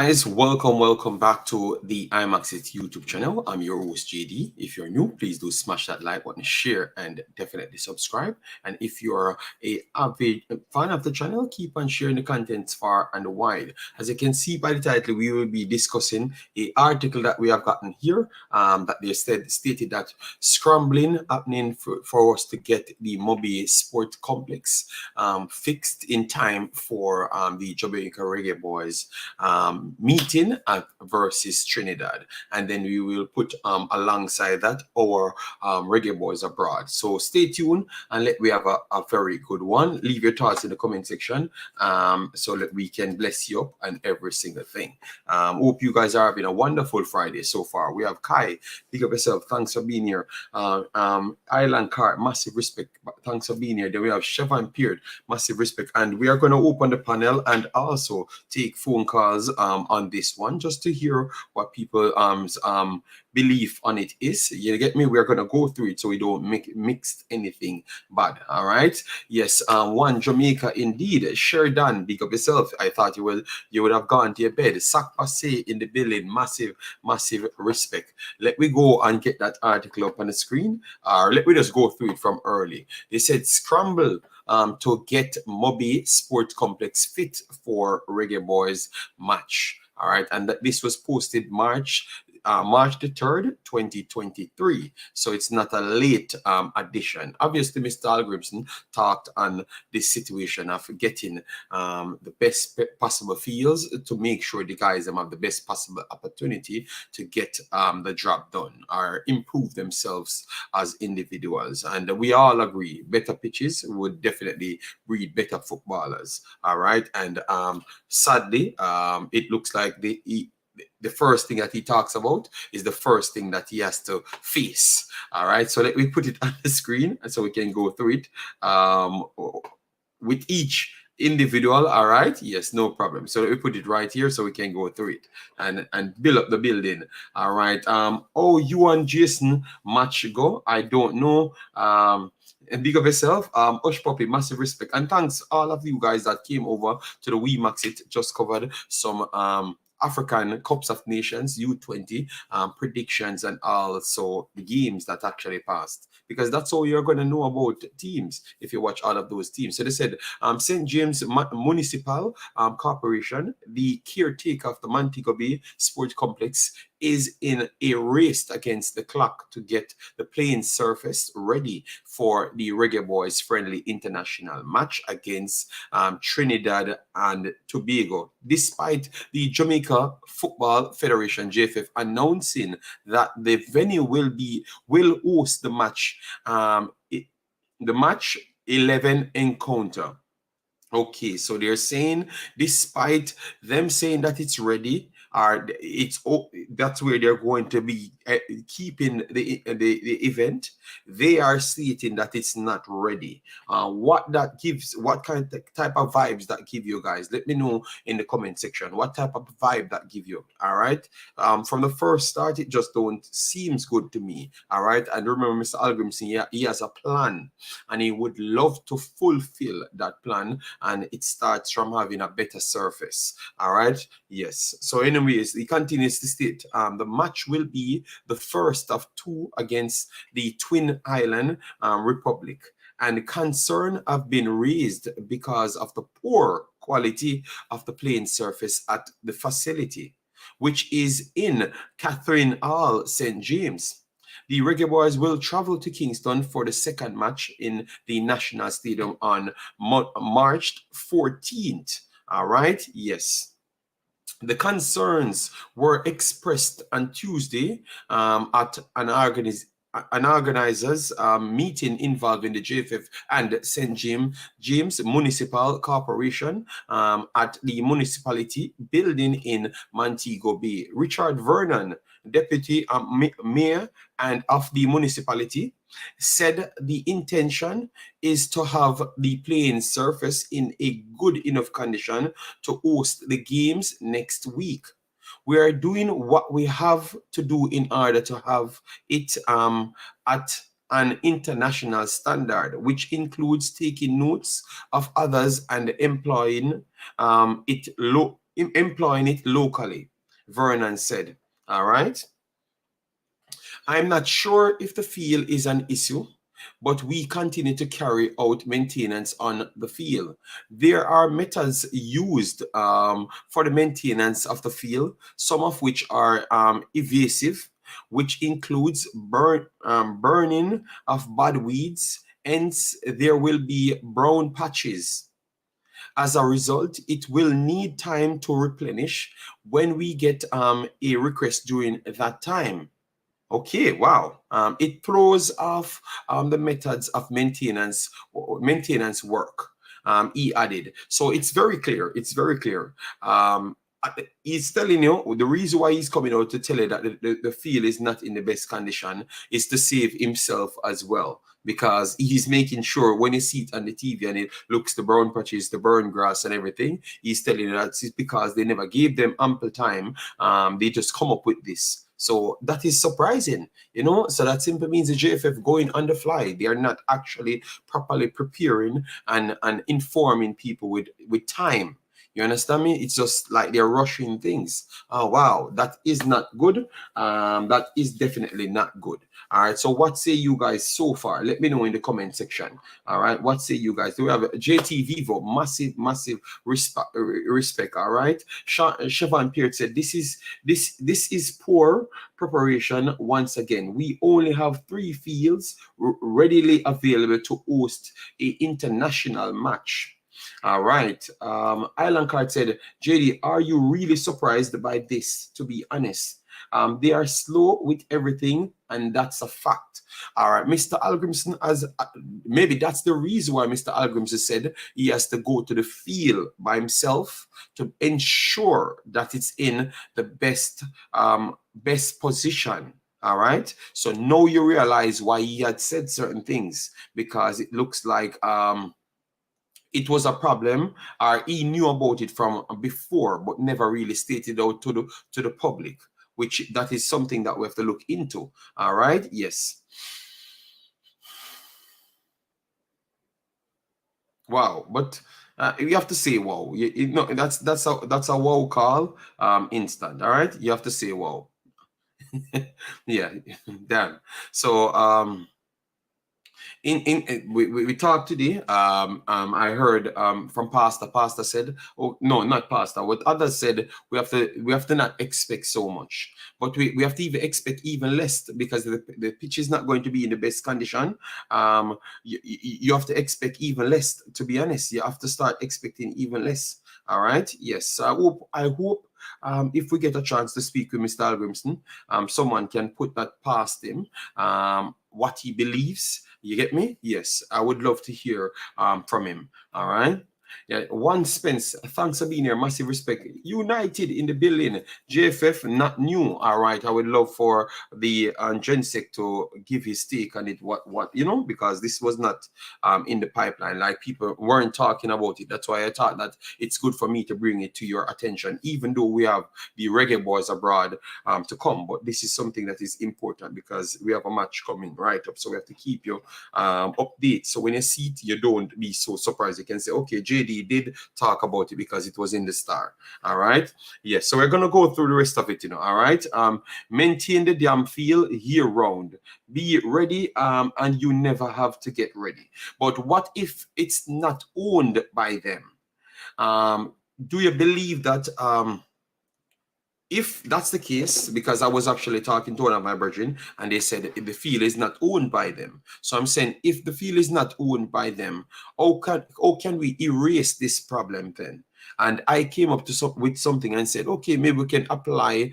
Guys, welcome back to the Imaxit YouTube channel. I'm your host JD. If you're new, please do smash that like button, share, and definitely subscribe. And if you're a avid fan of the channel, keep on sharing the contents far and wide. As you can see by the title, we will be discussing an article that we have gotten here that they stated that scrambling happening for us to get the MoBay Sports Complex fixed in time for the Jamaica Reggae Boyz meeting versus Trinidad, and then we will put alongside that our Reggae Boyz abroad. So stay tuned and we have a very good one. Leave your thoughts in the comment section so that we can bless you up and every single thing. Hope you guys are having a wonderful Friday so far. We have Kai, big up yourself, thanks for being here. Island Car, massive respect, thanks for being here. Then we have Chevron Peard, massive respect, and we are going to open the panel and also take phone calls on this one just to hear what people belief on it is. You get me? We're gonna go through it so we don't mix anything bad. All right. Yes. One Jamaica indeed. Sheridan, big up yourself. I thought you would have gone to your bed. Sac passe in the building. Massive respect. Let me go and get that article up on the screen. Or let me just go through it from early. They said Scramble to get MoBay Sports Complex fit for Reggae Boyz match. All right, and this was posted March the 3rd, 2023. So it's not a late addition. Obviously, Mr. Hallgrimsson talked on this situation of getting the best possible fields to make sure the guys have the best possible opportunity to get the job done or improve themselves as individuals. And we all agree, better pitches would definitely breed better footballers. All right, and sadly, it looks like the first thing that he talks about is the first thing that he has to face. All right, so let me put it on the screen so we can go through it with each individual. All right, yes, no problem. So let me put it right here so we can go through it and build up the building. All right. Oh, you and Jason match go, I don't know. And big of yourself, Ush Puppy, massive respect, and thanks all of you guys that came over to the Imaxit. Just covered some African Cups of Nations U20 predictions and also the games that actually passed, because that's all you're going to know about teams if you watch all of those teams. So they said St. James Municipal Corporation, the caretaker of the Montego Bay Sports Complex, is in a race against the clock to get the playing surface ready for the Reggae Boyz friendly international match against Trinidad and Tobago, despite the Jamaica Football Federation JFF announcing that the venue will host the match, the match 11 encounter. Okay, so they're saying, despite them saying that it's ready, that's where they're going to be keeping the event, they are stating that it's not ready. What that gives, what kind of type of vibes that give you guys? Let me know in the comment section what type of vibe that give you. All right, from the first start, it just don't seems good to me. All right, and remember, Mr. Hallgrimsson, he has a plan, and he would love to fulfill that plan, and it starts from having a better surface. All right, yes. So anyways, he continues to state the match will be the first of two against the Twin Island Republic, and concern have been raised because of the poor quality of the playing surface at the facility, which is in Catherine Hall, St. James. The Reggae Boyz will travel to Kingston for the second match in the National Stadium on March 14th. All right, yes. The concerns were expressed on Tuesday at an organizers meeting involving the JFF and St. James Municipal Corporation at the municipality building in Montego Bay. Richard Vernon, deputy mayor and of the municipality, said the intention is to have the playing surface in a good enough condition to host the games next week. We are doing what we have to do in order to have it at an international standard, which includes taking notes of others and employing it employing it locally, Vernon said. All right. I'm not sure if the field is an issue, but we continue to carry out maintenance on the field. There are methods used for the maintenance of the field, some of which are evasive, which includes burning of bad weeds. Hence, there will be brown patches. As a result, it will need time to replenish when we get a request during that time. Okay, wow. It throws off the methods of maintenance work. He added. So it's very clear. It's very clear. He's telling you the reason why he's coming out to tell you that the field is not in the best condition is to save himself as well, because he's making sure when you see it on the TV and it looks the brown patches, the burn grass and everything, he's telling you that it's because they never gave them ample time. They just come up with this. So that is surprising, so that simply means the JFF going on the fly. They are not actually properly preparing and informing people with time. You understand me? It's just like they're rushing things. Oh, wow. That is not good. That is definitely not good. All right. So what say you guys so far? Let me know in the comment section. All right. What say you guys? Do we have JT Vivo? Massive respect. All right. Siobhan Peart said, this is poor preparation once again. We only have 3 fields readily available to host an international match. All right. Island Card said, JD, are you really surprised by this? To be honest, they are slow with everything, and that's a fact. All right. Mr. Hallgrimsson, maybe that's the reason why Mr. Hallgrimsson said he has to go to the field by himself to ensure that it's in the best position. All right. So now you realize why he had said certain things, because it looks like it was a problem, or he knew about it from before, but never really stated out to the public, which that is something that we have to look into. All right. Yes. Wow. But you have to say wow. That's a wow call instant. All right. You have to say wow. Yeah. Damn. So we talked today. I heard from Pastor said, oh no, not Pastor, what others said, we have to not expect so much, but we have to even expect even less, because the pitch is not going to be in the best condition. You have to expect even less. To be honest, you have to start expecting even less. All right. Yes. I hope if we get a chance to speak with Mr. Hallgrimsson, someone can put that past him, what he believes. You get me? Yes, I would love to hear from him. All right. Yeah, One Spence, thanks for being here. Massive respect. United in the building. JFF, not new. All right. I would love for the Gensec to give his take on it. What because this was not in the pipeline. Like, people weren't talking about it. That's why I thought that it's good for me to bring it to your attention, even though we have the Reggae Boyz abroad to come. But this is something that is important, because we have a match coming right up. So we have to keep you update. So when you see it, you don't be so surprised. You can say, okay, JD did talk about it because it was in the Star. All right. Yes. So we're gonna go through the rest of it. All right. Maintain the damn field year round. Be ready. And you never have to get ready. But what if it's not owned by them? Do you believe that? If that's the case, because I was actually talking to one of my brethren, and they said the field is not owned by them. So I'm saying, if the field is not owned by them, how can we erase this problem then? And I came up with something and said, okay, maybe we can apply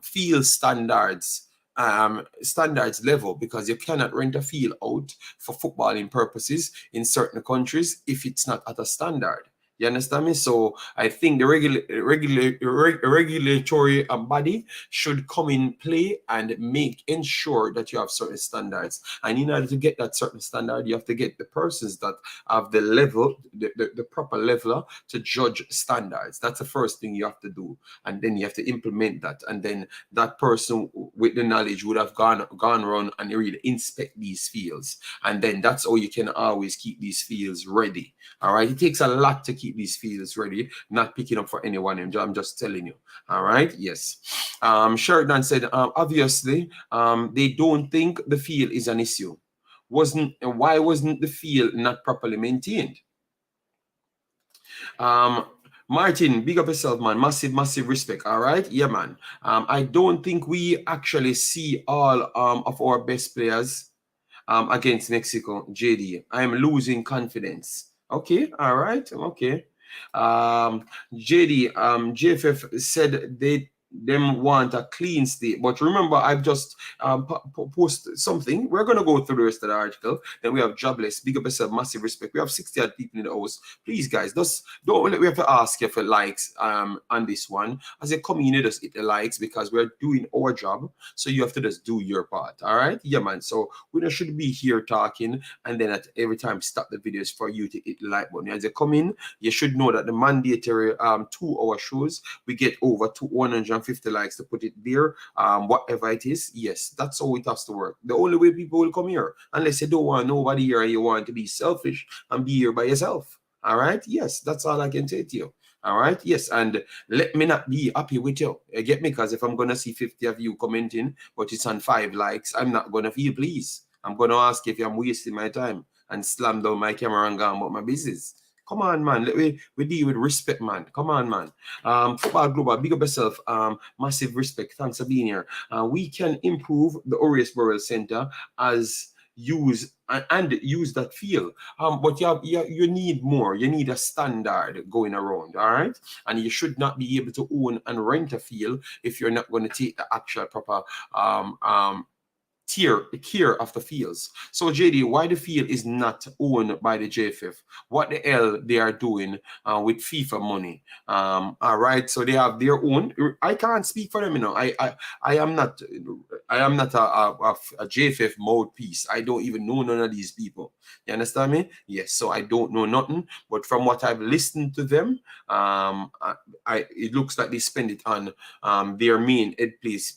field standards level, because you cannot rent a field out for footballing purposes in certain countries if it's not at a standard. You understand me? So I think the regulatory body should come in play and ensure that you have certain standards. And in order to get that certain standard, you have to get the persons that have the level, the proper leveler to judge standards. That's the first thing you have to do. And then you have to implement that. And then that person with the knowledge would have gone around and really inspect these fields. And then that's how you can always keep these fields ready. All right. It takes a lot to keep keep these fields ready, not picking up for anyone. I'm just telling you. All right. Yes. Sheridan said, obviously, they don't think the field is an issue. Why wasn't the field not properly maintained? Martin, big up yourself, man. Massive respect. All right, yeah, man. I don't think we actually see all of our best players against Mexico. JD, I'm losing confidence. Okay, all right, okay. JD, JFF said them want a clean state, but remember, I've just posted something. We're gonna go through the rest of the article. Then we have jobless, big up yourself, massive respect. We have 60 odd people in the house. Please, guys, just don't. We have to ask you for likes on this one. As you come in, you just hit the likes because we're doing our job. So you have to just do your part. All right, yeah, man. So we just should be here talking, and then at every time stop the videos for you to hit the like button. As you come in, you should know that the mandatory 2-hour shows we get over 150 likes to put it there, whatever it is. Yes, that's how it has to work. The only way people will come here, unless you don't want nobody here and you want to be selfish and be here by yourself. All right, yes, that's all I can say to you. All right, yes, and let me not be happy with you. You get me? Because if I'm gonna see 50 of you commenting, but it's on 5 likes, I'm not gonna feel pleased. I'm gonna ask if I'm wasting my time and slam down my camera and go about my business. Come on, man. We deal with respect, man. Come on, man. Football Global, big up yourself. Massive respect. Thanks for being here. We can improve the Orius Borough Center as use that field. But you need more. You need a standard going around, all right? And you should not be able to own and rent a field if you're not going to take the actual proper care of the fields. So JD, why the field is not owned by the JFF? What the hell they are doing with FIFA money? All right, so they have their own. I can't speak for them, you know. I am not a JFF mouthpiece. I don't even know none of these people. You understand me? Yes. So I don't know nothing. But from what I've listened to them, it looks like they spend it on their main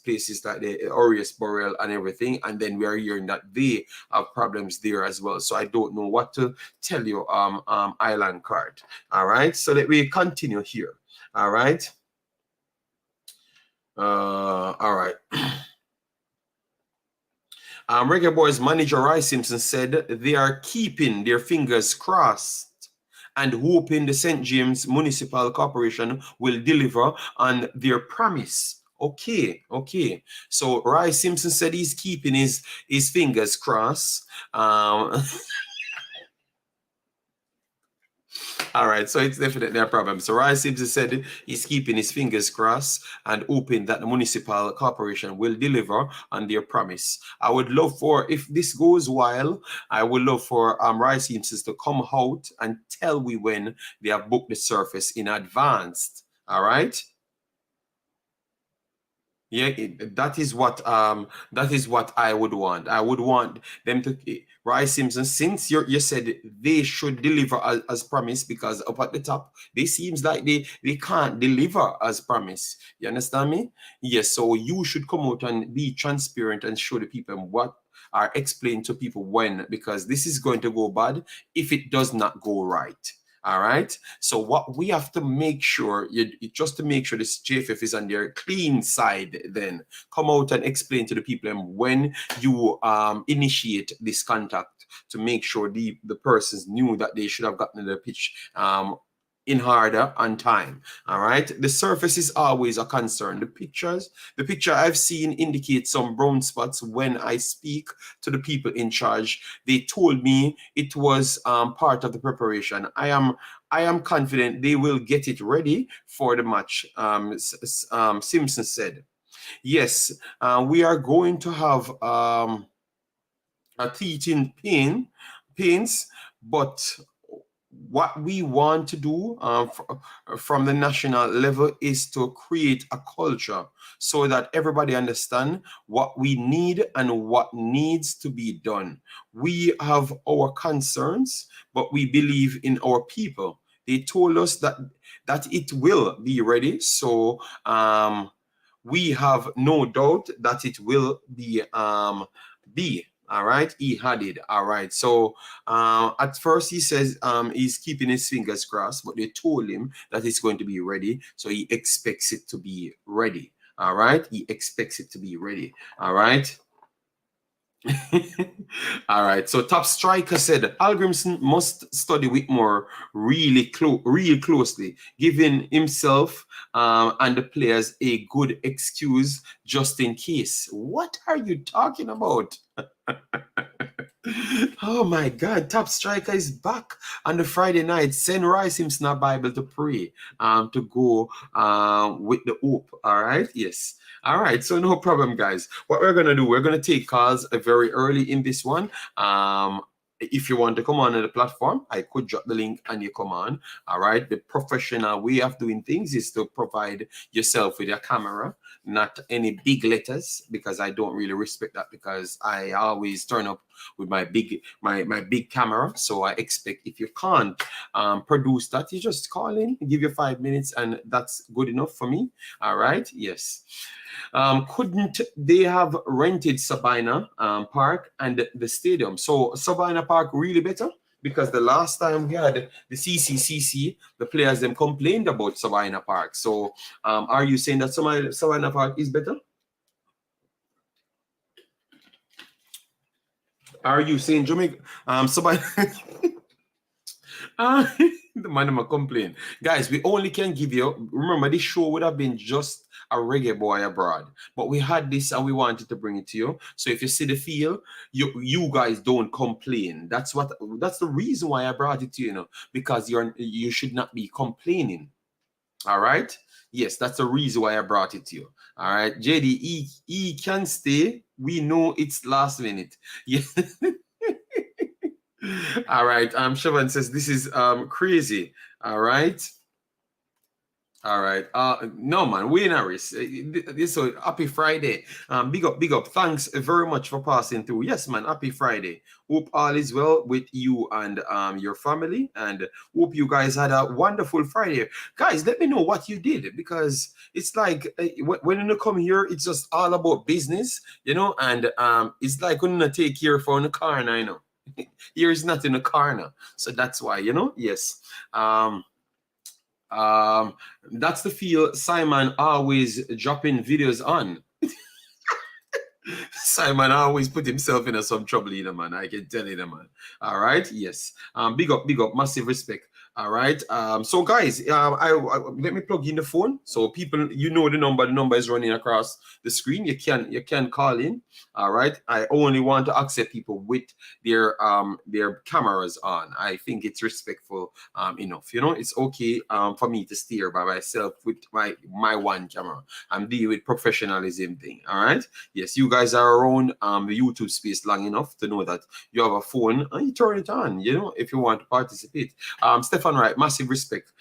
places like the Orius Borough and everything. And then we are hearing that they have problems there as well. So I don't know what to tell you, Island Card. All right. So let me continue here. All right. All right. Reggae Boyz manager Roy Simpson said they are keeping their fingers crossed and hoping the St. James Municipal Corporation will deliver on their promise. Okay. So Roy Simpson said he's keeping his fingers crossed. All right, so it's definitely a problem. So Roy Simpson said he's keeping his fingers crossed and hoping that the municipal corporation will deliver on their promise. I would love for, if this goes well, I would love for Roy Simpson to come out and tell me when they have booked the surface in advance. All right. Yeah, that is what I would want. I would want them to Roy Simpson, since you said they should deliver as promised, because up at the top they seems like they can't deliver as promised. You understand me? Yes. So you should come out and be transparent and show the people what are explain to people when, because this is going to go bad if it does not go right. All right. So what we have to make sure, just to make sure this JFF is on their clean side, then come out and explain to the people when you initiate this contact, to make sure the persons knew that they should have gotten the pitch in harder on time. All right. The surface is always a concern. The picture I've seen indicates some brown spots. When I speak to the people in charge, they told me it was part of the preparation. I am confident they will get it ready for the match. Simpson said, yes, we are going to have a teething pains, but what we want to do from the national level is to create a culture so that everybody understand what we need and what needs to be done. We have our concerns, but we believe in our people. They told us that it will be ready. So we have no doubt that it will be All right, he had it. All right. So at first he says he's keeping his fingers crossed, but they told him that it's going to be ready. So he expects it to be ready. All right. He expects it to be ready. All right. All right. So top striker said Hallgrimsson must study Whitmore real closely, giving himself and the players a good excuse just in case. What are you talking about? Oh my God, top striker is back on the Friday night. Send Rice himself not Bible to pray to go with the hope. All right, yes. All right, so no problem, guys. What we're gonna do, we're gonna take calls very early in this one. If you want to come on the platform, I could drop the link and you come on. All right. The professional way of doing things is to provide yourself with a camera, not any big letters, because I don't really respect that, because I always turn up with my big camera. So I expect if you can't produce that, you just call in, give you 5 minutes, and that's good enough for me. All right. Yes. Couldn't they have rented Sabina Park and the stadium? So Sabina Park really better, because the last time we had the CCCC, the players them complained about Sabina Park. So are you saying that Sabina Park is better? Are you saying Jamaica Sabina? The man might complain. Guys, we only can give you, remember this show would have been just a reggae boy abroad, but we had this and we wanted to bring it to you. So if you see the feel, you guys don't complain. That's the reason why I brought it to you, because you should not be complaining. All right. Yes, that's the reason why I brought it to you. All right. JD, he can stay. We know it's last minute. Yeah. All right. Siobhan says this is crazy. All right. All right. No man, Wayne Harris. This so happy Friday. Big up. Thanks very much for passing through. Yes, man. Happy Friday. Hope all is well with you and your family, and hope you guys had a wonderful Friday. Guys, let me know what you did, because it's like when you come here, it's just all about business, and it's like when you take care for the corner, Here is not in the corner, so that's why, yes. That's the feel Simon always dropping videos on. Simon always put himself in some trouble, man. I can tell you, man. All right, yes. Big up, massive respect. All right. So guys, I let me plug in the phone so people, the number. The number is running across the screen. You can call in. All right. I only want to accept people with their cameras on. I think it's respectful enough. It's okay for me to steer by myself with my one camera. I'm dealing with professionalism thing. All right. Yes, you guys are around the YouTube space long enough to know that you have a phone and you turn it on. If you want to participate. Stefan Wright, massive respect.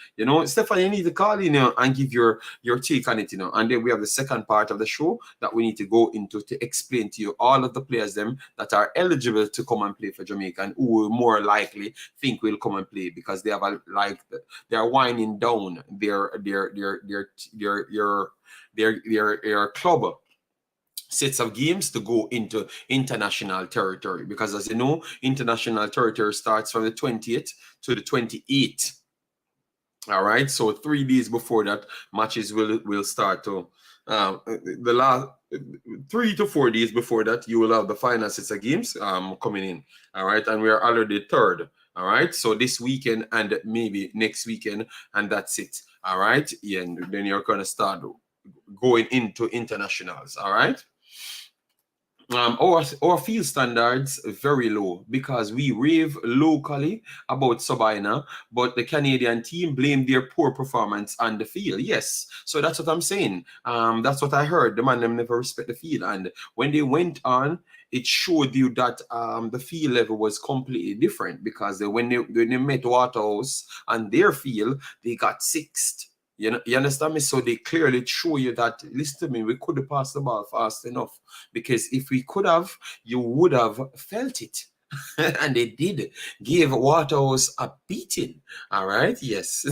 Stefan, you need to call in and give your take on it, and then we have the second part of the show that we need to go into to explain to you all of the players them that are eligible to come and play for Jamaica and who will more likely think will come and play, because they have they are winding down their club sets of games to go into international territory, because as you know, international territory starts from the 20th to the 28th. All right, so 3 days before that, matches will start to the last 3 to 4 days before that, you will have the final sets of games coming in. All right, and we are already third. All right, so this weekend and maybe next weekend, and that's it. All right, yeah, and then you're gonna start going into internationals. All right. Our field standards very low, because we rave locally about Sabina, but the Canadian team blame their poor performance on the field. Yes, so that's what I'm saying. That's what I heard. The man them never respect the field, and when they went on, it showed you that the field level was completely different, because when they met Waterhouse on their field, they got sixth. You understand me? So they clearly show you that, listen to me, we could have passed the ball fast enough, because if we could have, you would have felt it. And they did give Waterhouse a beating. All right, yes.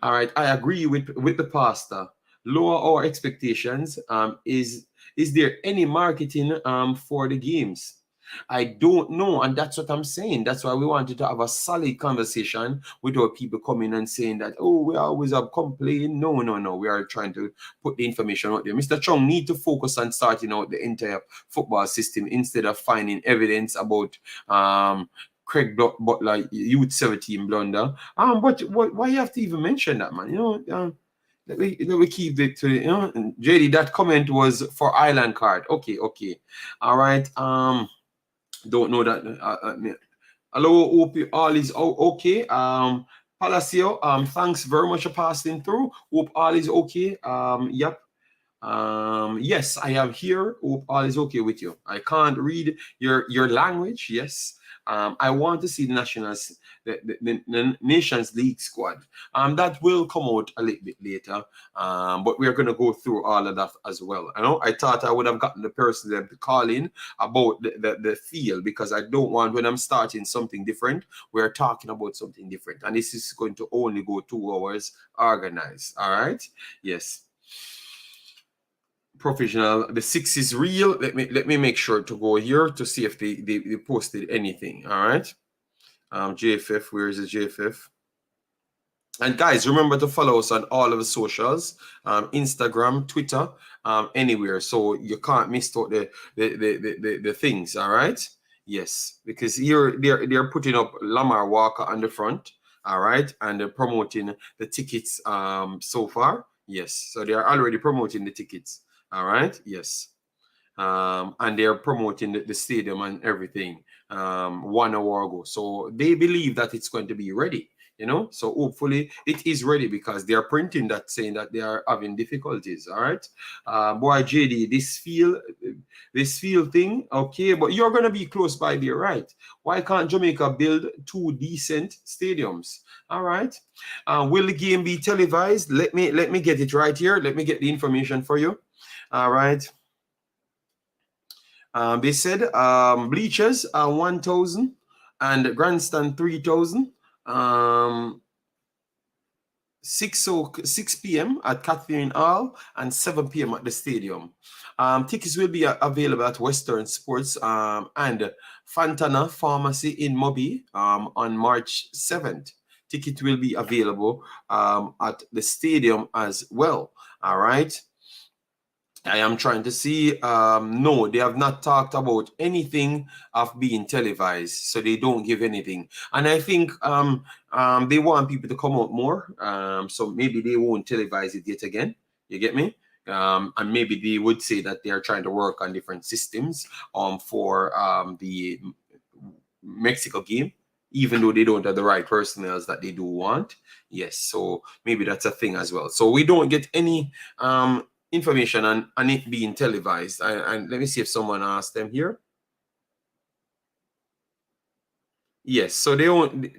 All right, I agree with the pastor. Lower our expectations is Is there any marketing for the games? I don't know, and that's what I'm saying. That's why we wanted to have a solid conversation without people coming and saying that, oh, we always have complained. No, no, no. We are trying to put the information out there. Mr. Chong need to focus on starting out the entire football system instead of finding evidence about Craig Butler Youth 17 blunder. But why you have to even mention that, man? You know, let me keep it to, you know, JD, that comment was for Island Card. Okay, okay. All right. Don't know that. Hello, hope all is okay. Palacio, thanks very much for passing through. Hope all is okay. Yep. Yes, I am here. Hope all is okay with you. I can't read your language. Yes. I want to see the the Nations League squad. That will come out a little bit later. But we're going to go through all of that as well. I thought I would have gotten the person to call in about the field, because I don't want, when I'm starting something different, we're talking about something different. And this is going to only go 2 hours organized. All right. Yes. Professional, the 6 is real. Let me make sure to go here to see if they posted anything. All right. JFF, where is the JFF? And guys, remember to follow us on all of the socials, Instagram, Twitter, anywhere, so you can't miss out the things. All right. Yes, because here they're putting up Lamar Walker on the front. All right, and they're promoting the tickets so far. Yes, so they are already promoting the tickets. All right. Yes. And they're promoting the stadium and everything 1 hour ago. So they believe that it's going to be ready, you know. So hopefully it is ready, because they are printing that saying that they are having difficulties. All right. Boy, JD, this field thing, okay, but you're going to be close by there, right? Why can't Jamaica build 2 decent stadiums? All right. Will the game be televised? Let me get it right here. Let me get the information for you. All right. They said bleachers are 1,000 and grandstand 3,000. 6 p.m. at Catherine Hall and 7 p.m. at the stadium. Tickets will be available at Western Sports and Fontana Pharmacy in MoBay on March 7th. Ticket will be available at the stadium as well. All right. I am trying to see. No, they have not talked about anything of being televised, so they don't give anything. And I think they want people to come out more, so maybe they won't televise it yet again. You get me? And maybe they would say that they are trying to work on different systems for the Mexico game, even though they don't have the right personnel that they do want. Yes, so maybe that's a thing as well. So we don't get any information on it being televised. And let me see if someone asked them here. Yes, so they don't.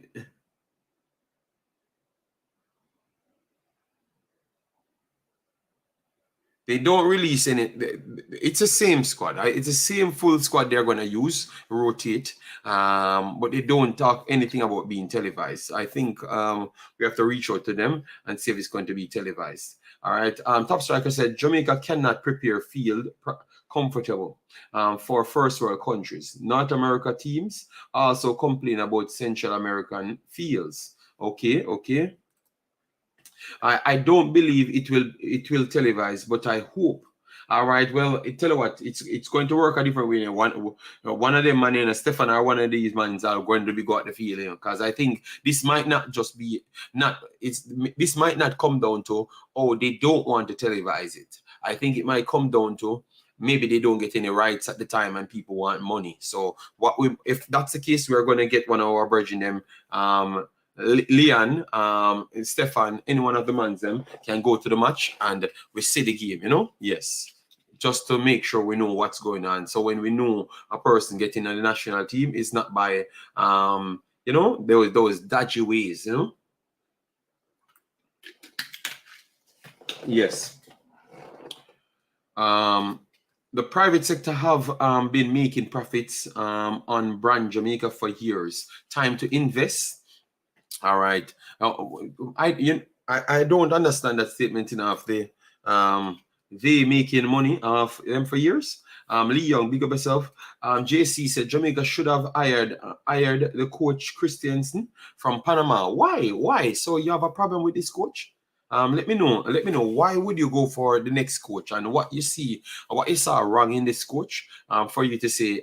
They don't release any. It's the same squad. It's the same full squad they're going to use, rotate. But they don't talk anything about being televised. I think we have to reach out to them and see if it's going to be televised. All right. Top Striker said Jamaica cannot prepare field comfortable for first world countries. North America teams also complain about Central American fields. Okay. Okay. I don't believe it will televise, but I hope. All right. Well, tell you what, it's going to work a different way. One of them man and Stefan or one of these men are going to be got the feeling, because I think this might not just be this might not come down to, oh, they don't want to televise it. I think it might come down to maybe they don't get any rights at the time and people want money. So if that's the case, we're going to get one of our virgin them Leon, Stefan, any one of the mans them can go to the match and we see the game, you know? Yes. Just to make sure we know what's going on. So when we know a person getting on the national team, it's not by you know, those dodgy ways, you know? Yes. The private sector have been making profits on brand Jamaica for years. Time to invest. All right. I don't understand that statement enough. they making money off them for years. Lee Young, big up yourself. JC said Jamaica should have hired the coach Christiansen from Panama. Why? So you have a problem with this coach? Let me know. Let me know, why would you go for the next coach, and what you see, what you saw wrong in this coach, for you to say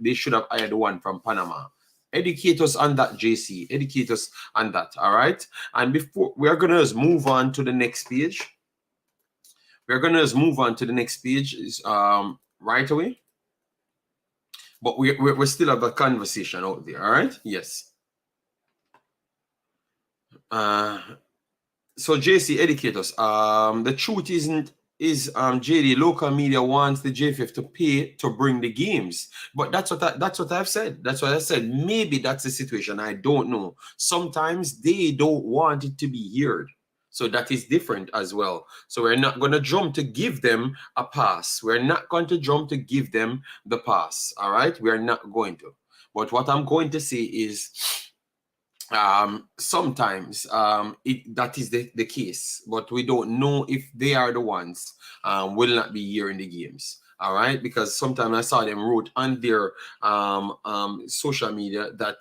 they should have hired the one from Panama. Educate us on that, JC. Educate us on that. All right. And before we are gonna just move on to the next page. We're gonna just move on to the next page right away. But we still have a conversation out there. All right. Yes. So JC, educate us. The truth is JD, local media wants the JFF to pay to bring the games, but that's what I've said. That's what I said. Maybe that's the situation. I don't know. Sometimes they don't want it to be heard, so that is different as well. So we're not going to jump to give them a pass. We're not going to jump to give them the pass. All right, we're not going to. But what I'm going to say is, sometimes that is the case, but we don't know if they are the ones will not be here in the games. All right, because sometimes I saw them wrote on their social media that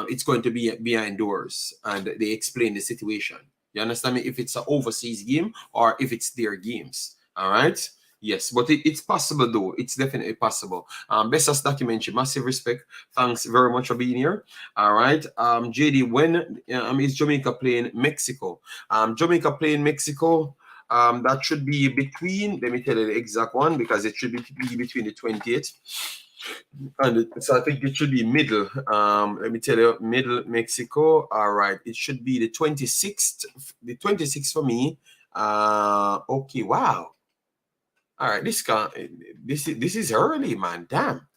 it's going to be behind doors, and they explain the situation. You understand me? If it's an overseas game or if it's their games. All right. Yes, but it's possible though. It's definitely possible. Bestest documentary, massive respect. Thanks very much for being here. All right. JD, when is Jamaica playing Mexico? Jamaica playing Mexico. That should be between, let me tell you the exact one, because it should be between the 28th. And so I think it should be middle. Let me tell you, middle Mexico. All right. It should be the 26th. The 26th for me. Okay. Wow. All right, this is early, man. Damn,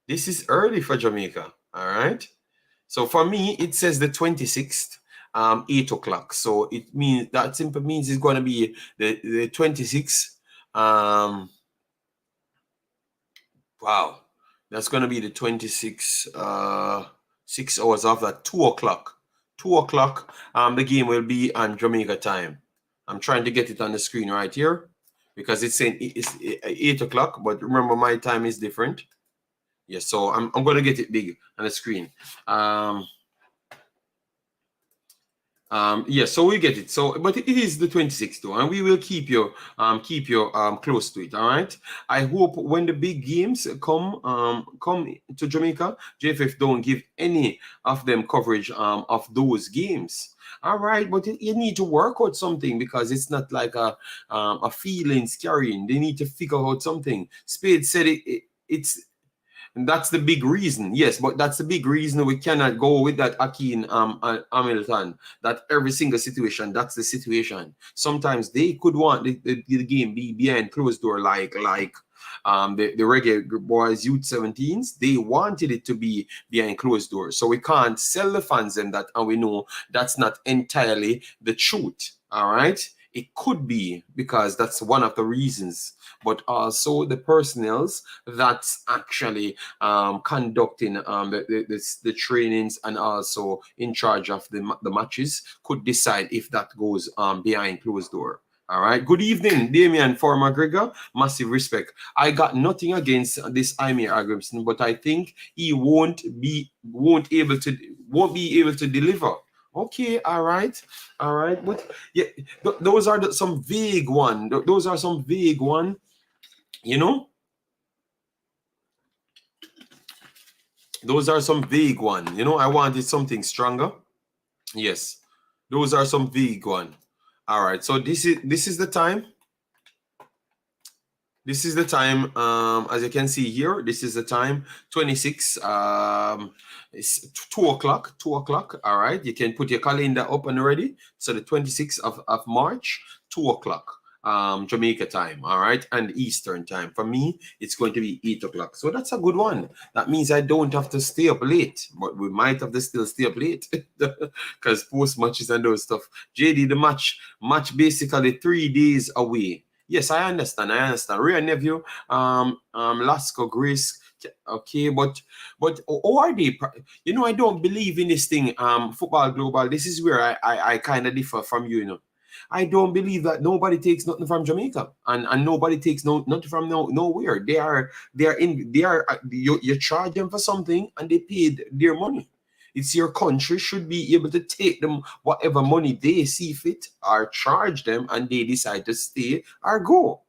this is early for Jamaica. All right, so for me, it says the 26th, 8 o'clock. So it means that simply means it's going to be the 26th. Wow, that's going to be the 26th. 6 hours after 2 o'clock. 2 o'clock. The game will be on Jamaica time. I'm trying to get it on the screen right here, because it's saying it's 8 o'clock, but remember my time is different. Yes, so I'm going to get it big on the screen. Yes, so we get it. So, but it is the 26th though, and we will keep you close to it. All right. I hope when the big games come to Jamaica, JFF don't give any of them coverage of those games. All right, but you need to work out something, because it's not like a feelings carrying. They need to figure out something. Spade said it's. And that's the big reason. Yes, but that's the big reason we cannot go with that Akin Hamilton. That every single situation, that's the situation. Sometimes they could want the game be behind closed door, like the Reggae Boyz Youth 17s. They wanted it to be behind closed doors. So we can't sell the fans them that, and we know that's not entirely the truth. All right. It could be, because that's one of the reasons, but also the personnels that's actually conducting the trainings and also in charge of the matches could decide if that goes behind closed door. All right. Good evening, Damian for McGregor. Massive respect. I got nothing against this Heimir Hallgrímsson, but I think he won't be able to deliver. Okay, all right. But yeah, those are some vague one. Those are some vague one. You know, those are some vague one. You know, I wanted something stronger. Yes, those are some vague one. All right. So this is the time. This is the time, as you can see here, this is the time, 26, it's 2 o'clock, 2 o'clock, all right? You can put your calendar up and ready. So the 26th of March, 2 o'clock, Jamaica time, all right? And Eastern time. For me, it's going to be 8 o'clock. So that's a good one. That means I don't have to stay up late, but we might have to still stay up late because post matches and those stuff. JD, the match basically 3 days away. Yes, I understand. Real nephew, Lasco Grace. Okay, but how are they? You know, I don't believe in this thing. Football Global. This is where I kind of differ from you. You know, I don't believe that nobody takes nothing from Jamaica, and nobody takes nothing from nowhere. You charge them for something and they paid their money. It's your country should be able to take them whatever money they see fit or charge them, and they decide to stay or go.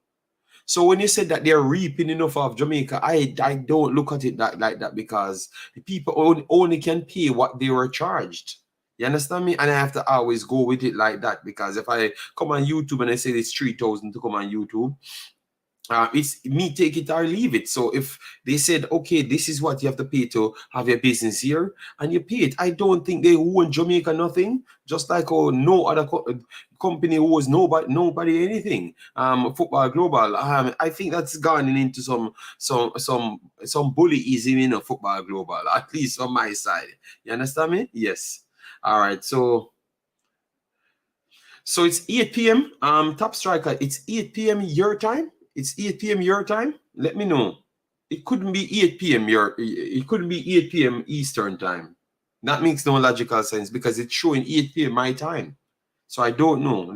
So when you said that they're reaping enough of Jamaica, I don't look at it like that, because the people only can pay what they were charged. You understand me? And I have to always go with it like that, because if I come on YouTube and I say it's 3,000 to come on YouTube, it's me take it or leave it. So if they said, okay, this is what you have to pay to have your business here, and you pay it, I don't think they owe Jamaica nothing. Just like no other company owes nobody anything. Football Global, I think that's gone into some bullyism in a Football Global, at least on my side. You understand me? Yes. All right. So it's 8 p.m. Top striker. It's 8 p.m. your time. It's 8 p.m. your time. Let me know. It couldn't be 8 p.m. It couldn't be 8 p.m. Eastern time. That makes no logical sense, because it's showing 8 p.m. my time. So I don't know.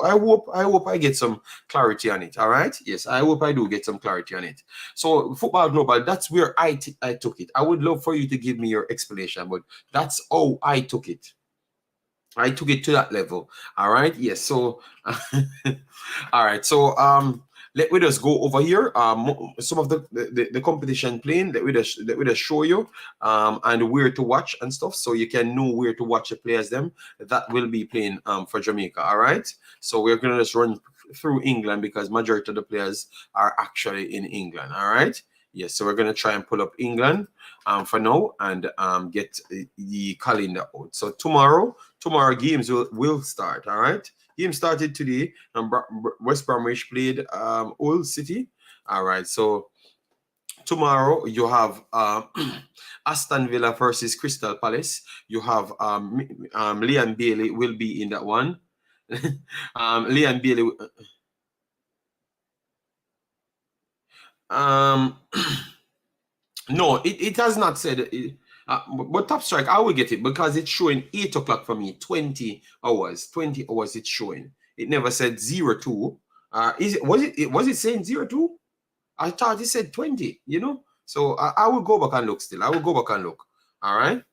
I hope I get some clarity on it. All right. Yes, I hope I do get some clarity on it. So Football Global, that's where I took it. I would love for you to give me your explanation, but that's how I took it. I took it to that level. All right. Yes. So, all right. So, let me just go over here. Some of the competition playing. Let me just show you, and where to watch and stuff, so you can know where to watch the players them that will be playing for Jamaica. All right. So we're gonna just run through England, because majority of the players are actually in England. All right. Yes, so we're going to try and pull up England for now, and get the calendar out. So tomorrow games will start. All right, game started today. West Bromwich played Hull City. All right, so tomorrow you have Aston Villa versus Crystal Palace. You have Liam Bailey will be in that one. Liam Bailey. No, it has not said. But Top Strike, I will get it, because it's showing 8 o'clock for me. 20 hours. 20 hours it's showing. It never said 02. Was it saying 02? I thought it said 20, you know? So I will go back and look still. I will go back and look. All right.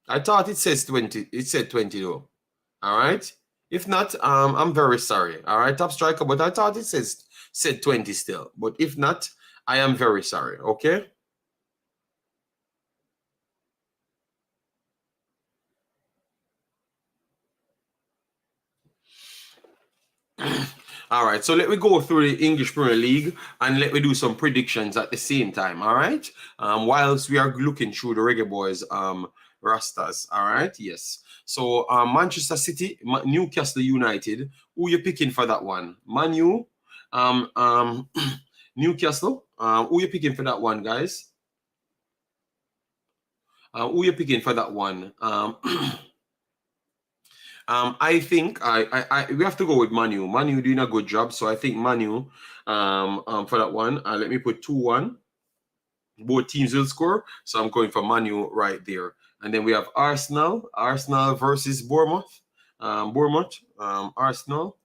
I thought it says 20. It said 20 though. All right. If not, I'm very sorry. All right, Top Striker, but I thought it said 20 still. But if not, I am very sorry. Okay. All right, so let me go through the English Premier League, and let me do some predictions at the same time. All right, whilst we are looking through the Reggae Boyz rosters. All right, yes. So Manchester City, Newcastle United. Who you picking for that one? Manu, Newcastle. Who you picking for that one, guys? Who you picking for that one? I think we have to go with Manu. Manu doing a good job, so I think Manu for that one. Let me put 2-1. Both teams will score, so I'm going for Manu right there. And then we have Arsenal versus Bournemouth. Arsenal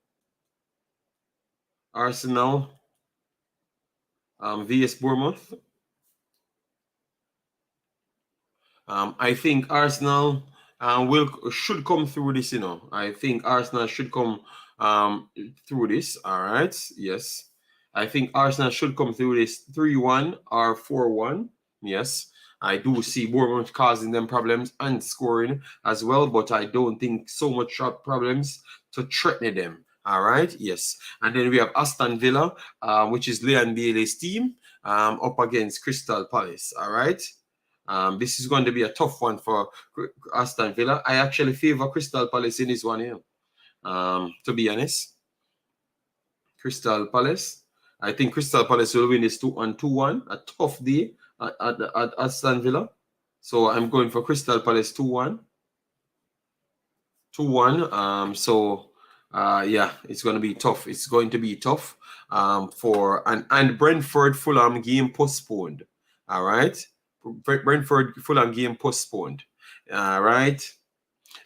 vs Bournemouth. I think Arsenal should come through this, you know. I think Arsenal should come through this. All right. Yes. I think Arsenal should come through this 3-1 or 4-1. Yes. I do see Bournemouth causing them problems and scoring as well, but I don't think so much shot problems to threaten them. All right. Yes. And then we have Aston Villa, which is Liam Bailey's team, up against Crystal Palace. All right. This is going to be a tough one for Aston Villa. I actually favor Crystal Palace in this one here. To be honest, Crystal Palace. I think Crystal Palace will win this 2-1. A tough day at Aston Villa. So I'm going for Crystal Palace 2-1. 2-1. Yeah, it's going to be tough. It's going to be tough and Brentford Fulham game postponed. All right. Brentford Fulham game postponed. All right.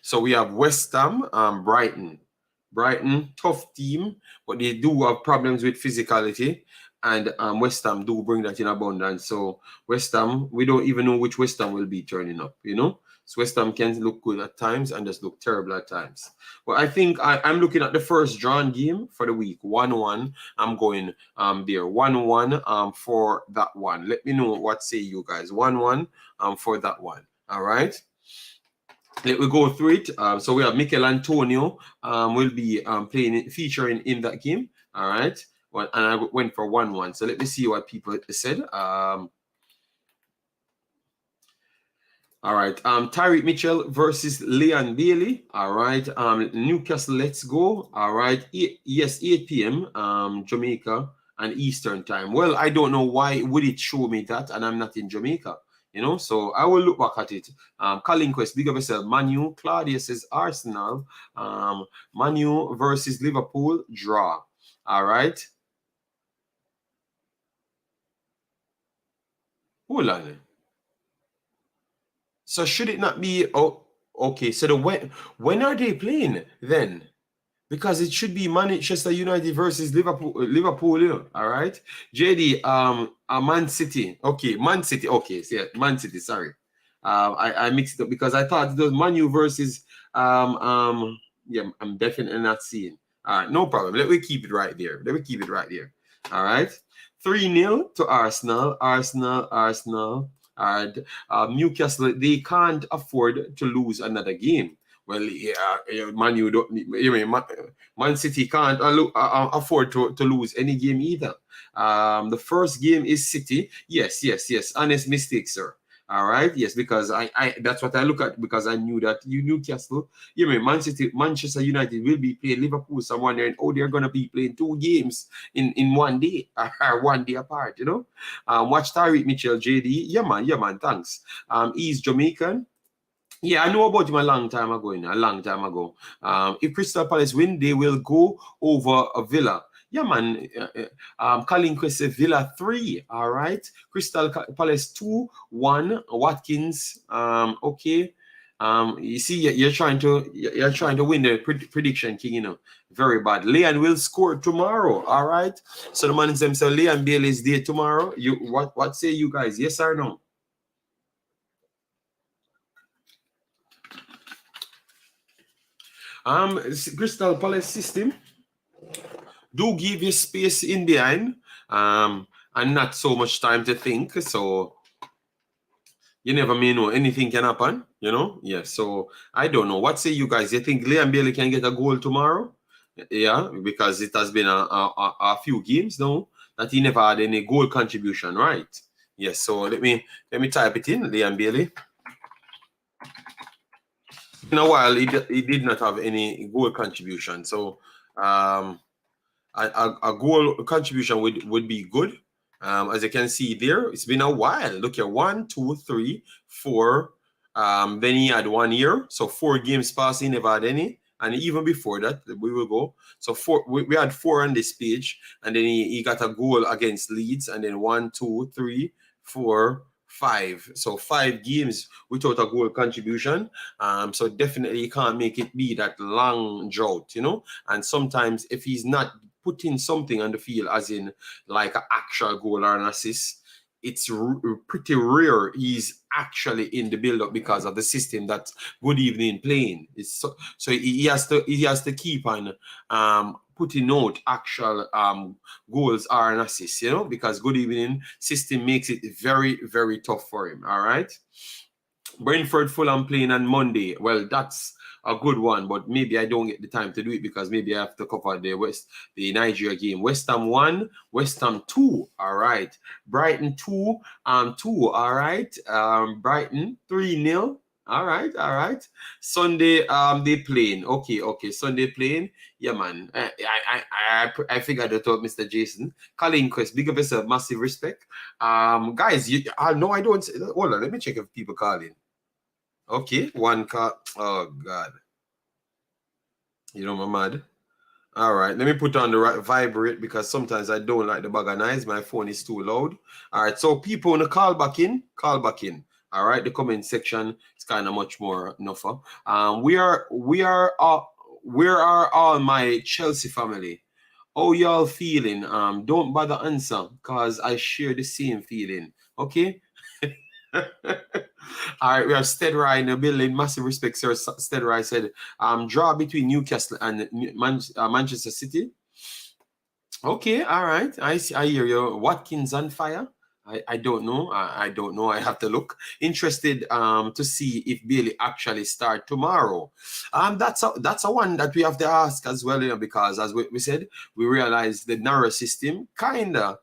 So we have West Ham, Brighton. Brighton, tough team, but they do have problems with physicality. And West Ham do bring that in abundance. So West Ham, we don't even know which West Ham will be turning up, you know? So West Ham can look good at times and just look terrible at times. But I think I'm looking at the first drawn game for the week, 1-1. I'm going there, 1-1 for that one. Let me know what say you guys. 1-1 for that one. All right. Let me go through it. So we have Mikel Antonio will be featuring in that game. All right. Well, and I went for 1-1. So let me see what people said. All right. Tyreek Mitchell versus Leon Bailey. All right. Newcastle, let's go. All right. 8 p.m. Jamaica and Eastern time. Well, I don't know why would it show me that, and I'm not in Jamaica. You know, so I will look back at it. Colin Quest, big of yourself. Manu, Claudia says Arsenal. Manu versus Liverpool, draw. All right. Hold on. So should it not be? Oh, okay. So when are they playing then? Because it should be Manchester United versus Liverpool. You know, all right. JD, Man City. Okay, Man City. Okay, so yeah, Man City. Sorry, I mixed it up because I thought it was Man U versus yeah, I'm definitely not seeing. All right, no problem. Let me keep it right there. All right, 3-0 to Arsenal. Arsenal. And Newcastle, they can't afford to lose another game. Well, yeah, Man U don't. Man City can't afford to lose any game either. The first game is City. Yes. Honest mistake, sir. All right. Yes, because I that's what I look at because I knew that Newcastle, Manchester United will be playing Liverpool. So I'm wondering, they're gonna be playing 2 games in one day, or 1 day apart. You know. Watch Tyreek Mitchell, JD. Yeah, man. Thanks. He's Jamaican. Yeah, I know about him a long time ago. If Crystal Palace win, they will go over a Villa. Yeah, man. Colin Quest said Villa 3. All right. Crystal Palace 2-1. Watkins. Okay. You see, you're trying to win the prediction, King. You know, very bad. Leon will score tomorrow. All right. So the man himself, Leon Bailey is there tomorrow. What say you guys? Yes or no? Crystal Palace system do give you space in behind and not so much time to think. So you never may know, anything can happen, you know. Yeah, so I don't know. What say you guys? You think Liam Bailey can get a goal tomorrow? Yeah, because it has been a few games now that he never had any goal contribution, right? Yes, so let me type it in, Liam Bailey. In a while, he did not have any goal contribution. So a goal contribution would be good. As you can see there, it's been a while. Look here, 1, 2, 3, 4. Then he had 1 year. So 4 games passed, he never had any. And even before that, we will go. So we had 4 on this page. And then he got a goal against Leeds. And then 1, 2, 3, 4, 5. So 5 games without a goal contribution. So definitely you can't make it be that long drought, you know. And sometimes if he's not putting something on the field, as in like an actual goal or an assist, it's pretty rare he's actually in the build-up because of the system that Good Evening playing. It's so he has to keep on putting out actual goals or an assist, you know, because Good Evening system makes it very, very tough for him. All right. Brentford Fulham playing on Monday. Well, that's a good one, but maybe I don't get the time to do it because maybe I have to cover the Nigeria game. West Ham 1, West Ham 2. All right. Brighton 2, 2. All right. Brighton 3-0. All right. Sunday, they playing. Okay. Sunday playing. Yeah, man. I figured it out, Mr. Jason. Colin Quest, big up yourself, massive respect. Guys, no, I don't. Hold on, let me check if people calling. Okay, 1 call. Oh God, you know I'm mad. All right, let me put on the right vibrate because sometimes I don't like the bag noise. My phone is too loud. All right, so people want to call back in. All right, the comment section is kind of much more enough. We are where are all my Chelsea family? How y'all feeling? Don't bother answer, cause I share the same feeling. Okay. All right, we have Stedrai in the building. Massive respect, sir. Stedrai said, draw between Newcastle and Manchester City. Okay, all right. I hear you. Watkins on fire. I don't know. I don't know. I have to look. Interested to see if Bailey actually start tomorrow. That's a one that we have to ask as well, you know, because as we said, we realize the narrow system kinda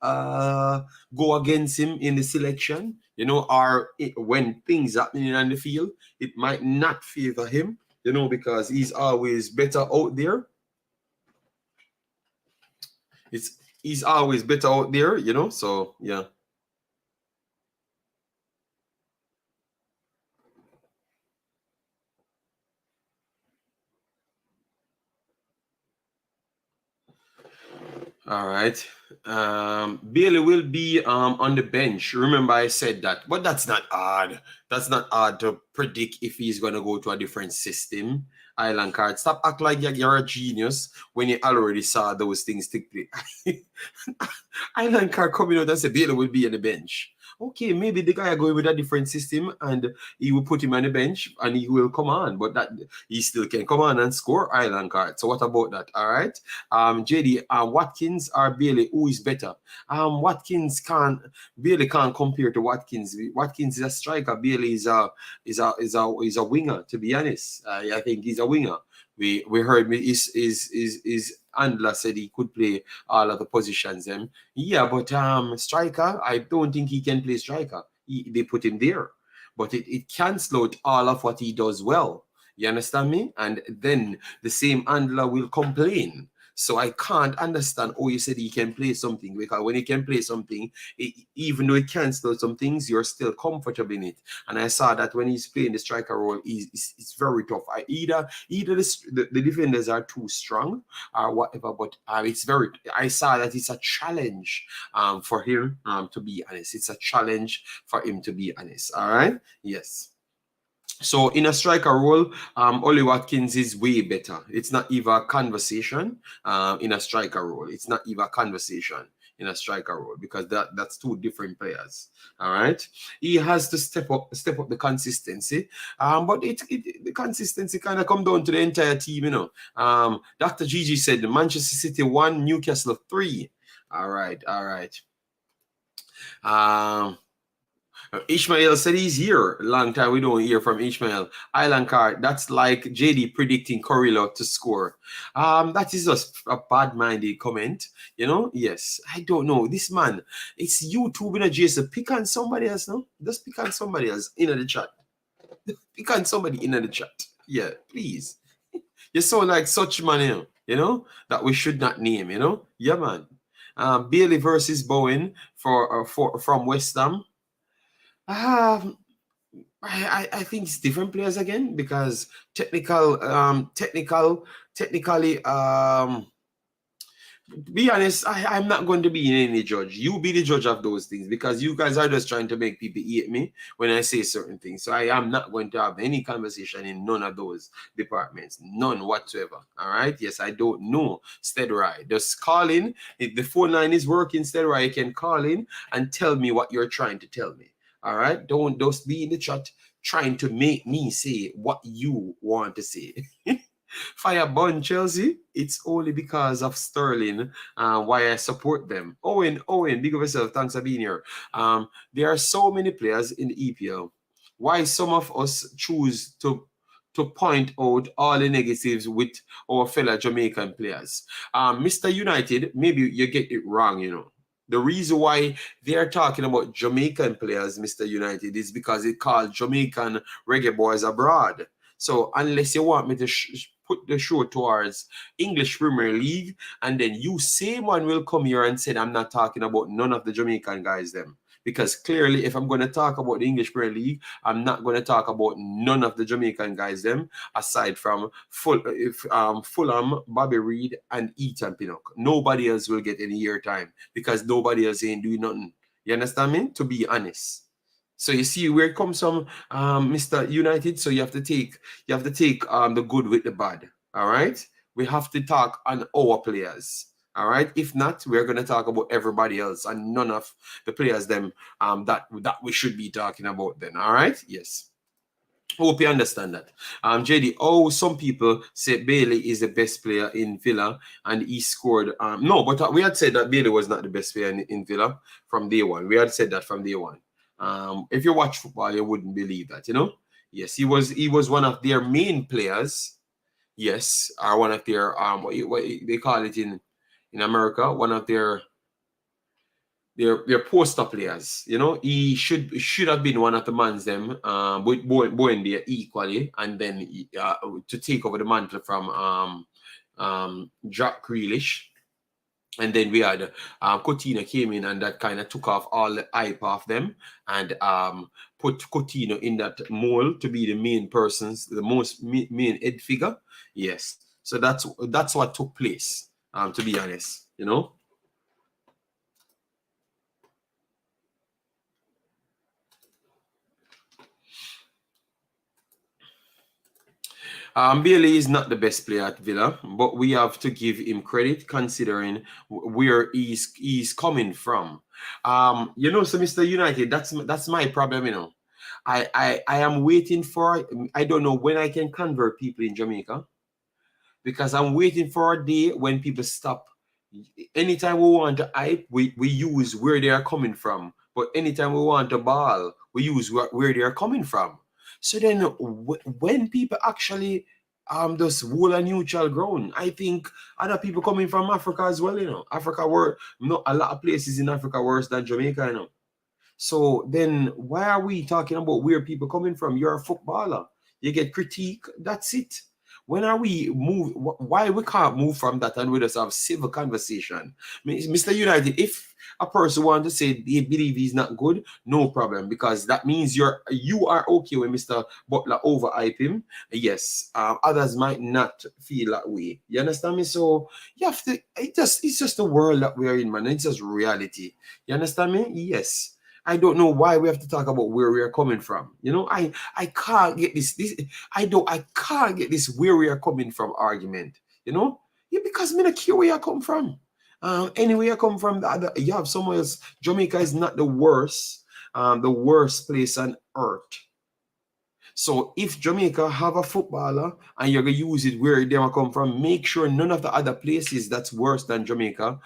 go against him in the selection, you know, or when things happening on the field, it might not favor him, you know, because he's always better out there. He's always better out there, you know. So yeah. All right. Bailey will be on the bench. Remember, I said that, but that's not hard. That's not hard to predict if he's gonna go to a different system. Island card. Stop act like you're a genius when you already saw those things take place. Island card coming out and say Bailey will be on the bench. Okay, maybe the guy going with a different system and he will put him on the bench and he will come on, but that he still can come on and score Island card. So what about that? All right. JD, Watkins or Bailey, who is better? Bailey can't compare to Watkins. Watkins is a striker. Bailey is a winger. To be honest, I think he's a winger. We heard his handler said he could play all of the positions. Yeah, but striker, I don't think he can play striker. They put him there, but it cancels out all of what he does well. You understand me? And then the same handler will complain. So I can't understand. Oh, you said he can play something, because when he can play something, even though he cancels some things, you're still comfortable in it. And I saw that when he's playing the striker role, it's very tough. Either the defenders are too strong or whatever. But I saw that it's a challenge for him. To be honest, it's a challenge for him, to be honest. All right. Yes. So in a striker role, Ollie Watkins is way better. It's not even a conversation in a striker role. It's not even a conversation in a striker role, because that's two different players. All right. He has to step up the consistency. But the consistency kind of come down to the entire team, you know. Dr. Gigi said the Manchester City 1, Newcastle 3. All right. Ishmael said he's here. Long time we don't hear from Ishmael. Island card. That's like JD predicting Corilla to score. That is just a bad-minded comment. You know? Yes. I don't know. This man, it's YouTube in a Jason. Pick on somebody else, no? Just pick on somebody else in the chat. Pick on somebody in the chat. Yeah, please. You sound like such man, you know, that we should not name, you know? Yeah, man. Bailey versus Bowen from West Ham. I think it's different players again, because technically, to be honest, I'm not going to be any judge. You be the judge of those things, because you guys are just trying to make people hate me when I say certain things. So I am not going to have any conversation in none of those departments, none whatsoever. All right. Yes, I don't know. Stedrai, just call in. If the phone line is working, Stedrai, you can call in and tell me what you're trying to tell me. All right. Don't just be in the chat trying to make me say what you want to say. Fire burn Chelsea. It's only because of Sterling why I support them. Owen, big of yourself. Thanks for being here. There are so many players in the EPL. Why some of us choose to point out all the negatives with our fellow Jamaican players. Mr. United, maybe you get it wrong, you know. The reason why they're talking about Jamaican players, Mr. United, is because it called Jamaican Reggae Boyz abroad. So unless you want me to put the show towards English Premier League, and then you same one will come here and say I'm not talking about none of the Jamaican guys them. Because clearly, if I'm going to talk about the English Premier League, I'm not going to talk about none of the Jamaican guys them, aside from Fulham, Bobby Reed, and Ethan Pinnock. Nobody else will get any airtime, because nobody else ain't doing nothing. You understand me? To be honest. So you see where it comes from, Mr. United. So you have to take the good with the bad. All right. We have to talk on our players. All right. If not, we're gonna talk about everybody else and none of the players them that we should be talking about then. All right. Yes. Hope you understand that. JD, some people say Bailey is the best player in Villa and he scored. No, but we had said that Bailey was not the best player in Villa from day one. We had said that from day one. If you watch football, you wouldn't believe that, you know? Yes, he was one of their main players. Yes, or one of their what they call it in America, one of their poster players. You know, he should have been one of the mans them with Bowen there equally, and then to take over the mantle from Jack Grealish. And then we had Coutinho came in and that kind of took off all the hype off them and put Coutinho in that mold to be the main persons, the most main head figure. Yes. So that's what took place, to be honest, you know. Bailey is not the best player at Villa, but we have to give him credit considering where he's coming from. You know, so Mr. United, that's my problem, you know. I am waiting for, I don't know when I can convert people in Jamaica, because I'm waiting for a day when people stop. Anytime we want to hype, we use where they are coming from. But anytime we want to ball, we use where they are coming from. So then when people actually just whole a neutral ground, I think other people coming from Africa as well, you know. Africa were not a lot of places in Africa worse than Jamaica, you know. So then why are we talking about where people coming from? You're a footballer. You get critique, that's it. When are we move? Why we can't move from that and we just have civil conversation? Mr. United, if a person wants to say they believe he's not good, no problem, because that means you are okay with Mr. Butler overhype him. Yes, others might not feel that way. You understand me? So you have to. It's just the world that we're in, man. It's just reality. You understand me? Yes. I don't know why we have to talk about where we are coming from. You know, I can't get this I can't get this where we are coming from argument. You know, yeah, because me not care where you come from. Anywhere you come from, you have somewhere else. Jamaica is not the worst place on earth. So if Jamaica have a footballer and you're gonna use it where they come from, make sure none of the other places that's worse than Jamaica,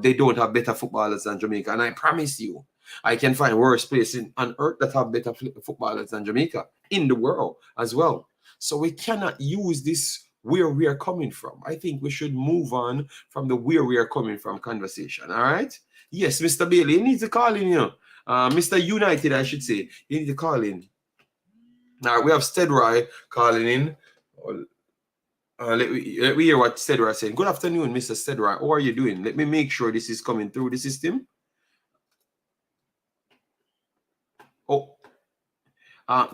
they don't have better footballers than Jamaica. And I promise you, I can find worse places on earth that have better footballers than Jamaica in the world as well. So we cannot use this where we are coming from. I think we should move on from the where we are coming from conversation. All right? Yes, Mr. Bailey, you need to call in, you know. Mr. United, I should say, you need to call in. Now we have Stedroy calling in. Let me hear what Stedroy is saying. Good afternoon, Mr. Stedroy. How are you doing? Let me make sure this is coming through the system. Oh,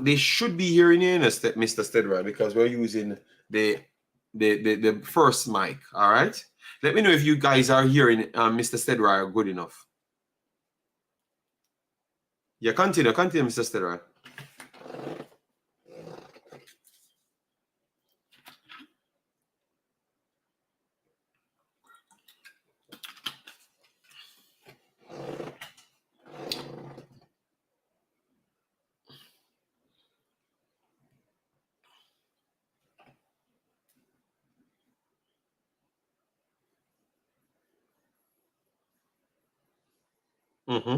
they should be hearing you, Mr. Stedroy, because we're using the first mic. All right. Let me know if you guys are hearing Mr. Stedroy good enough. Yeah, continue, Mr. Stedroy. Mm-hmm.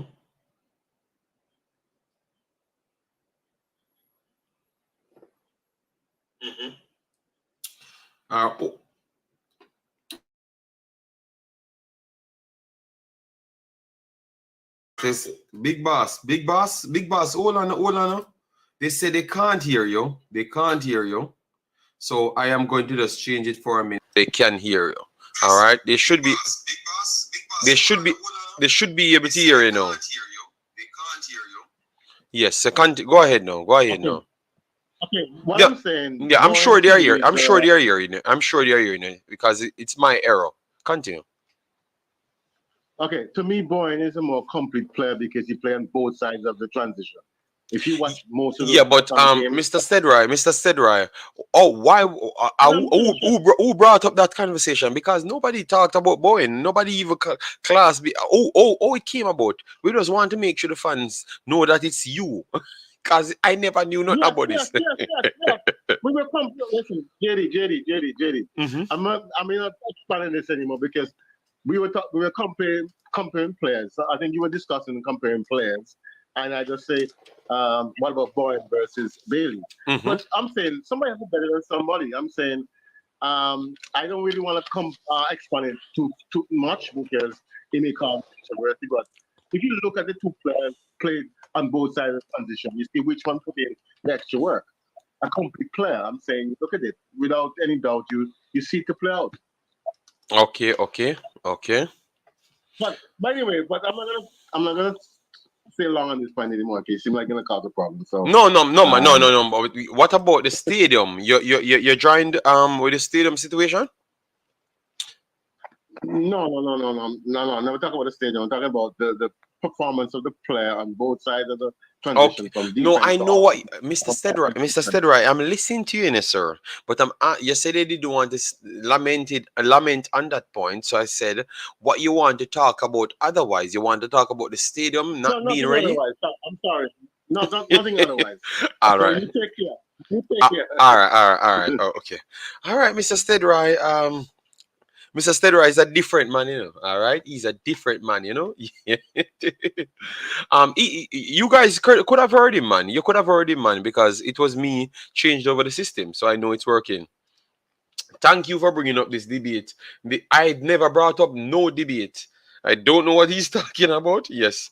Mm-hmm. Oh. This big boss. Hold on. They say they can't hear you. So I am going to just change it for a minute. They can hear you. All right. They should be. They should be. They should be able to hear you now. Yes. So go ahead now. Okay. What Yeah. I'm saying. Yeah. I'm sure they are here. I'm sure they are. are hearing it. I'm sure they are hearing it because it's my error. Continue. Okay. To me, Bowen is a more complete player because he plays on both sides of the transition. If you watch most of Yeah, but games, Mr. Stedry, oh, why? Who brought up that conversation? Because nobody talked about Boeing. Nobody even class. It came about. We just want to make sure the fans know that it's you. Because I never knew nothing about yes. this. We were listen, JD. Mm-hmm. I'm not expanding this anymore because we were comparing players. So I think you were discussing comparing players, and I just say, what about Bowen versus Bailey? Mm-hmm. But I'm saying somebody has to be better than somebody. I'm saying I don't really want to expand it too much because it may cause controversy. But if you look at the two players played on both sides of the transition, you see which one put in the extra work. A complete player. I'm saying, look at it. Without any doubt, you see it to play out. Okay. But anyway, I'm not gonna stay long on this point anymore. Okay, it seems like gonna cause a problem. So No, man, no. But what about the stadium? You're joined with the stadium situation? No. I'm never talking about the stadium. I'm talking about the performance of the player on both sides of the transition from defense. No, I know what Mr. Stedry, I'm listening to you, sir. But you said they didn't want to lament on that point. So I said, what you want to talk about otherwise? You want to talk about the stadium not being ready? Otherwise. I'm sorry. No, nothing otherwise. All right. So you take care. All right. Oh, okay. All right, Mr. Stedry. Mr. Stedra is a different man, you know. All right, he's a different man, you know. You guys could have heard him, man. You could have heard him, man, because it was me changed over the system, so I know it's working. Thank you for bringing up this debate. I never brought up no debate. I don't know what he's talking about. Yes.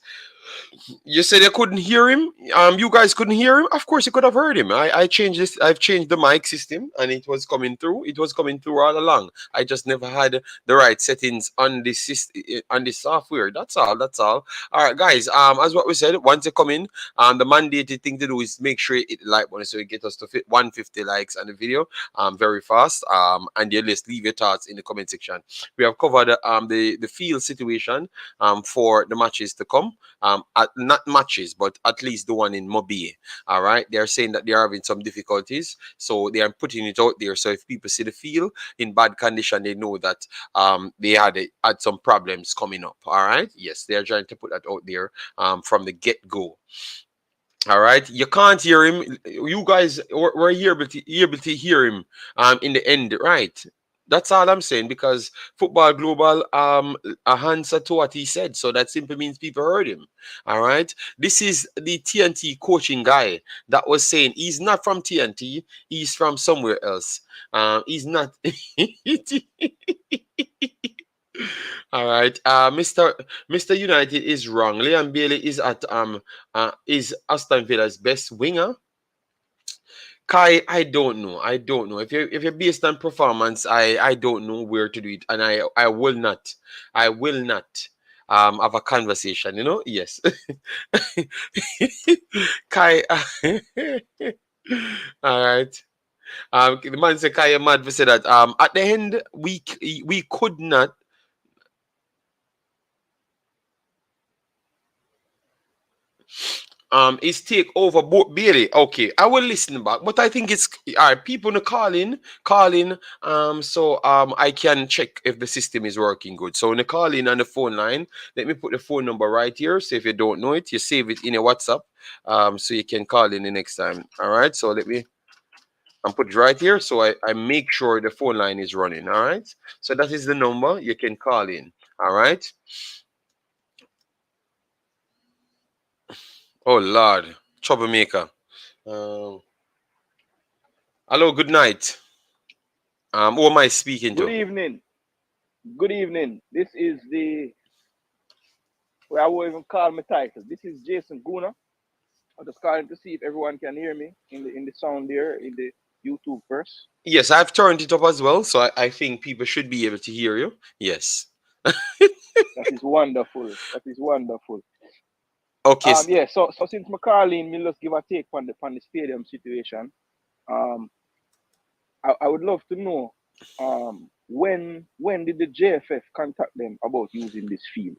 You said you couldn't hear him. You guys couldn't hear him. Of course, you could have heard him. I changed this. I've changed the mic system, and it was coming through. It was coming through all along. I just never had the right settings on this system, on this software. That's all. All right, guys. As what we said, once you come in, the mandated thing to do is make sure you hit the like button so you get us to 150 likes on the video. Very fast. And you just leave your thoughts in the comment section. We have covered the field situation for the matches to come. Not matches, but at least the one in MoBay. All right, they're saying that they're having some difficulties, so they are putting it out there. So if people see the field in bad condition, they know that they had some problems coming up. All right, yes, they're trying to put that out there from the get go. All right, you can't hear him. You guys were able to hear him in the end, right? That's all I'm saying, because Football Global answered to what he said, so that simply means people heard him. All right, this is the TNT coaching guy that was saying he's not from TNT, he's from somewhere else. He's not. All right, Mr. United is wrong. Liam Bailey is at is Aston Villa's best winger. Kai, I don't know. If you're based on performance, I don't know where to do it, and I will not have a conversation. You know, yes. Kai, all right. The man said Kai, you're mad for say that. At the end, we could not. Is take over Bailey. Okay, I will listen back, but I think it's all right. People call in. So I can check if the system is working good. So when you call in on the phone line, let me put the phone number right here. So if you don't know it, you save it in your WhatsApp. So you can call in the next time. All right. So let me put it right here. So I make sure the phone line is running. All right. So that is the number you can call in. All right. Oh Lord, troublemaker. Hello, good night. Who am I speaking to? Good evening. Good evening. This is I won't even call my title. This is Jason Guna. I'm just calling to see if everyone can hear me in the sound there in the YouTube first. Yes, I've turned it up as well, so I think people should be able to hear you. Yes. That is wonderful. Okay. Yeah. So since my calling, me just give a take on the stadium situation. I would love to know when did the JFF contact them about using this field?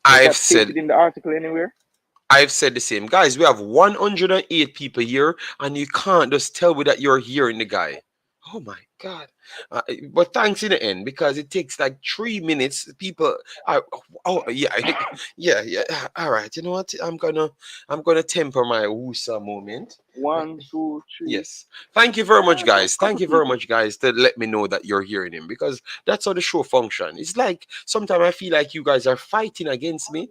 I've said in the article anywhere. I've said the same. Guys, we have 108 people here, and you can't just tell me that you're hearing the guy. Oh my God. But thanks in the end, because it takes like 3 minutes. People are, oh yeah, yeah. All right. You know what? I'm gonna temper my woosa moment. 1, 2, 3. Yes. Thank you very much, That's guys. a couple Thank you very people. much, guys, to let me know that you're hearing him, because that's how the show function. It's like sometimes I feel like you guys are fighting against me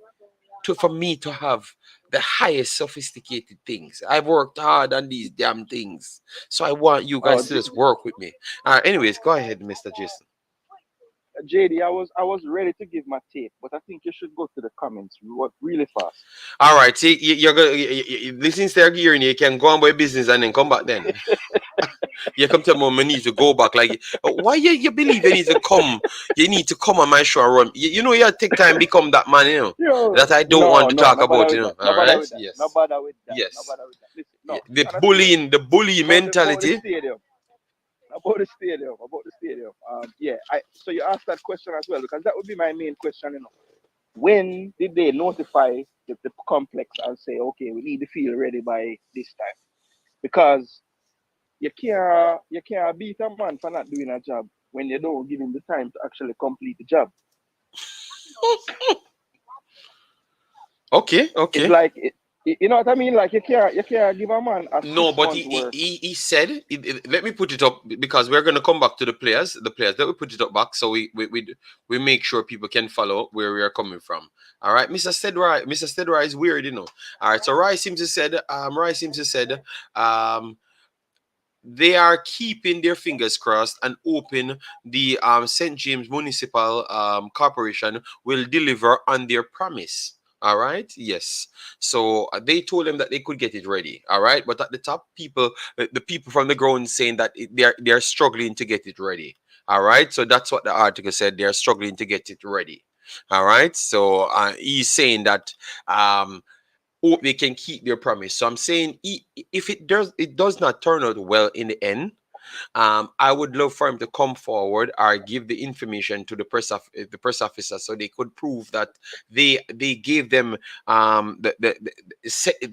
for me to have the highest sophisticated things. I've worked hard on these damn things. So I want you Oh, guys to just work with me. Anyways, go ahead, Mr. Jason. JD, I was ready to give my take, but I think you should go to the comments really fast. All right, see, you're gonna listen to your hearing. You can go on by business and then come back. Then you come to me, need to go back. Like, why you believe you need to come? You need to come on my show and run. You know, you have to take time become that man. You know Yo, that I don't no, want to no, talk no bother about. You with know. that. No All bother right. with that. No Yes. bother with that. No Yes. bother with that. Listen, Yeah, no. the Honestly, bully about the mentality. stadium. About the stadium. About the stadium. Yeah. So you asked that question as well, because that would be my main question. When did they notify the complex and say, okay, we need the field ready by this time? Because you can't beat a man for not doing a job when you don't give him the time to actually complete the job. Okay. It's Okay. like you know what I mean? Like you can't give a man a No, 6 but month work. he said, let me put it up, because we're going to come back to the players. The players, let me put it up back so we make sure people can follow where we are coming from. All right, Mr. Stedra is weird, you know. All right, so Rice seems to said, um, they are keeping their fingers crossed and hoping the St. James Municipal Corporation will deliver on their promise. All right. Yes. So they told them that they could get it ready. All right. But at the top, the people from the ground saying that they're struggling to get it ready. All right. So that's what the article said. They're struggling to get it ready. All right. So he's saying that hope they can keep their promise. So I'm saying if it does not turn out well in the end, I would love for him to come forward or give the information to the press officer, so they could prove that they gave them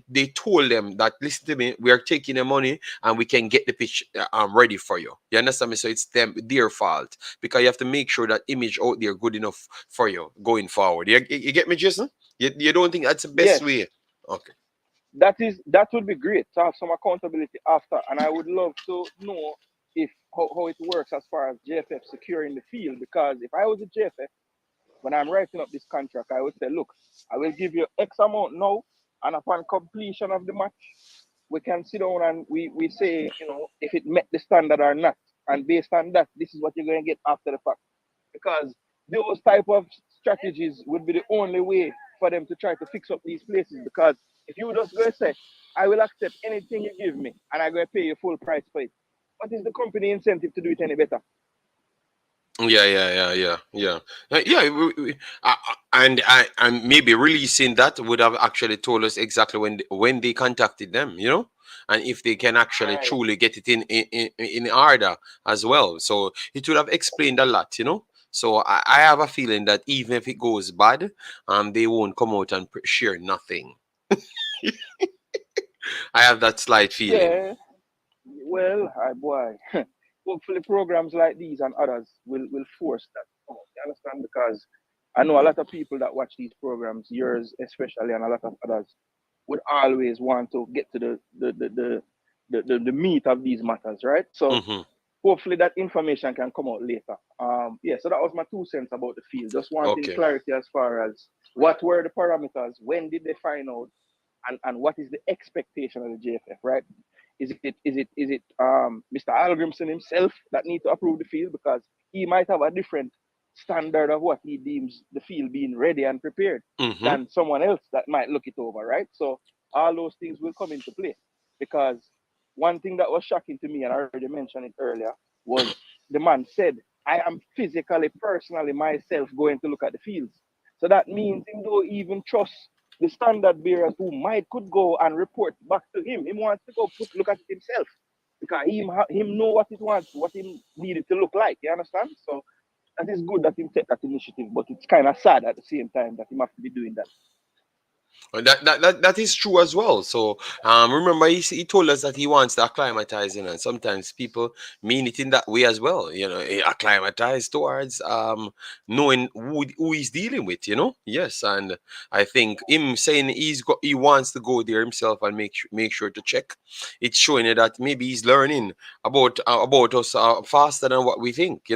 they told them that, listen to me, we are taking the money and we can get the pitch ready for you. You understand me? So it's their fault, because you have to make sure that image out there good enough for you going forward. You get me, Jason? You don't think that's the best Yes, way? Okay. that would be great to have some accountability after, and I would love to know if how it works as far as JFF securing the field. Because if I was a JFF, when I'm writing up this contract, I would say, look, I will give you X amount now, and upon completion of the match, we can sit down and we say, if it met the standard or not. And based on that, this is what you're going to get after the fact. Because those type of strategies would be the only way for them to try to fix up these places. Because if you just go and say, I will accept anything you give me and I'm going to pay you full price for it, what is the company incentive to do it any better? Yeah. Yeah. And maybe releasing that would have actually told us exactly when they contacted them, and if they can actually Right. truly get it in order as well. So it would have explained a lot. So I have a feeling that even if it goes bad, they won't come out and share nothing. I have that slight feeling. Yeah. Well, boy, hopefully programs like these and others will force that. You understand? Because I know a lot of people that watch these programs, yours especially, and a lot of others, would always want to get to the meat of these matters, right? So Hmm. hopefully that information can come out later. Yeah, so that was my 2 cents about the field. Just wanting Okay. clarity as far as what were the parameters, when did they find out, and what is the expectation of the JFF, right? Is it Mr. Hallgrimsson himself that need to approve the field, because he might have a different standard of what he deems the field being ready and prepared Hmm. than someone else that might look it over, right? So all those things will come into play, because one thing that was shocking to me, and I already mentioned it earlier, was the man said, I am physically, personally, myself going to look at the fields. So that means him don't even trust the standard bearers who could go and report back to him. He wants to go look at it himself, because him know what it wants, what he needed to look like. You understand? So that is good that him take that initiative, but it's kind of sad at the same time that he have to be doing that. That is true as well. So remember he told us that he wants to acclimatize, and sometimes people mean it in that way as well. Acclimatize towards knowing who he's dealing with. Yes, and I think him saying he wants to go there himself and make sure to check. It's showing you that maybe he's learning about us faster than what we think.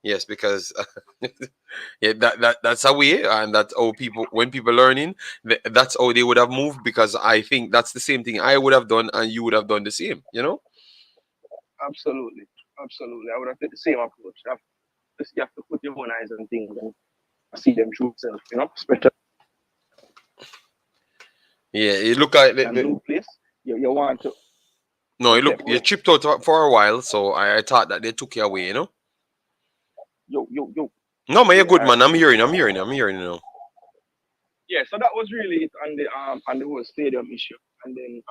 Yes, because yeah, that's a way, and that's how people when people learning, that's how they would have moved. Because I think that's the same thing I would have done, and you would have done the same. Absolutely, absolutely. I would have taken the same approach. You have to put your own eyes on things and see them through yourself. Especially Yeah, it look like new place. You want to. No, you chipped out for a while, so I thought that they took you away. Yo. No, man, you're good, man. I'm hearing now. Yeah, so that was really it on the whole stadium issue, and then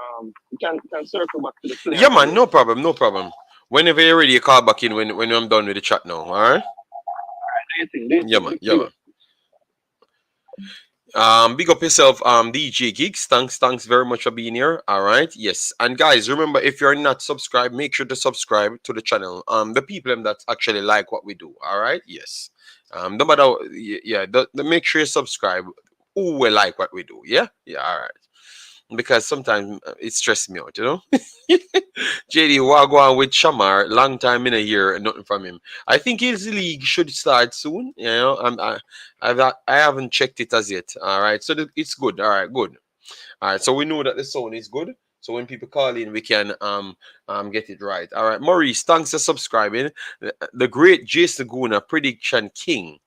we can circle back to the play. Yeah, man, no problem. Whenever you're ready, you call back in when I'm done with the chat now. All right. Yeah, man. Big up yourself, DJ Gigs. Thanks very much for being here. All right, yes. And guys, remember, if you're not subscribed, make sure to subscribe to the channel. The people that actually like what we do. All right, yes. No matter, make sure you subscribe. Who will like what we do? Yeah, all right. Because sometimes it stresses me out, JD, what go on with Shamar? Long time in a year, nothing from him. I think his league should start soon. I haven't checked it as yet. All right, so it's good. All right, good. All right, so we know that the sound is good. So when people call in, we can get it right. All right, Maurice, thanks for subscribing. The great Jason Guna, prediction king,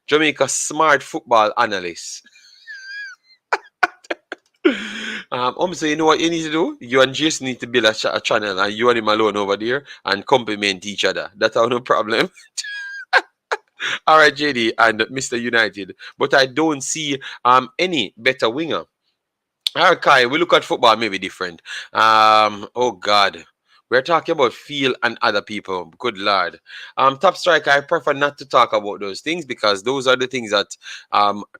Jamaica smart football analyst. So you know what you need to do? You and Jason need to build a channel, and you and him alone over there and compliment each other. That's no problem. All right, JD and Mr. United. But I don't see any better winger. All right, Kai, we look at football maybe different. Oh God. We're talking about Phil and other people. Good Lord. Top striker, I prefer not to talk about those things because those are the things that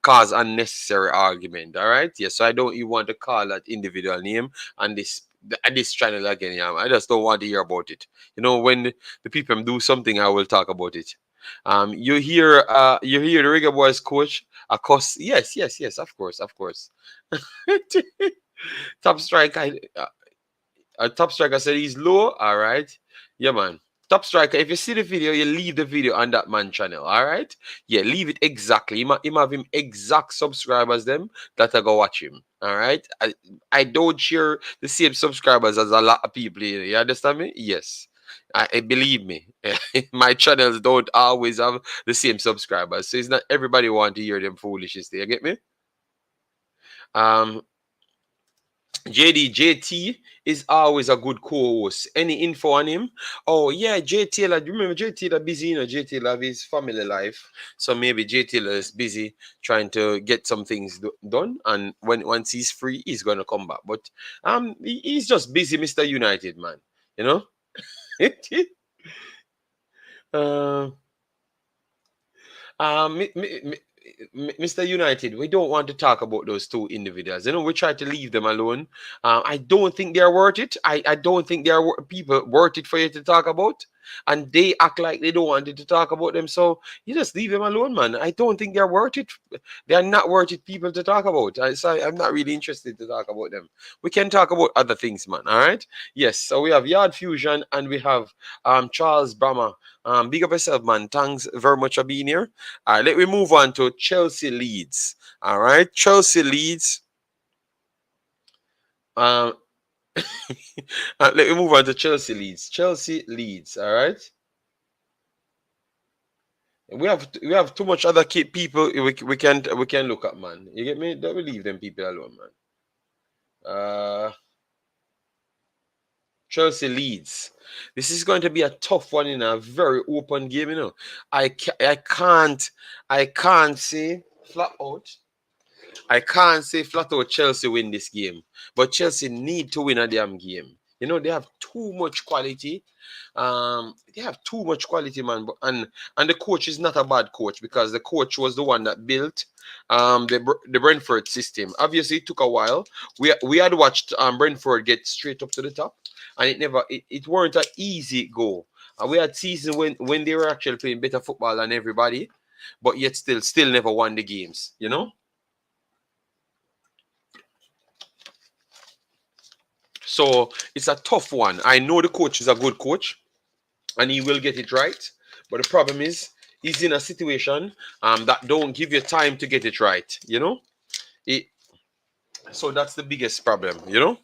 cause unnecessary argument. All right. Yes. So I don't even want to call that individual name and this channel again. Yeah. I just don't want to hear about it. When the people do something, I will talk about it. You hear the Reggae Boyz coach, of course. Yes, of course. Top striker. Top striker said he's low. All right. Yeah, man. Top striker, if you see the video, you leave the video on that man channel. All right. Yeah, leave it exactly. Him have him exact subscribers them that are go watch him. All right. I don't share the same subscribers as a lot of people. You understand me? Yes. I believe me. My channels don't always have the same subscribers. So it's not everybody want to hear them foolishness. You get me? JT is always a good co-host. Any info on him? Oh yeah, J Taylor. Remember J Taylor busy, J Taylor have his family life. So maybe J Taylor is busy trying to get some things done. And once he's free, he's gonna come back. But he's just busy, Mr. United, man. Mr. United, we don't want to talk about those two individuals. We try to leave them alone. I don't think they're worth it. I don't think they're people worth it for you to talk about. And they act like they don't want you to talk about them. So you just leave them alone, man. I don't think they're worth it. They are not worth it people to talk about. So I'm not really interested to talk about them. We can talk about other things, man. All right? Yes. So we have Yard Fusion and we have Charles Brahma. Big up yourself, man. Thanks very much for being here. All right, let me move on to Chelsea Leeds. All right, Chelsea Leeds. Let me move on to Chelsea Leeds. Chelsea Leeds. All right. We have too much other people we can look at, man. You get me? Don't leave them people alone, man. Chelsea Leeds. This is going to be a tough one in a very open game, I can't say flat out. I can't say flat out Chelsea win this game. But Chelsea need to win a damn game. You know, they have too much quality. They have too much quality, man. And the coach is not a bad coach, because the coach was the one that built the Brentford system. Obviously, it took a while. We had watched Brentford get straight up to the top, and it weren't an easy go. We had seasons when they were actually playing better football than everybody, but yet still never won the games. You know. So it's a tough one. I know the coach is a good coach, and he will get it right. But the problem is, he's in a situation that don't give you time to get it right. You know, it, so that's the biggest problem. You know.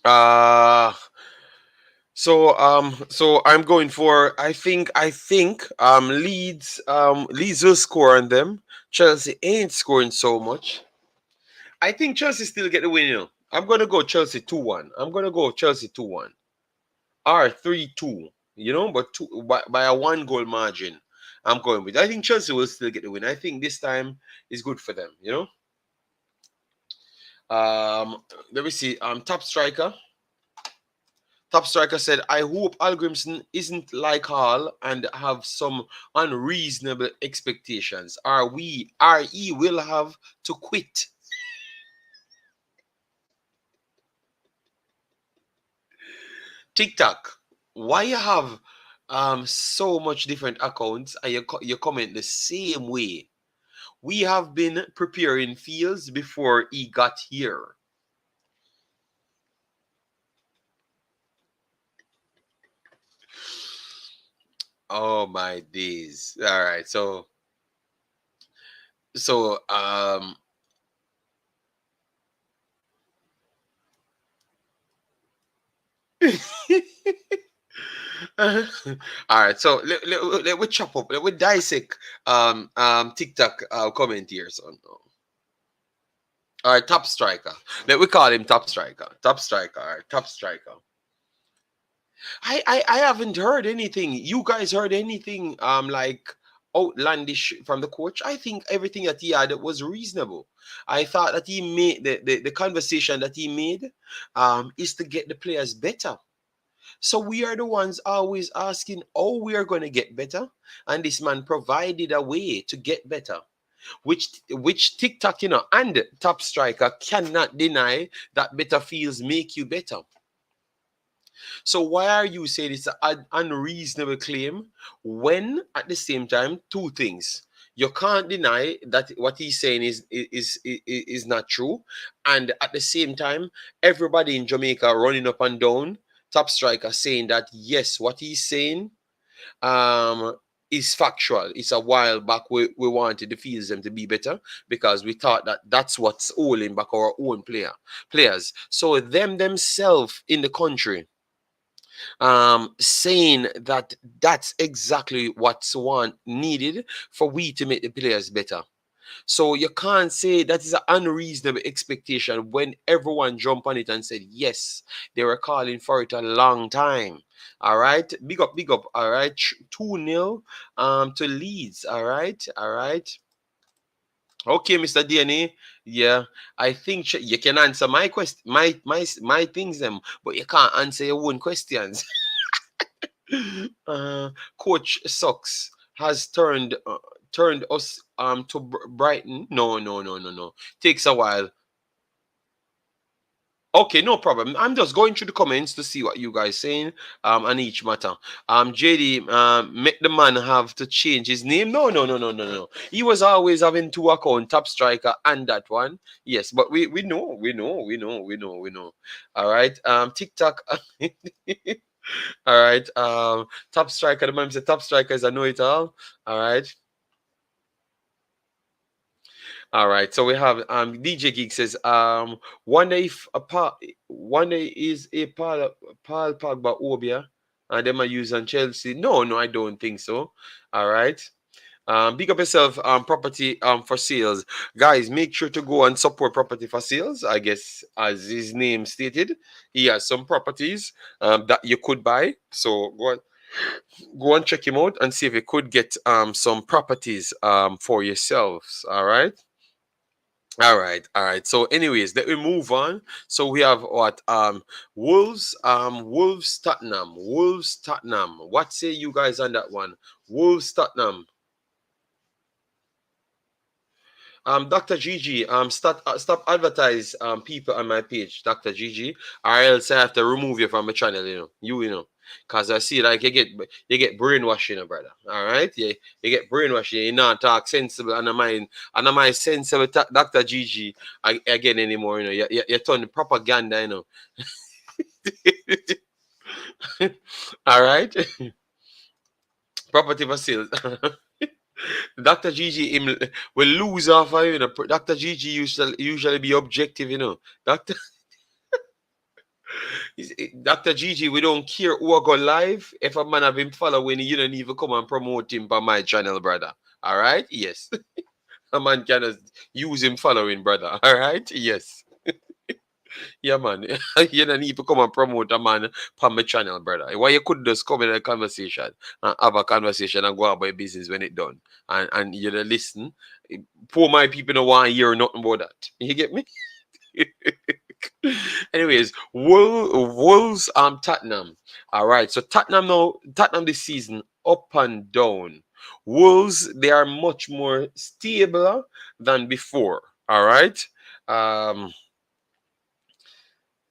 Uh so I'm going for, Leeds will score on them. Chelsea ain't scoring so much. I think Chelsea still get the win. You know? I'm gonna go Chelsea 2-1. I'm gonna go Chelsea 2-1. Or 3-2, you know, but by a 1 goal margin. I'm going with. I think Chelsea will still get the win. I think this time is good for them, you know. Let me see. Top striker. Top striker said, I hope Hallgrimsson isn't like Hall and have some unreasonable expectations. RE will have to quit. TikTok, why you have so much different accounts and you comment the same way? We have been preparing fields before he got here. Oh my days. All right. So all right. So let we chop up. Let we dissect TikTok comment here. So no. All right, top striker. Let we call him top striker. Top striker. All right, top striker. I haven't heard anything. You guys heard anything like outlandish from the coach? I think everything that he had was reasonable. I thought that he made the conversation that he made is to get the players better. So we are the ones always asking how we are going to get better, and this man provided a way to get better. Which TikTok, you know, and top striker cannot deny that better feels make you better. So why are you saying it's an unreasonable claim when at the same time two things? You can't deny that what he's saying is not true, and at the same time, everybody in Jamaica running up and down, top striker saying that yes, what he's saying um is factual. It's a while back we wanted the fields them to be better because we thought that that's what's holding back our own players. So them themselves in the country saying that that's exactly what's one needed for we to make the players better. So you can't say that is an unreasonable expectation when everyone jumped on it and said yes, they were calling for it a long time. All right, big up. All right, 2-0 to Leeds. All right, all right. Okay, Mr. DNA. Yeah, I think you can answer my question, my things them, but you can't answer your own questions. Coach Sucks has turned us to Brighton. No. Takes a while. Okay, no problem. I'm just going through the comments to see what you guys saying on each matter. JD, make the man have to change his name. No. He was always having two accounts, top striker and that one. Yes, but we know. All right. TikTok. All right. Top striker. The man said top striker is a know it all. All right. All right. So we have DJ Geek says one day if a one day is a Paul Pogba Obia and them are used on Chelsea. No, I don't think so. All right. Big up yourself, property for sales. Guys, make sure to go and support property for sales. I guess as his name stated, he has some properties that you could buy. So go and check him out and see if you could get some properties for yourselves. All right. All right, all right. So, anyways, let me move on. So we have what? Wolves Tottenham. Wolves Tottenham. What say you guys on that one? Wolves Tottenham. Dr. Gigi, stop advertise people on my page, Dr. Gigi, or else I have to remove you from my channel, you know. Cause I see like you get brainwashed, brother. All right, you get brainwashed. You not talk sensible, and my sensible Dr. Gigi again anymore. You turn propaganda, All right, property for sale. Dr. Gigi will lose off of Dr. Gigi usually be objective, Dr. Dr. Gigi, we don't care who I go live. If a man have him following, you don't even come and promote him on my channel, brother. All right? Yes. A man can just use him following, brother. All right? Yes. Yeah, man. You don't need to come and promote a man on my channel, brother. Why you could just come in a conversation and have a conversation and go about your business when it done. And you don't listen. Poor my people don't want to hear nothing about that. You get me? Anyways, Wolves Tottenham. All right. So Tottenham this season up and down. Wolves, they are much more stable than before. All right. Um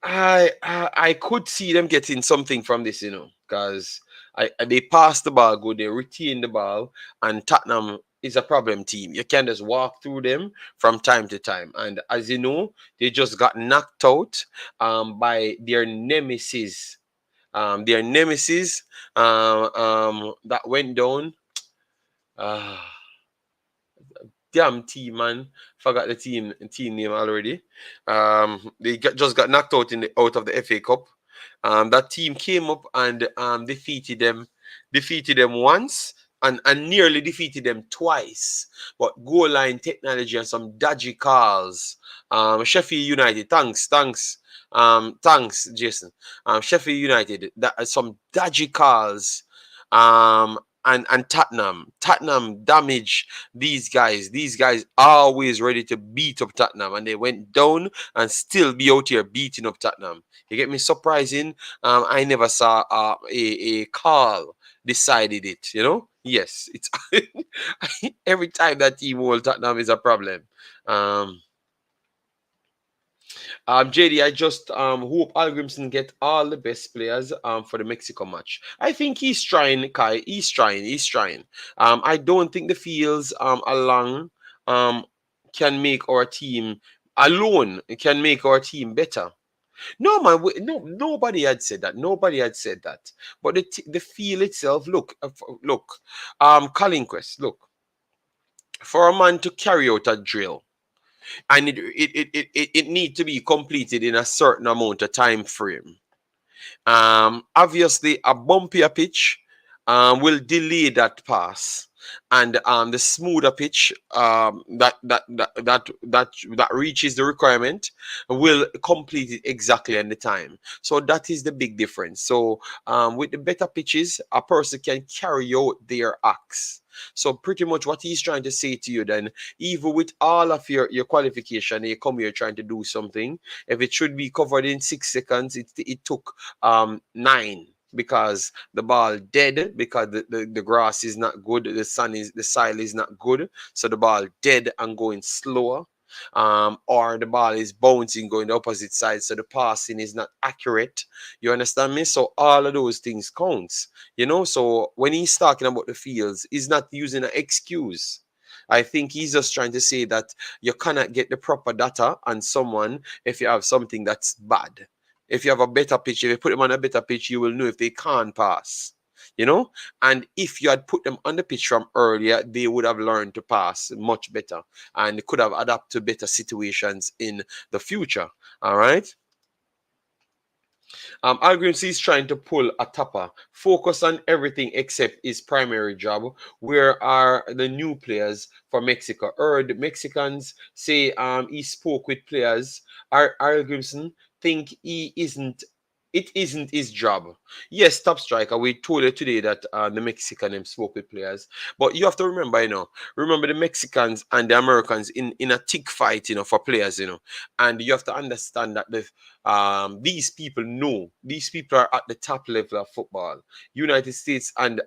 I could see them getting something from this, because they pass the ball good, they retain the ball, and Tottenham is a problem team. You can just walk through them from time to time, and as you know, they just got knocked out by their nemesis. That went down. Uh, Damn team, man. Forgot the team name already. Just got knocked out of the FA Cup. That team came up and defeated them once and nearly defeated them twice. But goal line technology and some dodgy calls. Sheffield United, thanks, Jason. Sheffield United, some dodgy calls. And Tottenham damage these guys. These guys always ready to beat up Tottenham, and they went down and still be out here beating up Tottenham. You get me? Surprising. I never saw a call decided it. Yes, it's every time that team hold Tottenham is a problem. JD, I just hope Hallgrimsson get all the best players for the Mexico match. I think he's trying, Kai. He's trying. I don't think the fields along can make our team alone can make our team better. No, man, no, nobody had said that. Nobody had said that. But the field itself, look, Colin Quest, look, for a man to carry out a drill, and it need to be completed in a certain amount of time frame. Obviously, a bumpier pitch will delay that pass, and the smoother pitch that reaches the requirement will complete it exactly on the time. So that is the big difference. So with the better pitches, a person can carry out their acts. So pretty much what he's trying to say to you then, even with all of your qualification, you come here trying to do something. If it should be covered in 6 seconds, it took 9, because the ball dead, because the grass is not good, the soil is not good, so the ball dead and going slower. Or the ball is bouncing going the opposite side, so the passing is not accurate. You understand me? So all of those things counts. So when he's talking about the fields, he's not using an excuse. I think he's just trying to say that you cannot get the proper data on someone if you have something that's bad. If you have a better pitch, if you put them on a better pitch, you will know if they can't pass. And if you had put them on the pitch from earlier, they would have learned to pass much better and could have adapted to better situations in the future. All right. Hallgrimsson is trying to pull a topper, focus on everything except his primary job. Where are the new players for Mexico? Heard Mexicans say he spoke with players. Hallgrimsson think he isn't It isn't his job. Yes, top striker. We told you today that the Mexican him spoke with players, but you have to remember, remember the Mexicans and the Americans in a tick fight, for players, and you have to understand that these people know these people are at the top level of football. United States and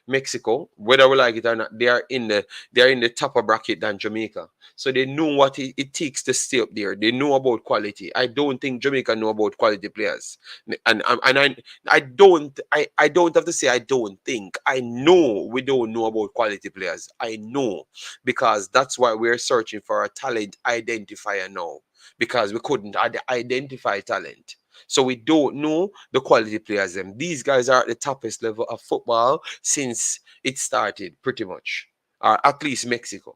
Mexico, whether we like it or not, they are in the tougher bracket than Jamaica. So they know what it takes to stay up there. They know about quality. I don't think Jamaica know about quality players. And I don't have to say I don't think. I know we don't know about quality players. I know, because that's why we're searching for a talent identifier now, because we couldn't identify talent. So we don't know the quality players. These guys are at the toppest level of football since it started, pretty much, or at least Mexico.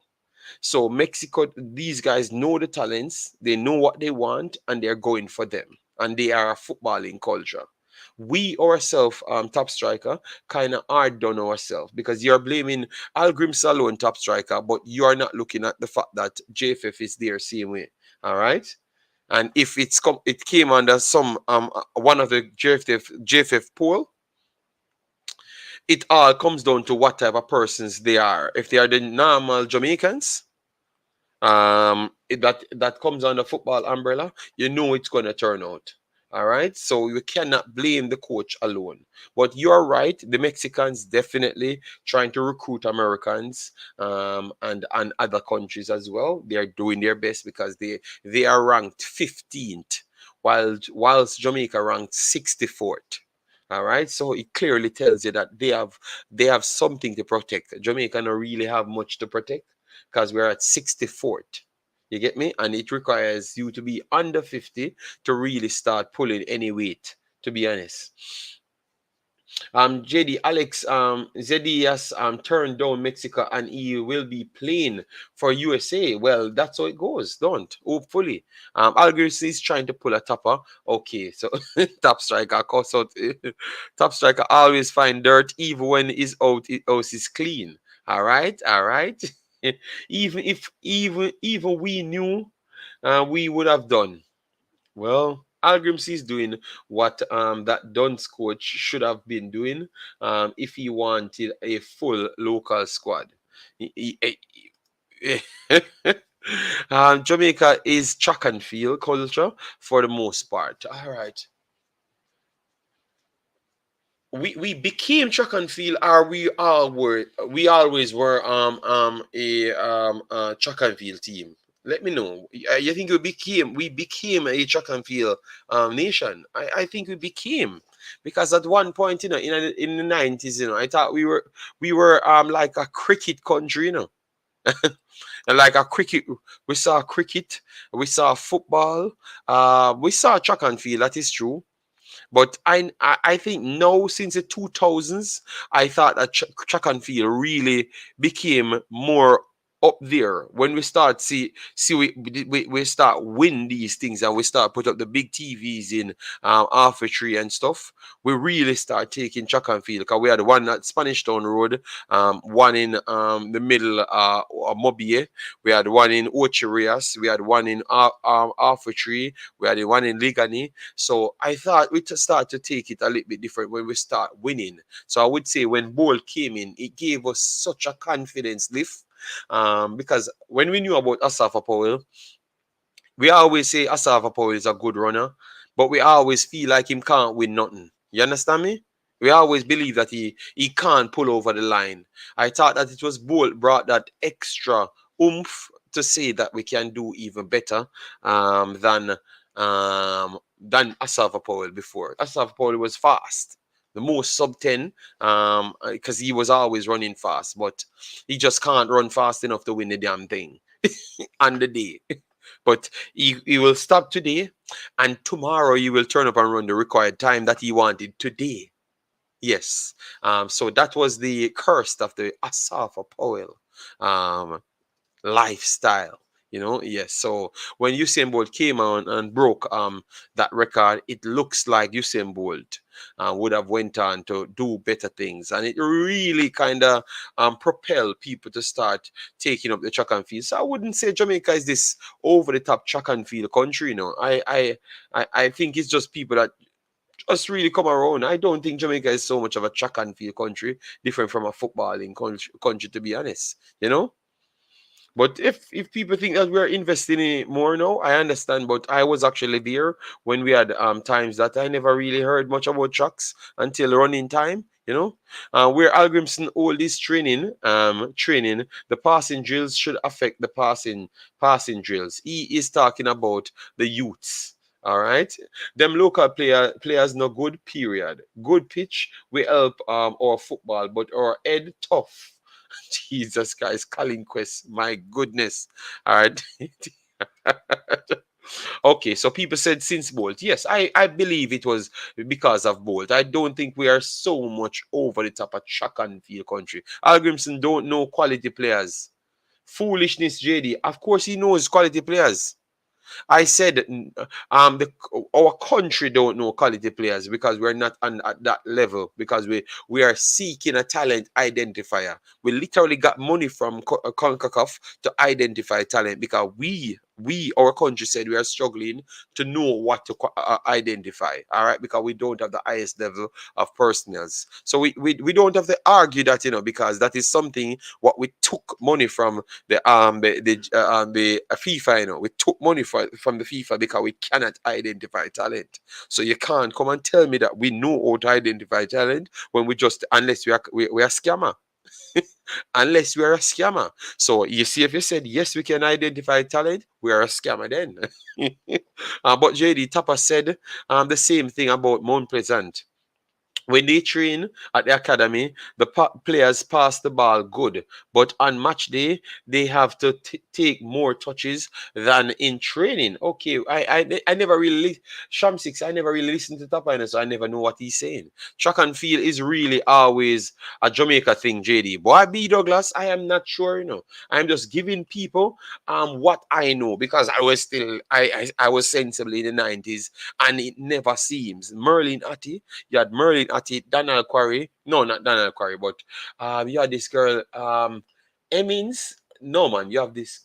So Mexico, these guys know the talents, they know what they want, and they're going for them. And they are a footballing culture. We ourselves, top striker, kind of hard done ourselves, because you're blaming Hallgrimsson alone top striker, but you are not looking at the fact that JFF is there same way. All right. And if it came under some one of the JFF poll, it all comes down to what type of persons they are. If they are the normal Jamaicans, that comes under football umbrella, it's going to turn out. All right, so you cannot blame the coach alone. But you're right, the Mexicans definitely trying to recruit Americans, and other countries as well. They are doing their best, because they are ranked 15th, whilst Jamaica ranked 64th. All right, so it clearly tells you that they have something to protect. Jamaica don't really have much to protect, because we're at 64th. You get me? And it requires you to be under 50 to really start pulling any weight, to be honest. JD Alex, ZD has turned down Mexico, and he will be playing for USA. Well, that's how it goes, don't hopefully. Algiers is trying to pull a topper. Okay, so top striker course out. Top striker always find dirt, even when his house is clean. All right. Even we knew, we would have done. Well, Hallgrimsson is doing what that Duns coach should have been doing, if he wanted a full local squad. Jamaica is track and field culture for the most part. All right. We became track and field, or we always were a track and field team. Let me know. You think we became a track and field nation? I think we became, because at one point, in the 90s, I thought we were like a cricket country, and like a cricket. We saw cricket, we saw football, we saw track and field. That is true. But I think now, since the 2000s, I thought that track and field really became more up there when we start we start win these things, and we start put up the big TVs in Arthurtree and stuff. We really start taking track and field, because we had one at Spanish Town Road, one in the middle of MoBay, we had one in Ocherias, we had one in Arthurtree, we had one in Ligani. So I thought we start to take it a little bit different when we start winning. So I would say when Bolt came in, it gave us such a confidence lift. Because when we knew about Asafa Powell, we always say Asafa Powell is a good runner, but we always feel like him can't win nothing. You understand me? We always believe that he can't pull over the line. I thought that it was Bolt brought that extra oomph to say that we can do even better than Asafa Powell before. Asafa Powell was fast, the most sub 10, because he was always running fast, but he just can't run fast enough to win the damn thing on the day. But he will stop today, and tomorrow he will turn up and run the required time that he wanted today. Yes. So that was the curse of the Asafa Powell lifestyle. Yes. So when Usain Bolt came on and broke that record, it looks like Usain Bolt would have went on to do better things, and it really kind of propel people to start taking up the track and field. So I wouldn't say Jamaica is this over the top track and field country. I think it's just people that just really come around. I don't think Jamaica is so much of a track and field country, different from a footballing country, to be honest. You know. But if people think that we're investing in it more now, I understand. But I was actually there when we had times that I never really heard much about trucks until running time. You know, where Hallgrimsson hold this training, the passing drills should affect the passing drills. He is talking about the youths. All right, them local players no good. Period. Good pitch we help our football, but our head tough. Jesus Christ, Colin Quest, my goodness. All right. Okay, so people said since Bolt. Yes, I believe it was because of Bolt. I don't think we are so much over the top of track and field country. Hallgrimsson don't know quality players. Foolishness, JD. Of course he knows quality players. I said our country don't know quality players because we're not at that level, because we are seeking a talent identifier. We literally got money from Concacaf to identify talent because our country said we are struggling to know what to identify. All right, because we don't have the highest level of personnels. So we don't have to argue that, because that is something what we took money from the FIFA. We took money from the FIFA because we cannot identify talent. So you can't come and tell me that we know how to identify talent when unless we are scammer. Unless we are a scammer. So you see, if you said yes, we can identify talent, we are a scammer then. But JD Tapper said the same thing about Mount Pleasant. When they train at the academy, the players pass the ball good. But on match day, they have to take more touches than in training. Okay, I never really, Sham 6, I never really listened to Tapiner, so I never know what he's saying. Track and field is really always a Jamaica thing, JD. Boy, B. Douglas, I am not sure, I'm just giving people what I know, because I was still, I was sensible in the 90s, and it never seems. Merlin Atty, you had Merlin Atty, Daniel Quarry. No, not Daniel Quarry, but you had this girl, Emmins. No, man, you have that.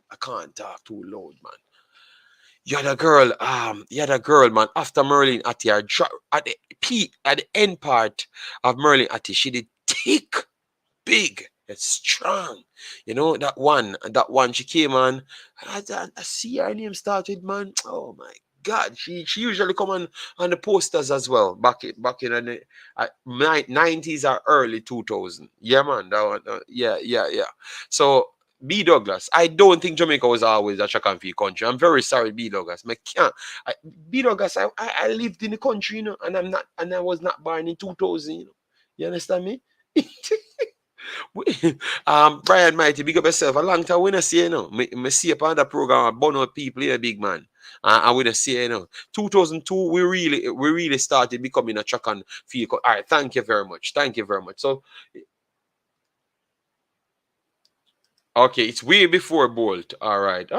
I can't talk too loud, man. You had a girl, man. After Merlin Atty, at the peak, at the end part of Merlin Atty, she did thick, big, and strong. That one she came on. I see her name started, man. Oh my God, she usually come on the posters as well. Back in the 90s or early 2000. Yeah, man. That one, yeah. So B. Douglas, I don't think Jamaica was always a track and field country. I'm very sorry, B. Douglas. B. Douglas, I lived in the country, and I was not born in 2000. You understand me? Brian Mighty, big up yourself. A long time we not see, me see upon that program, burn out people here, big man. And we not see, 2002, we really started becoming a track and field. All right, thank you very much. So, okay, it's way before Bolt. All right.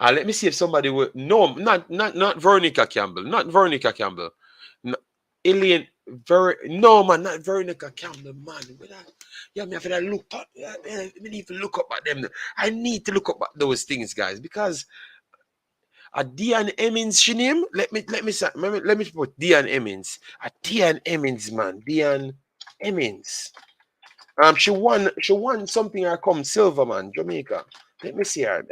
Let me see if somebody will. No, not Veronica Campbell. Not Veronica Campbell. No, Elaine. No, man, not Veronica Campbell, man. Yeah, me have to look up. Me need to look up at them. I need to look up at those things, guys, because Diane Emmins, she name. Let me put Diane Emmins. Diane Emmins, man. Diane Emmins. She won something. I come silver, man. Jamaica. Let me see her.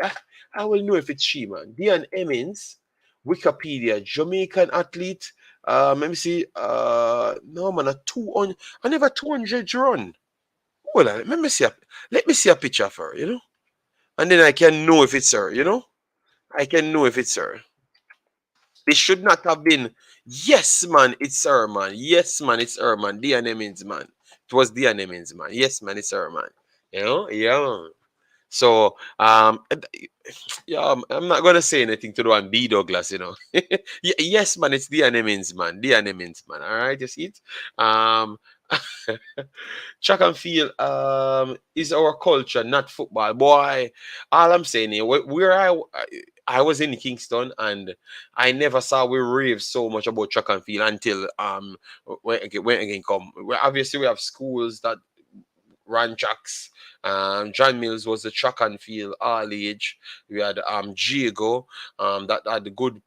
I will know if it's she, man. Diane Emmins, Wikipedia, Jamaican athlete. Let me see. No, man, a 200. I never 200 run. Hold on. Let me see a picture of her. And then I can know if it's her. I can know if it's her. It should not have been. Yes, man, it's her, man. Yes, man, it's her, man. Diane Emmins, man. It was Diane Emmins, man. Yes, man, it's her, man. Yeah. So, yeah, I'm not gonna say anything to the one B. Douglas, yes, man, it's Diane Emmins, man. Diane Emmins, man. All right, you see it. Track and field is our culture, not football, boy. All I'm saying here, where I was in Kingston, and I never saw we rave so much about track and field until when again come. Obviously we have schools that ran tracks. John Mills was the track and field all age. We had Diego that had the good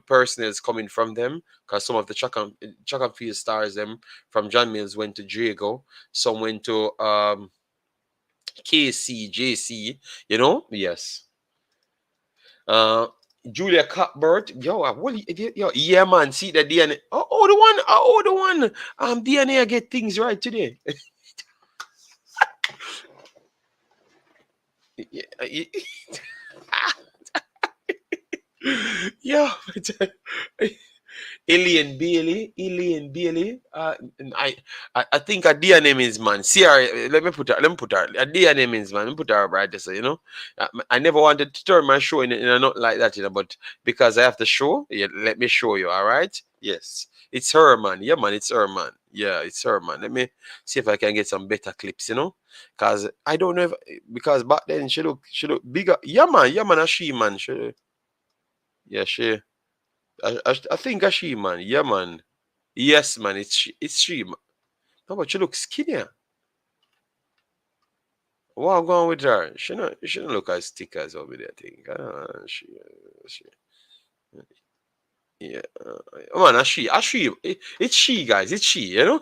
personnel coming from them, because some of the track and field stars them from John Mills went to Diego. Some went to KC, JC, you know, yes. Julia Cuthbert, yeah, man. See the DNA. The one. DNA get things right today. Yeah, Ilian Bailey. I think a DNA means man. See her. Let me put her. A DNA means man. Let me put her right there. So, you know, I never wanted to turn my show in a note like that, you know. But because I have the show, yeah, let me show you. All right. Yes, it's her, man. Yeah, man. It's her, man. Yeah, it's her, man. Let me see if I can get some better clips, you know. Cause I don't know if, because back then she look bigger. Yeah, man. Yeah, man. A she, man. She. I think a she, man. Yeah, man. Yes, man. It's she, man. No, but she looks skinnier. What I'm going with her? She don't look as thick as over there, I think. She yeah. Man, it's she, guys. It's she, you know?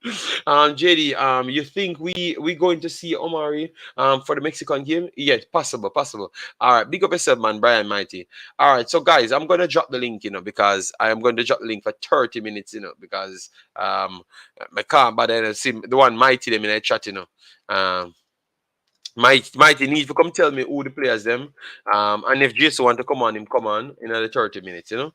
JD, you think we going to see Omari for the Mexican game? Yes, possible. All right, big up yourself, man, Brian Mighty. All right, so guys, I'm gonna drop the link, you know, because I am going to drop the link for 30 minutes, you know, because I can't, but then see the one Mighty them in the chat, you know. Mighty need to come tell me who the players them. And if Jason want to come on, him come on in the 30 minutes, you know.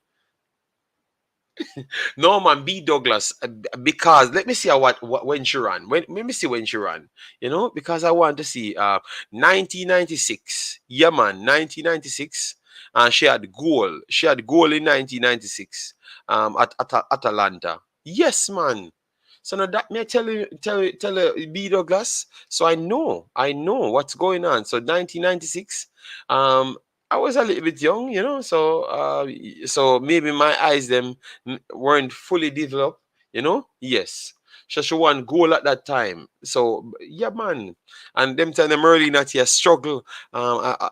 No, man, B Douglas, because let me see what when she ran. Let me see when she ran. You know, because I want to see 1996. Yeah, man, 1996. And she had goal. She had goal in 1996. At Atalanta. Yes, man. So now that may tell you, B Douglas. So I know what's going on. So 1996. I was a little bit young, you know, so maybe my eyes them weren't fully developed, you know. Yes, she won goal at that time. So yeah, man, and them tell them early that he struggle.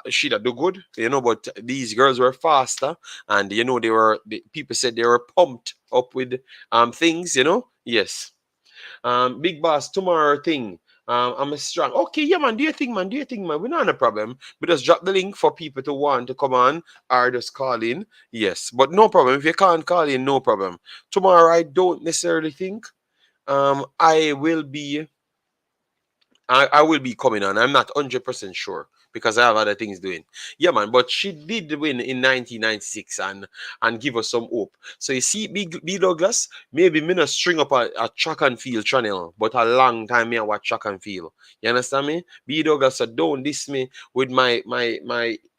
She that do good, you know, but these girls were faster, and you know people said they were pumped up with things, you know. Yes. Big boss, tomorrow thing. I'm a strong. Okay, yeah, man. Do you think, man? We're not a problem. We just drop the link for people to want to come on or just call in. Yes, but no problem. If you can't call in, no problem. Tomorrow, I don't necessarily think I will be. I will be coming on. I'm not 100% sure because I have other things doing. Yeah, man. But she did win in 1996 and give us some hope. So you see, B Douglas, maybe me not string up a track and field channel, but a long time me I watch track and field. You understand me? B Douglas, so don't diss me with my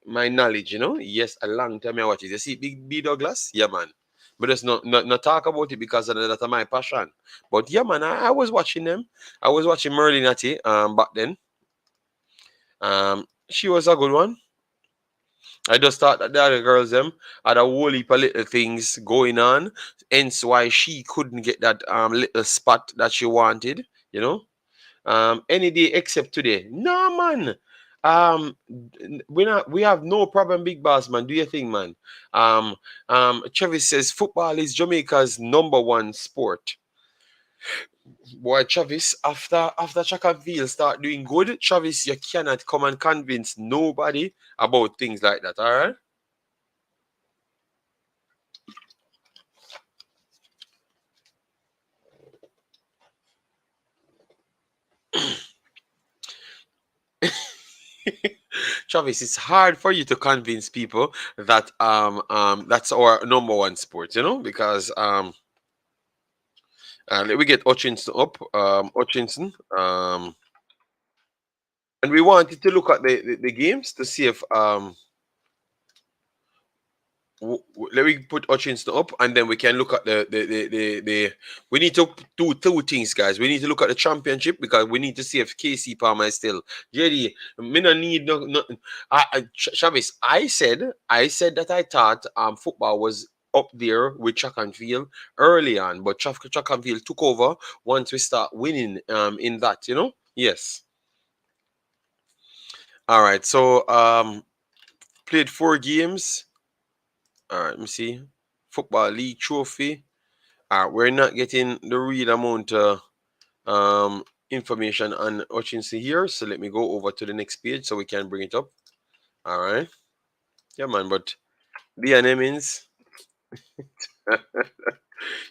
knowledge, you know? Yes, a long time I watch it. You see, B Douglas? Yeah, man. But just not talk about it because that's my passion. But yeah, man, I was watching them. I was watching Merlin Natty back then. She was a good one. I just thought that the other girls them had a whole heap of little things going on. Hence why she couldn't get that little spot that she wanted, you know. Any day except today. No, man. We have no problem, big boss, man. Do your thing, man. Travis says football is Jamaica's #1 sport. Boy, Travis, after track and field start doing good, Travis, you cannot come and convince nobody about things like that, all right? Travis, it's hard for you to convince people that that's our #1 sport, you know, because let me get Hutchinson up. Hutchinson. And we wanted to look at the games to see if let me put Hutchinson up, and then we can look at the we need to do two things, guys. We need to look at the championship because we need to see if KC Palmer is still JD. Me no need no. Travis, I said that I thought football was up there with track and field early on, but track and field took over once we start winning in that, you know. Yes. All right. So played 4 games. All right, let me see. Football League trophy. All right, we're not getting the real amount information on Hutchinson here. So let me go over to the next page so we can bring it up. All right. Yeah, man. But the means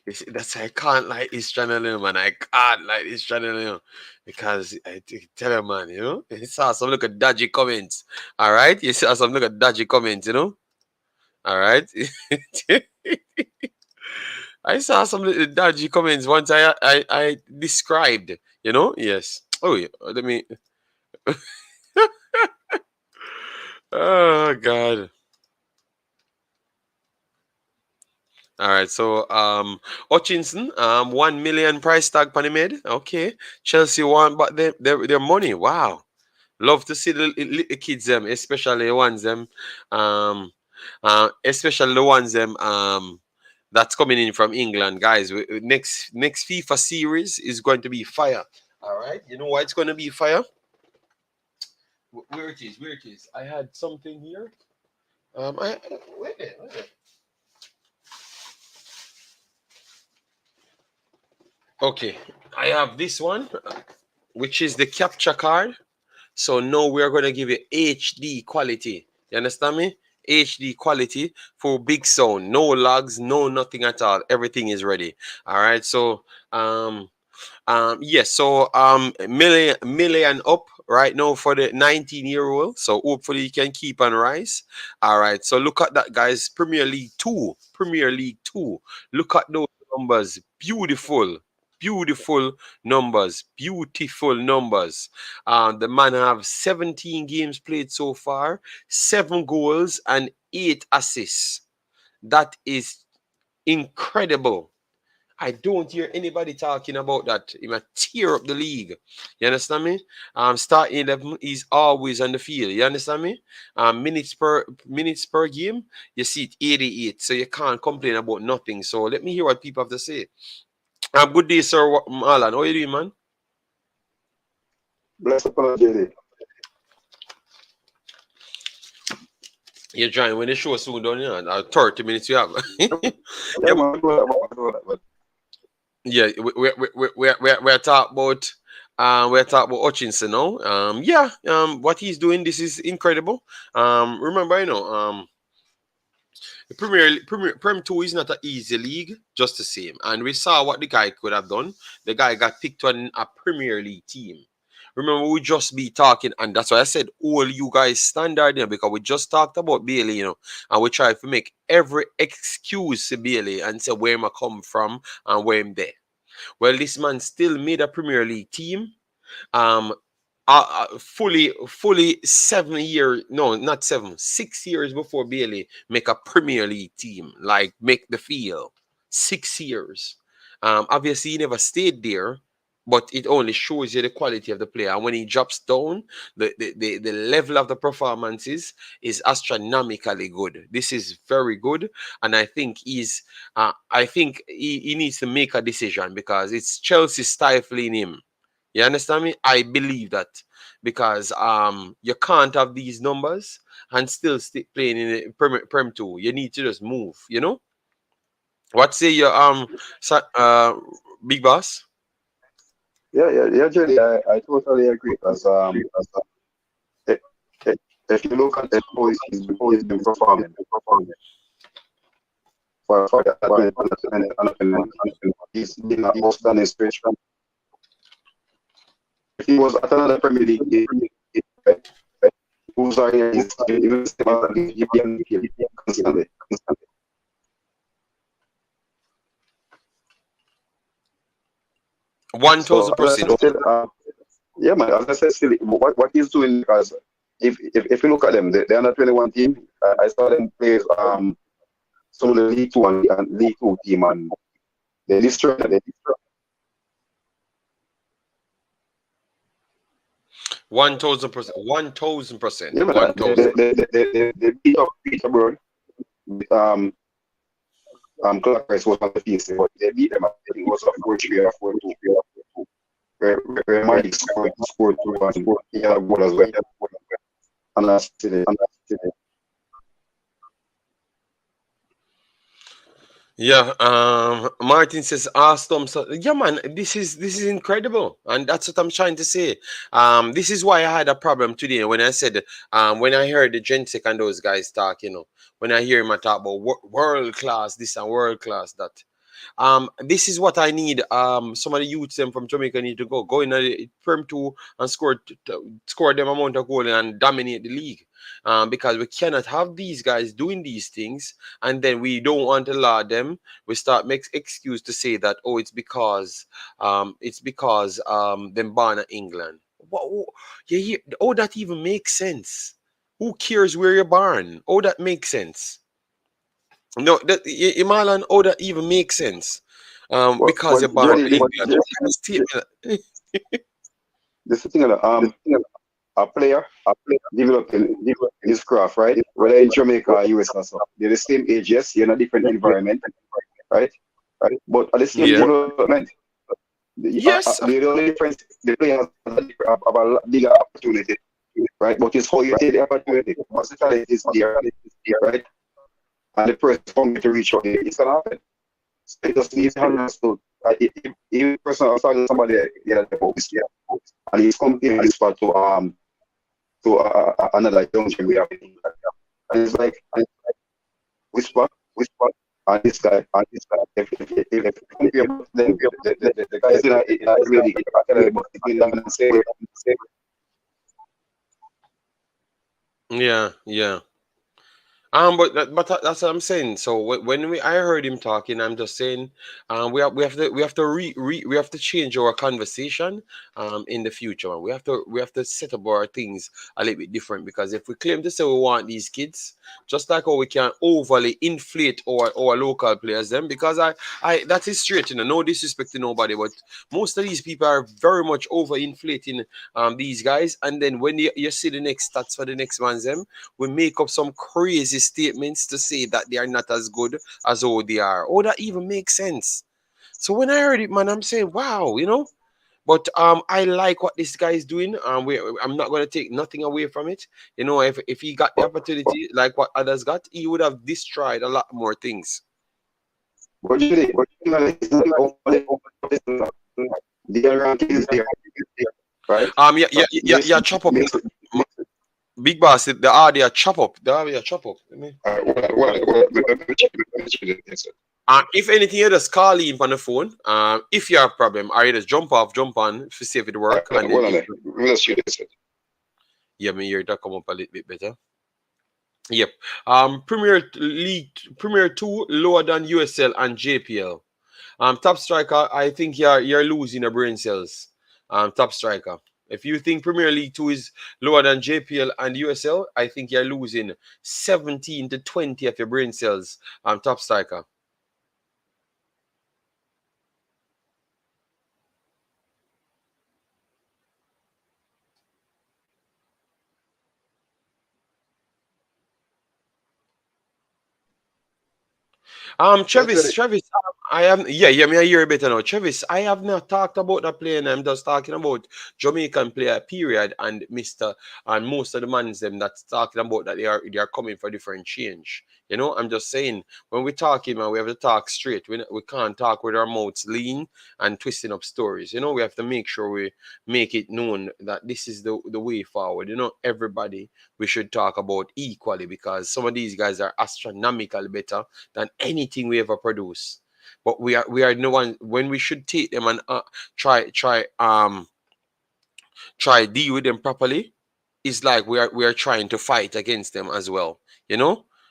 you see, that's why I can't like this channel, man. I can't like this channel, because I tell you, man, you saw some look at dodgy comments. All right. You saw some look at dodgy comments, All right. I saw some little dodgy comments once I described, Yes. Oh, yeah. Let me. Oh, God. All right. So, Hutchinson, 1 million price tag Penny made. Okay. Chelsea want but their money. Wow. Love to see the little kids them, especially the ones them, especially the ones them that's coming in from England, guys. Next FIFA series is going to be fire. All right, you know why it's going to be fire? Where it is. I had something here. Wait there. Okay, I have this one, which is the capture card. So now we're going to give you HD quality. You understand me? HD quality for big sound. No lags, no nothing at all. Everything is ready. All right. So yes. So million up right now for the 19-year-old. So hopefully you can keep on rise. All right. So look at that, guys. Premier League 2. Look at those numbers. Beautiful numbers. The man have 17 games played so far, 7 goals and 8 assists. That is incredible. I don't hear anybody talking about that. He might tear up the league. You understand me? Starting 11 is always on the field. You understand me? Minutes per game, you see it 88. So you can't complain about nothing. So let me hear what people have to say. Good day, sir. Marlon, how are you doing, man? Bless up on JD. You're trying when the show soon done, 30 minutes you have. Yeah, we're talking about Hutchinson now. What he's doing, this is incredible. Remember, the Prem 2 is not an easy league, just the same. And we saw what the guy could have done. The guy got picked on a Premier League team. Remember, we just be talking, and that's why I said all you guys standard, because we just talked about Bailey, and we try to make every excuse to Bailey and say where I come from and where I'm there. Well, this man still made a Premier League team. Fully 7 years, no, not 7, 6 years before Bailey make a Premier League team, like make the field. 6 years. Obviously, he never stayed there, but it only shows you the quality of the player. And when he drops down, the level of the performances is astronomically good. This is very good, and I think he needs to make a decision because it's Chelsea stifling him. You understand me? I believe that because you can't have these numbers and still playing in the Prem 2. You need to just move. What say your big boss? Yeah, Jenny, I totally agree. Because if you look at the boys, he's been performing for he's been an outstanding stretch. If he was at another Premier League game, who's are here, constantly. 1,000%. Yeah, man. As I said, still, what he's doing, because if you look at them, the under 21 team, I saw them play some of the League 2 and League 2 team, and they destroyed. 1,000%. 1,000%. Yeah, man. They beat up Peterborough. Clark was on the field, but they beat them. I think it was a 4-3 or 4-2. Where Mike scored 2 and he had a goal as well. And that's it. Yeah, Martin says awesome. So yeah, man, this is incredible, and that's what I'm trying to say. This is why I had a problem today when I said, when I heard the Gensek and those guys talk, when I hear him talk about world class this and world class that. This is what I need. Some of the youths them from Jamaica need to go in the Prem 2 and score them amount of goal and dominate the league. Because we cannot have these guys doing these things and then we don't want to allow them. We start make excuse to say that it's because them born in England. That even makes sense. Who cares where you're born? That makes sense. No, Imalan, that even makes sense. Because you're born in England. This thing a player developing his craft, right? Whether in Jamaica or US or so. They're the same age, yes, you're in a different environment, right? But at the same development. Yes. The only difference, the players have a bigger opportunity, right? But it's how you take the opportunity. Versatility is there, right? And the person hungry to reach out, it's gonna happen. So it just needs to understood. If a person was talking to somebody and he's comparing this part to another young gym we have in England. And it's like whisper, and this guy, if you compare them, the guys in a really between them and say, yeah. But that's what I'm saying. So when I heard him talking, I'm just saying, we have to change our conversation, in the future. Man. We have to set up our things a little bit different, because if we claim to say we want these kids, just like how we can overly inflate our local players, them, because I that is straight, no disrespect to nobody, but most of these people are very much over inflating these guys, and then when you see the next stats for the next ones, them, we make up some crazy statements to say that they are not as good as how they are. That even makes sense. So when I heard it, man, I'm saying, wow, But I like what this guy is doing. I'm not going to take nothing away from it. If he got the opportunity like what others got, he would have destroyed a lot more things. What do you think? The ranking is there, right? Yeah, chop up. Big boss, the audio chop up. If anything, you just call in on the phone. If you have a problem, or you just jump on to see if it works. Yeah, me hear that come up a little bit better. Yep. Premier 2 lower than USL and JPL. Top striker, I think you're losing your brain cells. Top striker. If you think Premier League 2 is lower than JPL and USL, I think you're losing 17 to 20 of your brain cells. Top striker. Travis, I am, me I hear it better now. Travis, I have not talked about that player, and I'm just talking about Jamaican player, period, and most of the mans them that's talking about that they are coming for different change. I'm just saying, when we're talking, man, we have to talk straight. We can't talk with our mouths lean and twisting up stories. We have to make sure we make it known that this is the way forward. Everybody we should talk about equally, because some of these guys are astronomically better than anything we ever produce. But we are no one when we should take them and try deal with them properly. It's like we are trying to fight against them as well.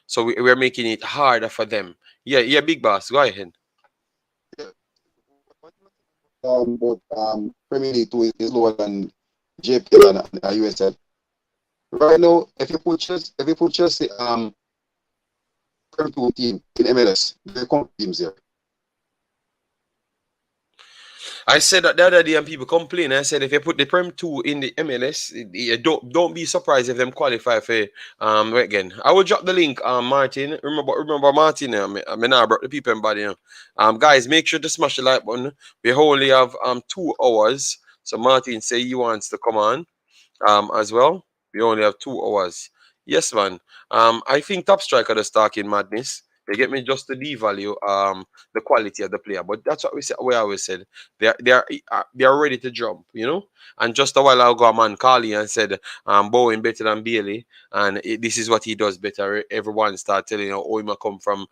So we're making it harder for them. Yeah, big boss, go ahead. But Premier League 2 is lower than JPL and USL. Right now, if you put Chelsea Premier 2 team in MLS, there are teams there. I said that the other day and people complain. I said if you put the Prem 2 in the MLS, don't be surprised if them qualify for wait again. I will drop the link, Martin. Remember Martin, I mean I brought the people in body. Guys, make sure to smash the like button. We only have 2 hours. So Martin say he wants to come on as well. We only have 2 hours. Yes, man. I think top striker is talking madness. They get me just to devalue the quality of the player, but that's what we always said. They are ready to jump, you know. And just a while ago, a man called and said, Bowen better than Bailey, and this is what he does better. Everyone start telling you, oh, he might come from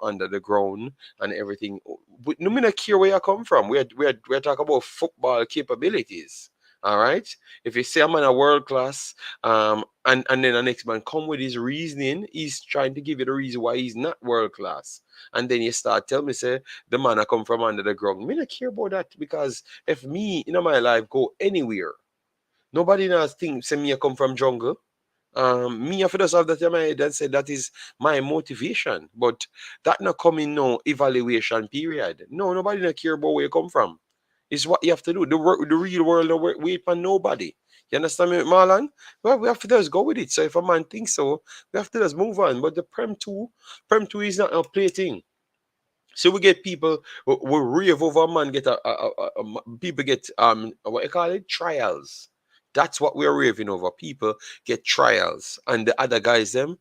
under the ground and everything. But no, me not care where you come from. We're talking about football capabilities. All right. If you say I'm on a world class, and then the next man come with his reasoning, he's trying to give you the reason why he's not world class. And then you start tell me, say, the man I come from under the ground. Me not care about that because if me in my life go anywhere, nobody knows think say me I come from jungle. Me if I just have that in my head and say that is my motivation. But that not coming no evaluation period. No, nobody not care about where you come from. It's what you have to do. The real world don't wait for nobody. You understand me, Marlon? Well, we have to just go with it. So if a man thinks so, we have to just move on. But the Prem 2 is not a play thing. So we get people we rave over a man get people get what you call it, trials. That's what we're raving over. People get trials, and the other guys them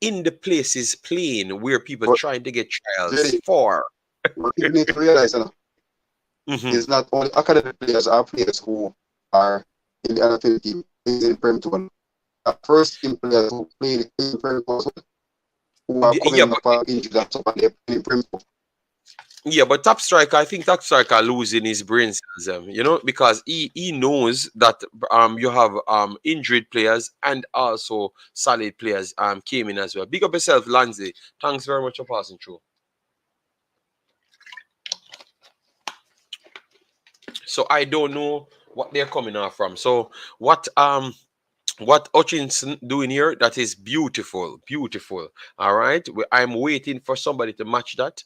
in the places playing where people But trying to get trials Jerry, for. what people need to realize, Mhm. is not only academic players are players who are in the NFL team in Prem 2. First team players who play in Prem 2 who are Yeah, coming but up for injuries and stuff, and they're playing in Prem 2. yeah, but top striker, I think top striker losing his brain cells, you know, because he knows that you have injured players and also solid players came in as well. Big up yourself, Lansley. Thanks very much for passing through. So I don't know what they're coming off from. So what Hutchinson doing here, that is beautiful, beautiful. All right, I'm waiting for somebody to match that,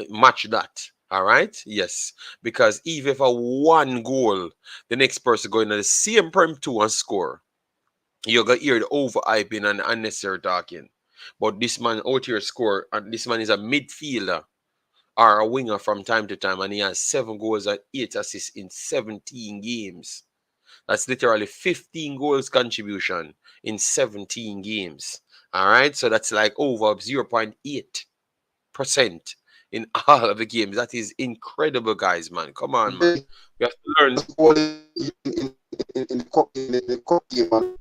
match that. All right, yes, because even if a 1 goal, the next person going to the same Prem 2 and score, you're gonna hear the overhyping and unnecessary talking. But this man out here score, and this man is a midfielder or a winger from time to time, and he has 7 goals and 8 assists in 17 games. That's literally 15 goals contribution in 17 games. All right. So that's like over 0.8% in all of the games. That is incredible, guys, man. Come on, man. We have to learn. In the cup game, man,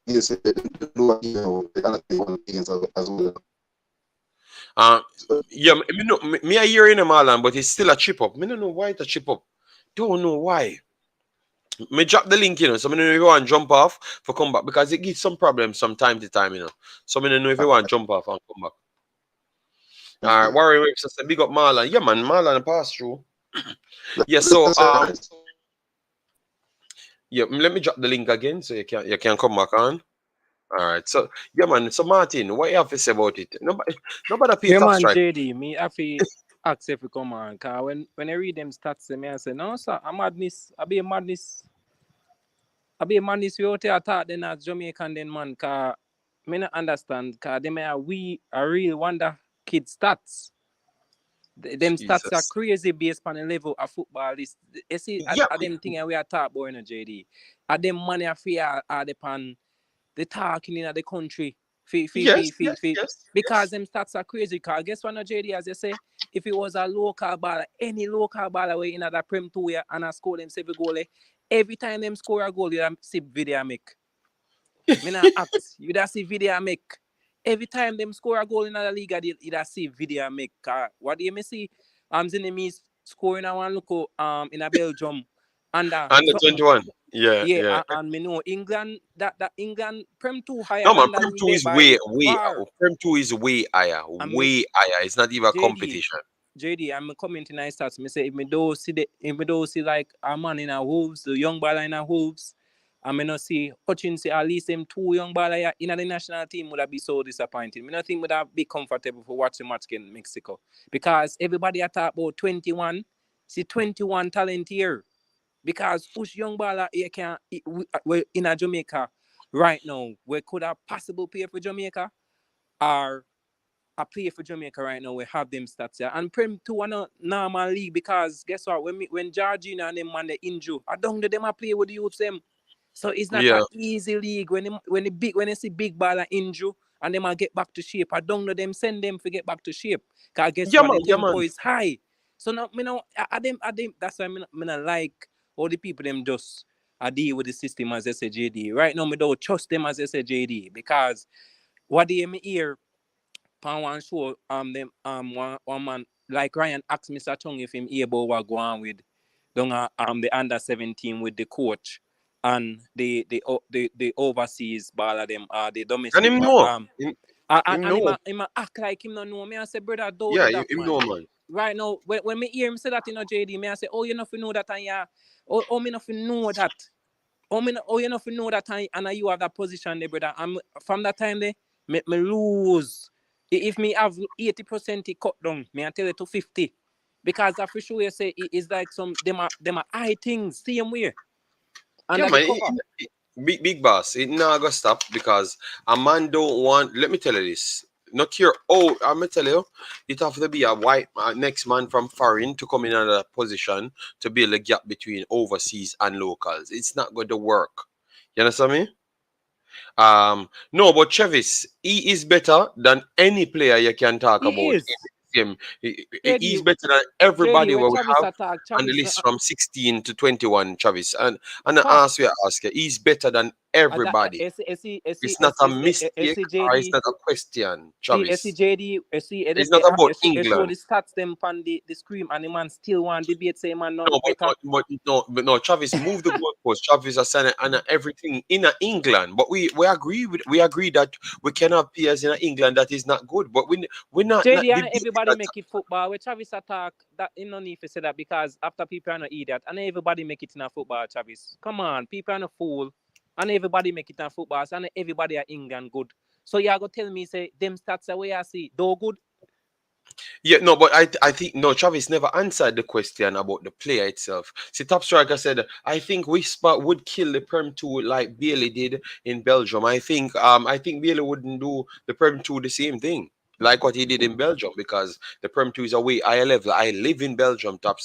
against the lower team, the other team against as well. Yeah, me I hear in a Marlon, but it's still a chip up. Me don't know why it's a chip up. Don't know why. Me drop the link, so me don't know if you want to jump off for come back because it gives some problems from time to time, So me don't know if you want to jump off and come back. All right, Warrior Waves says big up Marlon. Yeah, man, Marlon pass through. Yeah, so yeah, let me drop the link again so you can come back on. All right, so yeah, man. So Martin, what you have to say about it? Nobody pay Yeah, top man, strike. JD, me have to ask if you come on. Cause when I read them stats, me I say, no, sir, I'm madness. I be a madness. We out here thought then as Jamaican then man. Cause me not understand. Cause them we are real wonder kid stats. Them stats are Jesus. crazy based on the level of football. You see, Yeah, at them thing we are talk about in JD. At them money I fear are the talking in the country. yes, Because them stats are crazy. Cause guess what, JD, as you say, if it was a local baller, any local baller way in the Prem 2 and I score them 7 goal, every time them score a goal, you see video make. Me not ask. You da see video make. Every time them score a goal in the league, you da see video make. What do you see? Zinemis scoring a one look in a Belgium under 21. Yeah. and me know England that England Prem 2 higher No, man, than Prem that 2 league is by way. far. Prem 2 is way higher, And way higher. It's not even a competition. JD, I'm commenting nice stats. Me say if me don't see like a man in a Wolves, the young baller in a Wolves, I may not see Hutchinson at least them 2 young baller in the national team would have been so disappointing. Me not think would have be comfortable for watching match against Mexico because everybody are talk about 21. See 21 talent here. Because who's young baller you can we in a Jamaica right now, we could have possible play for Jamaica or a play for Jamaica right now. We have them stats here. And Prem 2 on a normal league because guess what? When Georgina and them man they injure, I don't know them a play with the youths them. So it's not an easy league when they see big baller injure and they might get back to shape. I don't know them send them to get back to shape. Cause guess what? The tempo is high. So now I them that's why I not like all the people them just deal with the system as SAJD. Right now, me don't trust them as SAJD because what they me hear on one show them one man like Ryan asked Mr. Chung if him able to go on with the under 17 with the coach and the overseas ball of them the domestic And him know. and him act like him don't know me. I say brother don't do that, him man. know, man. Right now when me hear him say that in a JD, me I say you nothing know that and yeah me nothing know that you nothing know that and you have that position there, brother. From that time there me lose. If me have 80% cut down, me I tell you to 50. Because I for sure you say it's like some them are high things same way. And Yeah, man, big boss, it not gonna stop because a man don't want. Let me tell you this. Not here. Oh, I'm gonna tell you, it have to be a white next man from foreign to come in another position to build a gap between overseas and locals. It's not going to work. You understand me? No, but Travis, he is better than any player you can talk about in this game. He's better than everybody we have on the list from 16 to 21, Travis. And I ask you, he's better than everybody. It's not a mistake or it's not a question, Travis. It's not about England. The stats them on the screen and the man still want debate say man no, Travis move the goalpost. Travis has said and everything in England, but we agree that we cannot players in England that is not good. But we're not. JD and everybody make it football. With Travis attack that you no need to say that because after people are not idiot and everybody make it in a football. Travis, come on, people are not fool. And everybody make it in football, and everybody are England good. So you are going to tell me, say, them stats are where I see, though good? Yeah, no, but I think, no, Travis never answered the question about the player itself. See, Top Striker said, I think Whisper would kill the Prem 2 like Bailey did in Belgium. I think Bailey wouldn't do the Prem 2 the same thing. Like what he did in Belgium, because the Prem 2 is a way higher level. I live in Belgium, Top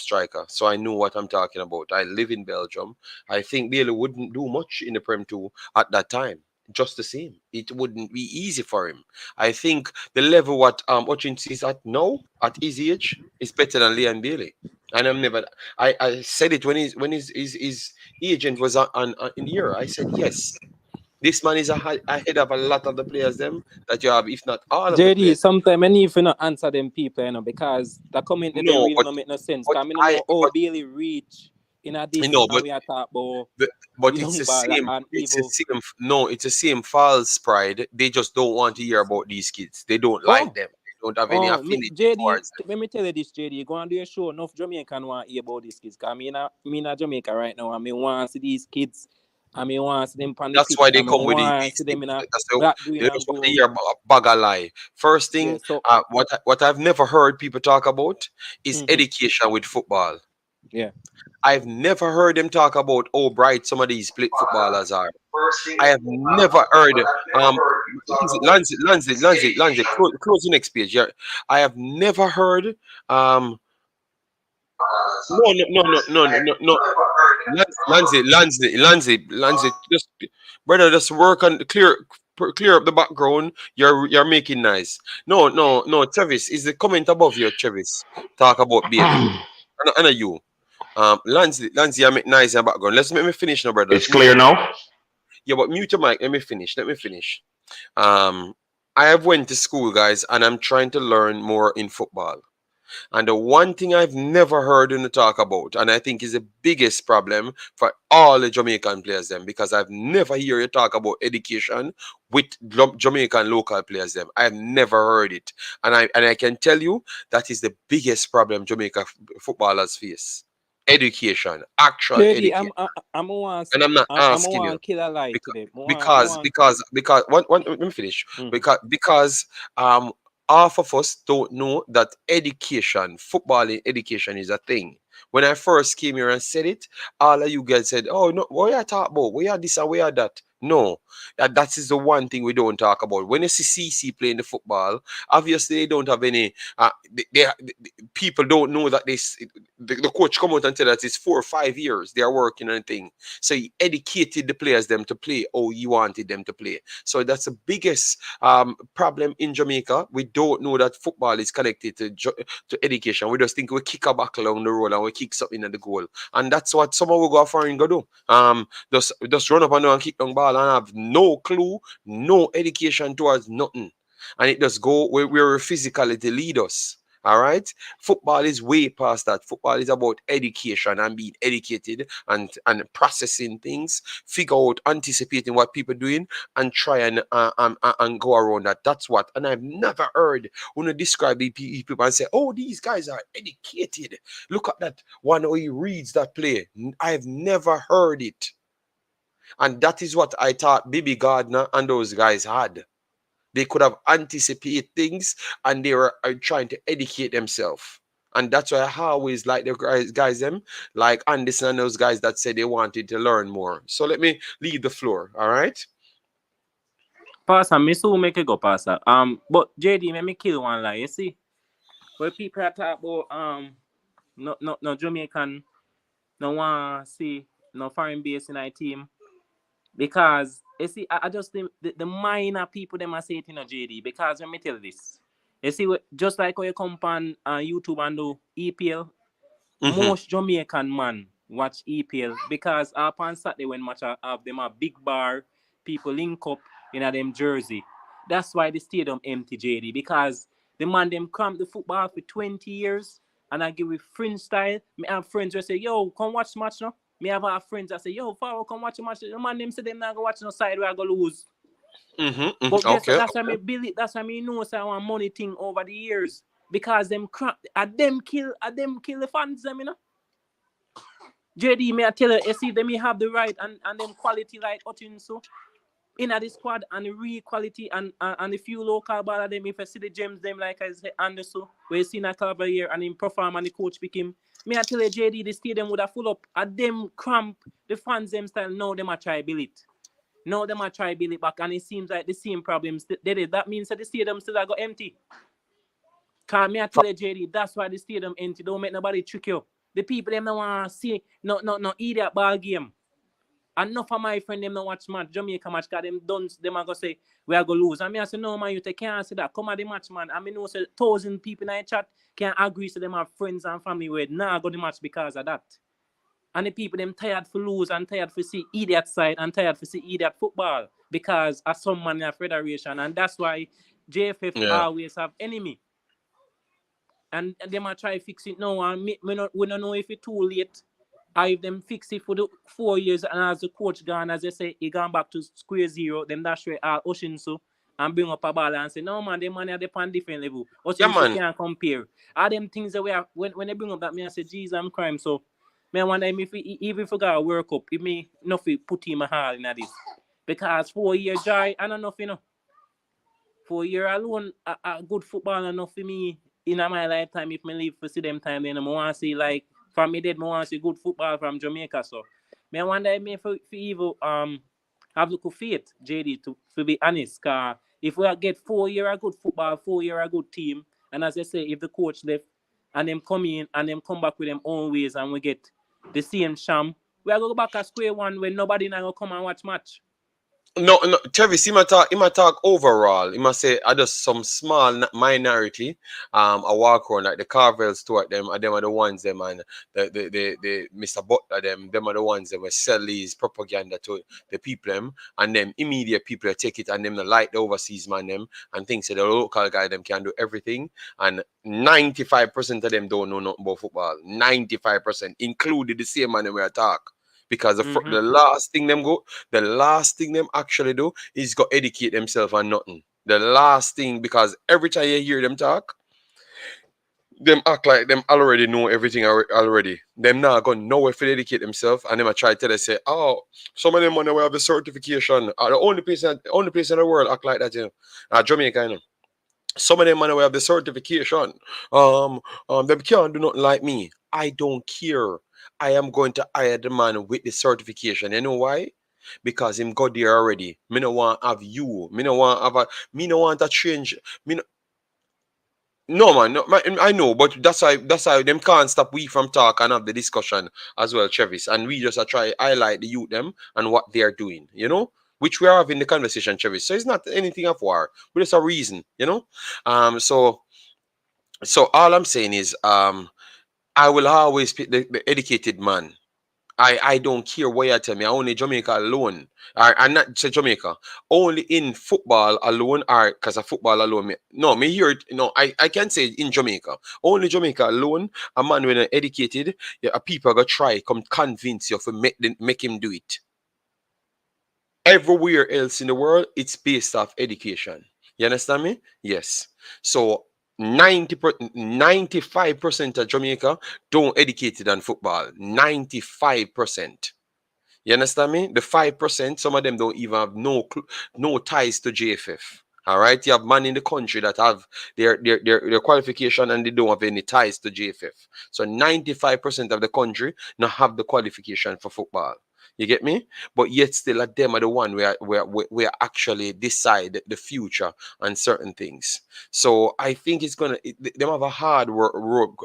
Striker, so I know what I'm talking about. I live in Belgium. I think Bailey wouldn't do much in the Prem 2 at that time. Just the same, it wouldn't be easy for him. I think the level what Hutchins is at now at his age is better than Leon Bailey. And I said it when his agent was on in here. I said yes. This man is ahead of a lot of the players them that you have, if not all of the players. Sometimes I need to not answer them people, because the comment that really don't make no sense. Because I know Bailey reach in a this and we are talking about. But it's the same. It's the same false pride. They just don't want to hear about these kids. They don't like them. They don't have any affinity towards them. Let me tell you this, JD. Go and do a show. Enough Jamaican want to hear about these kids. Because I'm in Jamaica right now. I want to see these kids. I want to see them. That's why they come with these. They just want to hear about a bag of lie. First thing, what I've never heard people talk about is education with football. Yeah. I've never heard them talk about how bright some of these footballers are. I have never heard Lanzi, close the next page. Yeah. I have never heard no. Lanzi, just brother, just work on clear up the background. You're making nice. No, Travis, is the comment above you, Travis. Talk about Bailey. and you. Lanzi, I make nice in the background. Let me finish now, brother. It's clear now? Yeah, but mute your mic. Let me finish. I have went to school, guys, and I'm trying to learn more in football. And the one thing I've never heard them talk about, and I think is the biggest problem for all the Jamaican players them, because I've never hear you talk about education with Jamaican local players them. I've never heard it. And I can tell you that is the biggest problem Jamaica footballers face. Education, actual education. I'm not asking you kill a lie today. Because let me finish. Because half of us don't know that education, footballing education is a thing. When I first came here and said it, all of you guys said, oh, no, what you talk about? We are this and we are that. No, that is the one thing we don't talk about. When you see CC playing the football, obviously they don't have any, people don't know that the coach come out and tell that it's 4 or 5 years they are working on a thing. So he educated the players them to play how he wanted them to play. So that's the biggest problem in Jamaica. We don't know that football is connected to education. We just think we kick a buckle on the road and we kick something at the goal. And that's what some of we go foreign go do. Just run up and kick down ball and have no clue, no education towards nothing. And it just go where physicality lead us. All right. Football is way past that. Football is about education and being educated and processing things, figure out, anticipating what people are doing, and try and go around that. That's what. And I've never heard when you describe the people and say, "Oh, these guys are educated. Look at that one who he reads that play." I've never heard it, and that is what I thought Bibi Gardner and those guys had. They could have anticipated things and they were trying to educate themselves. And that's why I always like the guys them, like Anderson and those guys that said they wanted to learn more. So let me leave the floor, all right? Pastor, me so make it go, Pastor. But JD, let me kill one lie. You see, where people are talking about no Jamaican, no one see no foreign base in our team. Because you see, I just think the minor people them are saying it, JD. Because let me tell you this. You see, just like how you come on YouTube and do EPL, most Jamaican man watch EPL because up on Saturday when match have them a big bar, people link up in a them jersey. That's why the stadium empty, JD. Because the man them cramp the football for 20 years and I give it fringe style. Me have friends who say, yo, come watch the match now. Me have our friends that say, yo, Faro, come watch the match. The man them say them not go watch no side where I go lose. But guess what? That's why me build it. That's why me know so I want money thing over the years. Because them crap, them kill the fans, them, you know. JD, may I tell you see them have the right and them quality like Hutchinson in the squad and the real quality and a few local ball of them. If I see the gems them like I say Anderson, where you see a cover here and him perform and the coach pick him. Me I tell you JD, the stadium would have full up at them cramp the fans them style. Now them a try build it. Now them a try build it back and it seems like the same problems they did. That means that the stadium still got empty. Cause me I tell you JD, that's why the stadium empty. Don't make nobody trick you. The people them don't want to see no idiot ball game. Enough of my friend them don't watch match, Jamaica match, cause them done them are gonna say we are gonna lose. And me I say no man, you can't say that. Come at the match, man. I mean know say 1,000 people in the chat can't agree to them have friends and family with nah go the match because of that. And the people them tired for lose and tired for see idiot side and tired for see idiot football because of some man in a federation, and that's why JFF always have enemy. And they might try to fix it now. And we don't know if it's too late. Or if them fix it for the 4 years and as the coach gone, as they say, he gone back to square zero, them dash way Oshinso and bring up a ball and say, no man, them money are on different level. Oshinso can't compare. All them things that we have, when they bring up that, me I say, Jesus, I'm crying. So, me I wonder if even if we got a work up, it may not put him a hard in this. Because 4 years joy, I don't know if you know. 4 years alone, a good football enough for me in my lifetime. If me live for see them time, then I want to see like from me dead, I want to see good football from Jamaica. So me I wonder if me for evil have look of faith, JD, to be honest. Cause if we get 4 years a good football, 4 years a good team, and as I say, if the coach left and them come in and them come back with them own ways and we get the same sham, we are go back at square one when nobody now go come and watch match. No, Travis, he might talk overall. He must say I just some small minority. I walk around like the Carvels toward them, and them are the ones them and the Mr. Butler them are the ones that will sell these propaganda to the people them, and them immediate people take it and them like the overseas man them and think that the local guy them can do everything, and 95% of them don't know nothing about football. 95%, including the same man we talk. Because the last thing them actually do is go educate themselves on nothing. The last thing, because every time you hear them talk, them act like them already know everything already. Them not gonna know if they educate themselves, and them I try to tell they say, oh, some of them money will have the certification. The only place in the world act like that, you know. Jamaica, you know. Some of them man will have the certification. They can't do nothing like me. I don't care. I am going to hire the man with the certification. You know why? Because him got there already. Me no want have you. Me no want have a. Me no want to change. Me no man, no, I know, but that's why them can't stop we from talk and have the discussion as well, Travis. And we just try highlight the youth them and what they are doing, which we are having the conversation, Travis. So it's not anything of war, but it's a reason, So all I'm saying is I will always pick the educated man. I don't care what you tell me. I only Jamaica alone. I'm not say Jamaica. Only in football alone, or because of football alone. Me hear it. I can say in Jamaica. Only Jamaica alone. A man when educated, people go try come convince you to make him do it. Everywhere else in the world, it's based off education. You understand me? Yes. So 95% of Jamaica don't educated on football. 95%. You understand me? The 5%, some of them don't even have no ties to JFF. All right, you have men in the country that have their qualification and they don't have any ties to JFF. So 95% of the country not have the qualification for football. You get me? But yet still at them are the one where actually decide the future on certain things. So I think it's gonna they have a hard world.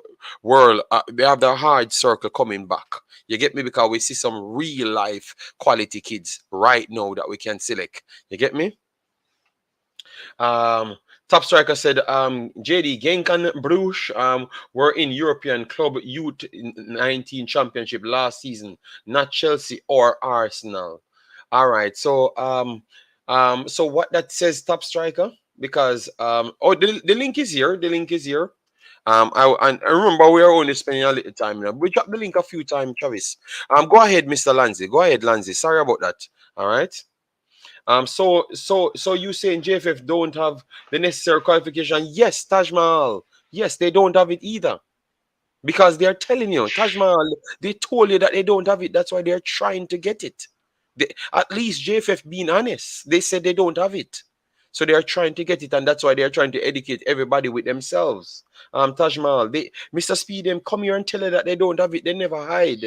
They have the hard circle coming back. You get me? Because we see some real life quality kids right now that we can select. You get me? Top striker said, JD Genk and Bruges were in European Club Youth 19 Championship last season, not Chelsea or Arsenal. All right, so so what that says, top striker, because the link is here. The link is here. I remember we are only spending a little time now. We dropped the link a few times, Travis. Go ahead, Mr. Lanzi. Go ahead, Lanzi. Sorry about that. All right. So you saying JFF don't have the necessary qualification? Yes, Taj Mahal. Yes, they don't have it either. Because they're telling you, Taj Mahal, they told you that they don't have it. That's why they're trying to get it. At least JFF being honest, they said they don't have it. So they're trying to get it, and that's why they're trying to educate everybody with themselves. Taj Mahal, Mr. Speed, them come here and tell you that they don't have it. They never hide.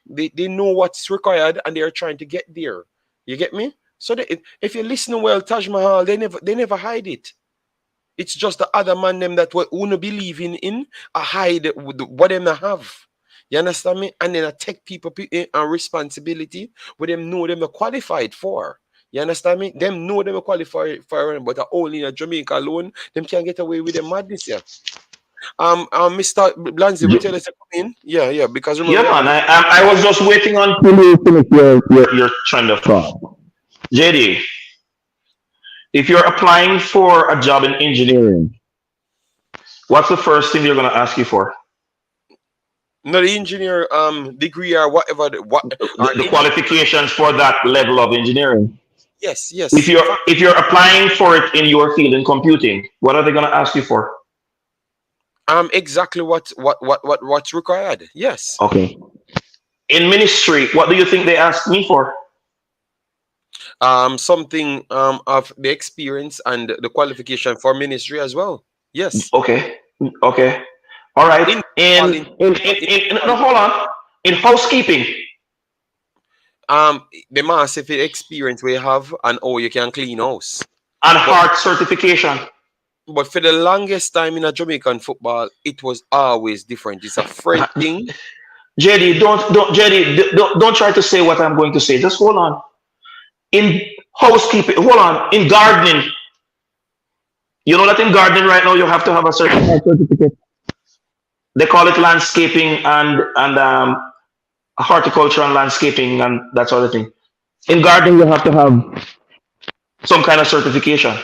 They know what's required, and they're trying to get there. You get me? So if you listen well, Taj Mahal, they never hide it. It's just the other man them that who no believe in hide what them have. You understand me? And then I take people and responsibility what them know them are qualified for. You understand me? Them know them are qualified for, but only in Jamaica alone, them can't get away with them madness here. Mr. Blanzy, we tell us to come in. Yeah, because remember. Yeah, man, I was just waiting until you finish your trend of thought. JD, if you're applying for a job in engineering, what's the first thing they're going to ask you for? No, the engineer degree or whatever. The qualifications for that level of engineering. Yes. If you're applying for it in your field in computing, what are they going to ask you for? Exactly what's required. Yes. Okay. In ministry, what do you think they asked me for? Something of the experience and the qualification for ministry as well. Yes. Okay. All right. No, hold on. In housekeeping. The massive experience we have and how you can clean house. And heart certification. But for the longest time in a Jamaican football, it was always different. It's a French thing. JD, don't try to say what I'm going to say. Just hold on. In housekeeping, hold on. In gardening, you know that in gardening right now you have to have a certificate. They call it landscaping and horticulture and landscaping and that sort of thing. In gardening, you have to have some kind of certification.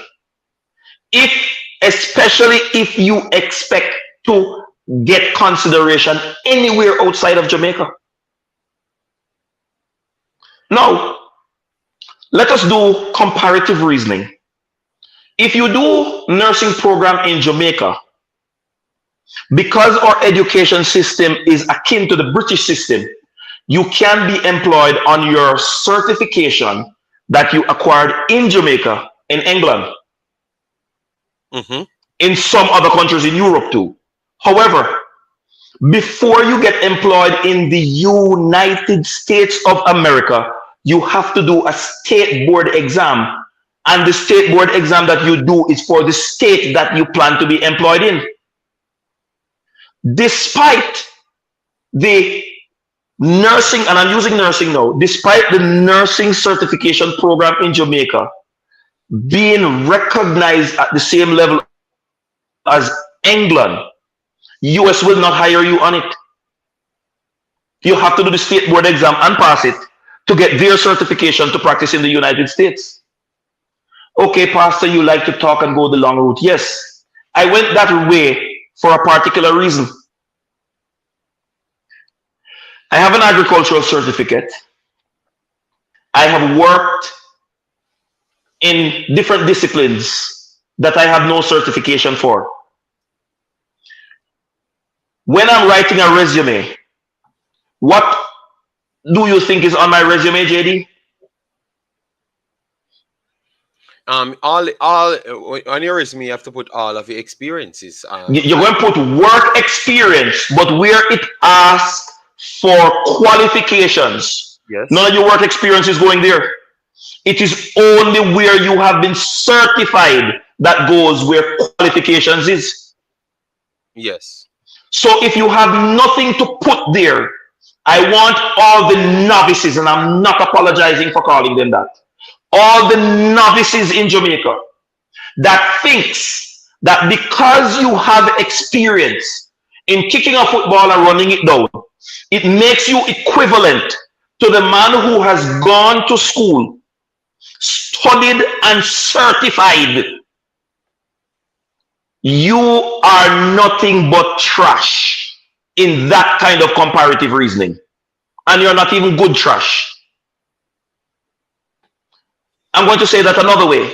Especially if you expect to get consideration anywhere outside of Jamaica. Now, let us do comparative reasoning. If you do nursing program in Jamaica, because our education system is akin to the British system, you can be employed on your certification that you acquired in Jamaica, in England. Mm-hmm. in some other countries in Europe too. However, before you get employed in the United States of America, you have to do a state board exam. And the state board exam that you do is for the state that you plan to be employed in. Despite the nursing, and I'm using nursing now, despite the nursing certification program in Jamaica being recognized at the same level as England, US will not hire you on it. You have to do the state board exam and pass it to get their certification to practice in the United States. Okay, Pastor, you like to talk and go the long route. Yes, I went that way for a particular reason. I have an agricultural certificate. I have worked in different disciplines that I have no certification for. When I'm writing a resume, what do you think is on my resume, JD? All on your resume, you have to put all of your experiences. You're going to put work experience, but where it asks for qualifications, yes, none of your work experience is going there. It is only where you have been certified that goes where qualifications is. Yes. So if you have nothing to put there, I want all the novices, and I'm not apologizing for calling them that, all the novices in Jamaica that thinks that because you have experience in kicking a football and running it down, it makes you equivalent to the man who has gone to school, studied and certified. You are nothing but trash in that kind of comparative reasoning. And you're not even good trash. I'm going to say that another way.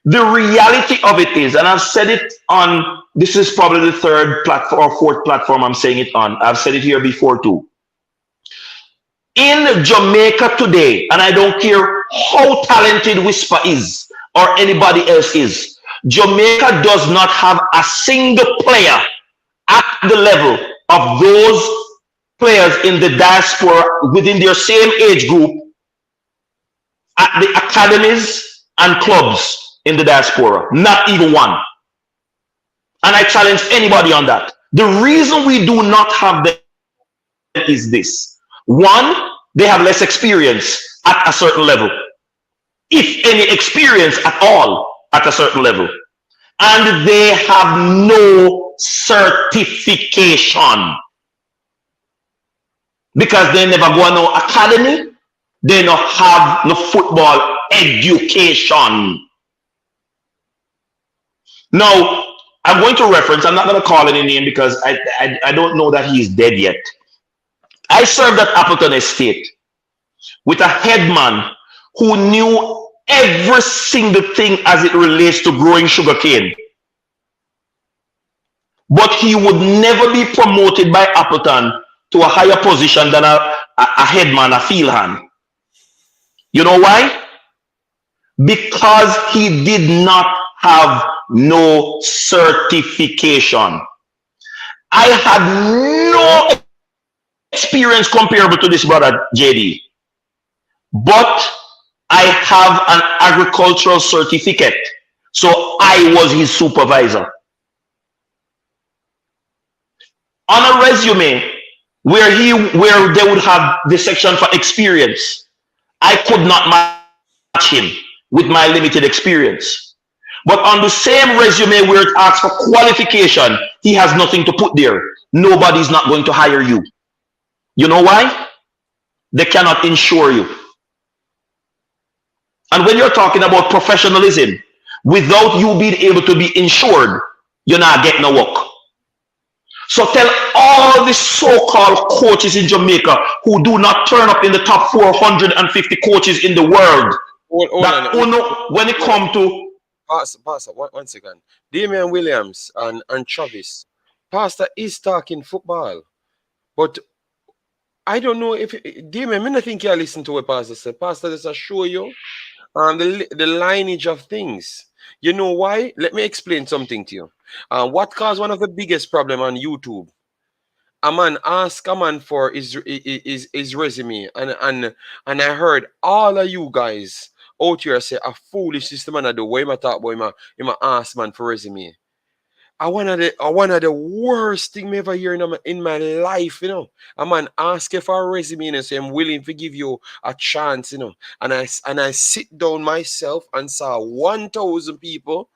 The reality of it is, and I've said it on, this is probably the third platform or fourth platform I'm saying it on. I've said it here before too. In Jamaica today, and I don't care how talented Whisper is or anybody else is, Jamaica does not have a single player at the level of those players in the diaspora within their same age group at the academies and clubs in the diaspora. Not even one. And I challenge anybody on that. The reason we do not have them is this. One, they have less experience at a certain level, if any experience at all at a certain level. And they have no certification because they never go to no academy. They don't have no football education. Now, I'm going to reference, I'm not going to call any name because I don't know that he's dead yet. I served at Appleton Estate with a headman who knew every single thing as it relates to growing sugarcane. But he would never be promoted by Appleton to a higher position than a headman, a field hand. You know why? Because he did not have no certification. I had no experience comparable to this brother, JD. But I have an agricultural certificate. So I was his supervisor. On a resume where they would have the section for experience, I could not match him with my limited experience. But on the same resume where it asks for qualification, he has nothing to put there. Nobody's not going to hire you. You know why? They cannot insure you. And when you're talking about professionalism, without you being able to be insured, you're not getting no work. So tell all the so-called coaches in Jamaica who do not turn up in the top 450 coaches in the world, when it comes to... Pastor, one second. Damian Williams and Travis, Pastor is talking football. But I don't know if... Damian, I think you listen to what Pastor said. Pastor, just assure you the lineage of things. You know why? Let me explain something to you. What caused one of the biggest problem on YouTube? A man ask a man for his resume, and I heard all of you guys out here say a foolish system and I do. What him a talk about him a ask man for resume. I one of the worst thing me ever hear in my life, you know. A man ask you for a resume and say I'm willing to give you a chance, you know. And I sit down myself and saw 1,000 people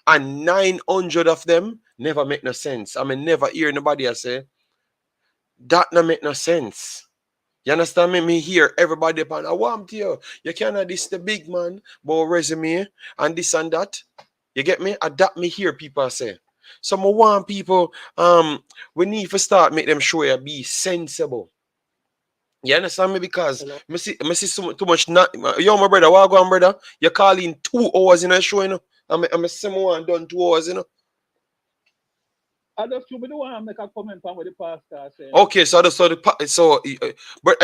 and 900 of them never make no sense. I mean, never hear nobody say that no make no sense. You understand me? Me hear everybody upon I want you. You cannot this the big man, but resume and this and that. You get me? Adapt me hear people say. So I want people we need to start make them sure you be sensible. You understand me? Because Hello. I see too much not yo my brother, what go on, brother? You call in 2 hours in a show, you know. I'm someone done 2 hours, you know. I just you don't want to make a comment on what the pastor said. Okay, but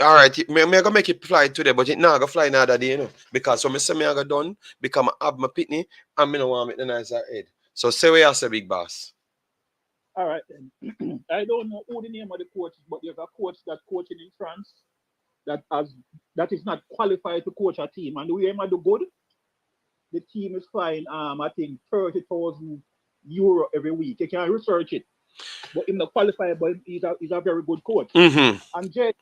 all right, me gonna make it fly today, but it not gonna fly another day, you know, because when me say me I go done, become I have my pitney, and me no want make the nice head. So say what you say, big boss. All right, then. I don't know who the name of the coach is, but there's a coach that coaching in France that is not qualified to coach a team, and the way him do good, the team is flying I think 30,000 euro every week. You can research it, but him not qualified, but he's a very good coach. Mm-hmm. And Jay,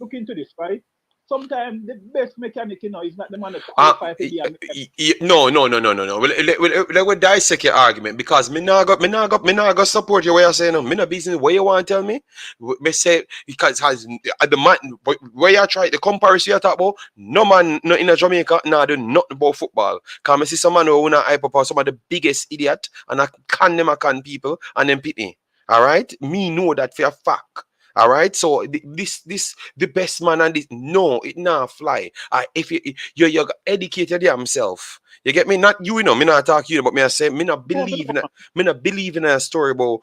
look into this, right? Sometimes the best mechanic, you know, is not the man that qualified to be a mechanic. No. Let dissect your argument because me not go support you. What you saying? No, me not business. What you want to tell me? Me say because has the man where you try the comparison you talk about. No man, no in Jamaica, no do nothing about football. Cause me see some man who wanna hype up some of the biggest idiot and I can people and then pity. All right, me know that for a fact. All right, so this the best man and this no, it not fly. If you're educated yourself, you get me. Not you, you know. Me not talk you, but me I say me not believe in me not believe in a story about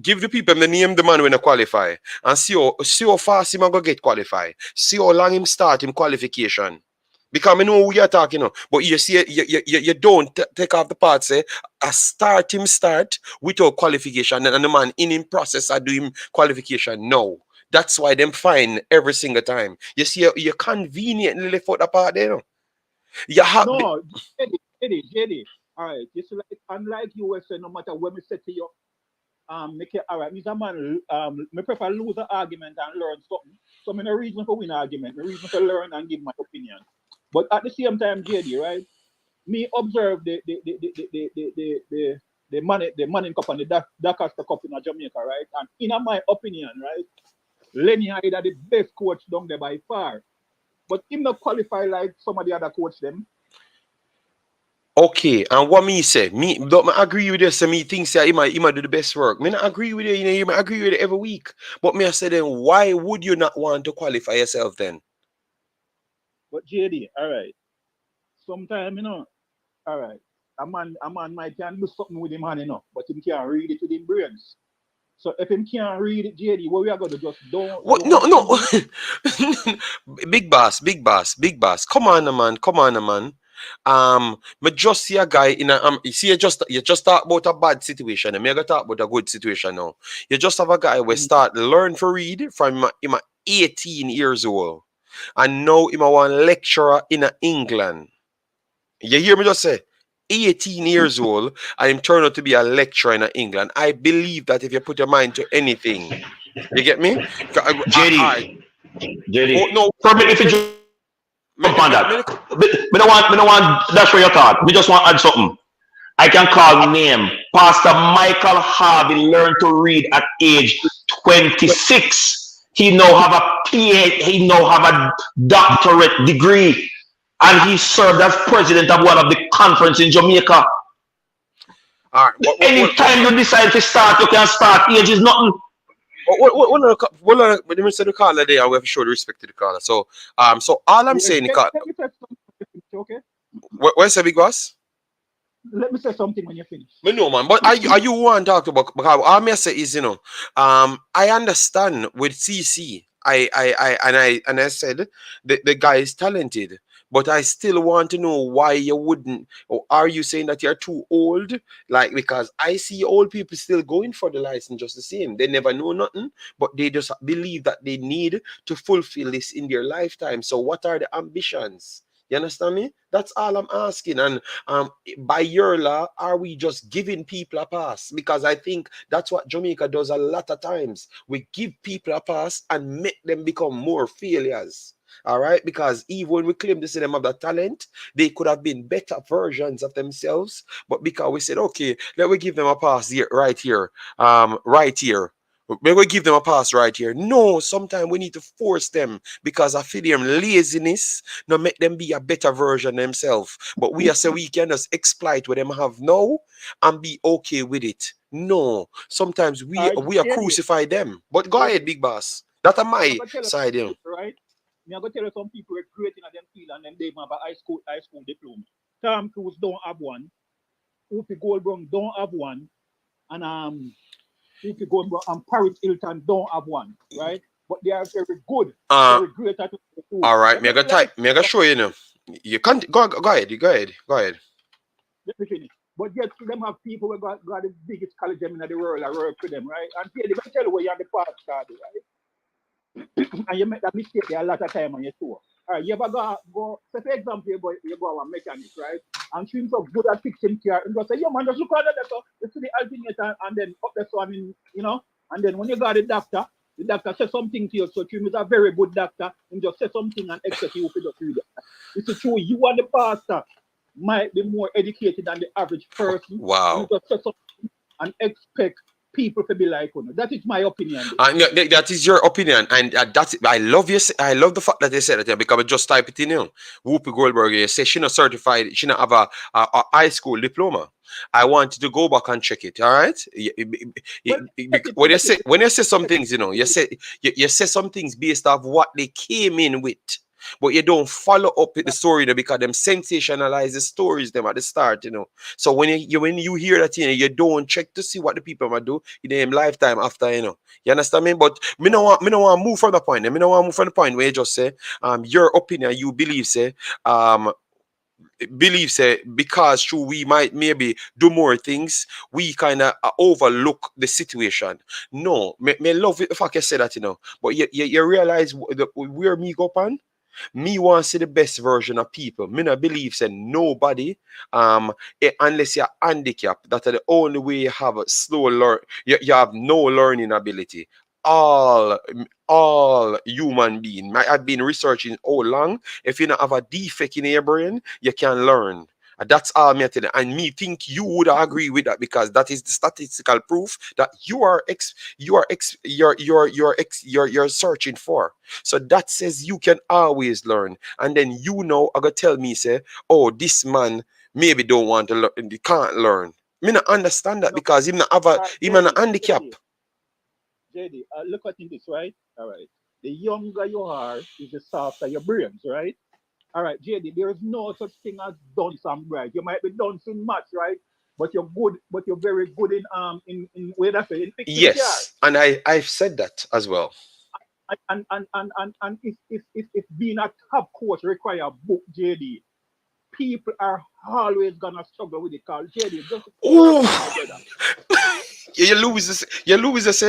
give the people the name the man when they qualify and see how fast him go get qualified. See how long him start him qualification. Because I know who you're talking about. But you see, you don't take off the part, say, start without qualification. And the man in process of doing qualification. No. That's why them fine every single time. You see, you conveniently left out the part there. No? You have no, JD. All right. You see, like, unlike you were saying, no matter what me say to you, make it all right. Mr. Man, me prefer lose an argument and learn something. So me no reason for win an argument. Me reason for learn and give my opinion. But at the same time, JD, right? Me observe the Manning Cup and the Dakar Cup in Jamaica, right? And in my opinion, right, Lenny Hyde are the best coach down there by far. But him not qualify like some of the other coach them. Okay, and what me say? Me don't agree with this. So me think say he might do the best work. Me not agree with it. You know, you might agree with it every week. But me I say then, why would you not want to qualify yourself then? But JD, all right. Sometimes, you know, all right. A man might can do something with him hand, you know, but he can't read it with his brains. So if he can't read it, JD, what we are gonna just don't. What? No. Big boss. Come on, man. Me just see a guy in a you see you just talk about a bad situation and me gonna talk about a good situation now. You just have a guy who start learn to read from him 18 years old. And now him a one lecturer in England. You hear me just say 18 years old and him turn out to be a lecturer in England. I believe that if you put your mind to anything, you get me? JD. Oh, no. Permit me to jump on that. Me don't want that's where you thought. We just want to add something. I can call name. Pastor Michael Harvey learned to read at age 26. He now have a PhD, he now have a doctorate degree, and he served as president of one of the conference in Jamaica. All right. Anytime you decide to start, you can start. Age is nothing. Let me say the caller there, and we have to show the respect to the caller. So all I'm saying, okay. Where's the big boss? Let me say something when you finish. Me know, man. But are you want to talk about because all me say is, you know, I understand with CC I said the guy is talented, but I still want to know why you wouldn't, or are you saying that you're too old? Like, because I see old people still going for the license just the same. They never know nothing, but they just believe that they need to fulfill this in their lifetime. So what are the ambitions? You understand me? That's all I'm asking. And by your law, are we just giving people a pass? Because I think that's what Jamaica does a lot of times. We give people a pass and make them become more failures. All right, because even when we claim to see them have the talent, they could have been better versions of themselves. But because we said, okay, let me give them a pass here, right here, right here. May we give them a pass right here? No, sometimes we need to force them because I feel them laziness, no make them be a better version themselves. But we are say we can just exploit what them have now and be okay with it. No, sometimes we are crucify them. But go ahead, big boss. That's my side, you know. Right? I'm going to tell you some people are great in them field and then they have a high school diploma. Tom Cruise don't have one. Whoopi Goldberg don't have one. And Whoopi Goldberg and Paris Hilton don't have one, right? But they are very good. Very great at it. All right, me I show you now. You can't go ahead. Let me finish. But yet them have people who got the biggest college in the world I work with them, right? And they're going to tell you where you're the past started, right? And you make that mistake there a lot of time on your tour. All right, you ever go so for example, you go a mechanic, right? And she's so good at fixing car, and just say, yeah man, just look at that, so you see the alternator and then up the one in, you know, and then when you got the doctor says something to you, so you is a very good doctor, and just say something and expect you to just read it. It's true, you and the pastor might be more educated than the average person. Wow. And just say something and expect people to be like, you know. That is my opinion. That is your opinion, and that's I love you. I love the fact that they said that because I just type it in. You know, Whoopi Goldberg, you say she not certified, she not have a high school diploma. I want you to go back and check it. All right. When you say some things, you know, you say some things based off what they came in with. But you don't follow up with the story, you know, because them sensationalize the stories them at the start, you know. So when you hear that, you know, you don't check to see what the people might do in their lifetime after, you know. You understand me? But me no want to move from the point. Me no want to move from the point where you just say your opinion, you believe because true we might maybe do more things, we kind of overlook the situation. No, me love it if I can say that, you know. But you realize where me go on. Me want to see the best version of people. Me not believe say nobody, unless you're handicapped, that are the only way you have a slow learn. You have no learning ability. All human being. I've been researching all long. If you don't have a defect in your brain, you can learn. That's all me telling. And me think you would agree with that because that is the statistical proof that you're searching for. So that says you can always learn. And then you know, I gotta tell me say, oh, this man maybe don't want to learn, he can't learn. Me not understand that because him not have a handicap. JD, look at this, right? All right. The younger you are, is the softer your brains, right? All right, JD, there is no such thing as dunce and bright. You might be dunce in much, right? But you're good, but you're very good in where that's in fixing yes, cars. And I've said that as well. And if being a top coach require a book, JD, people are always gonna struggle with it. Cause JD, just you lose this, you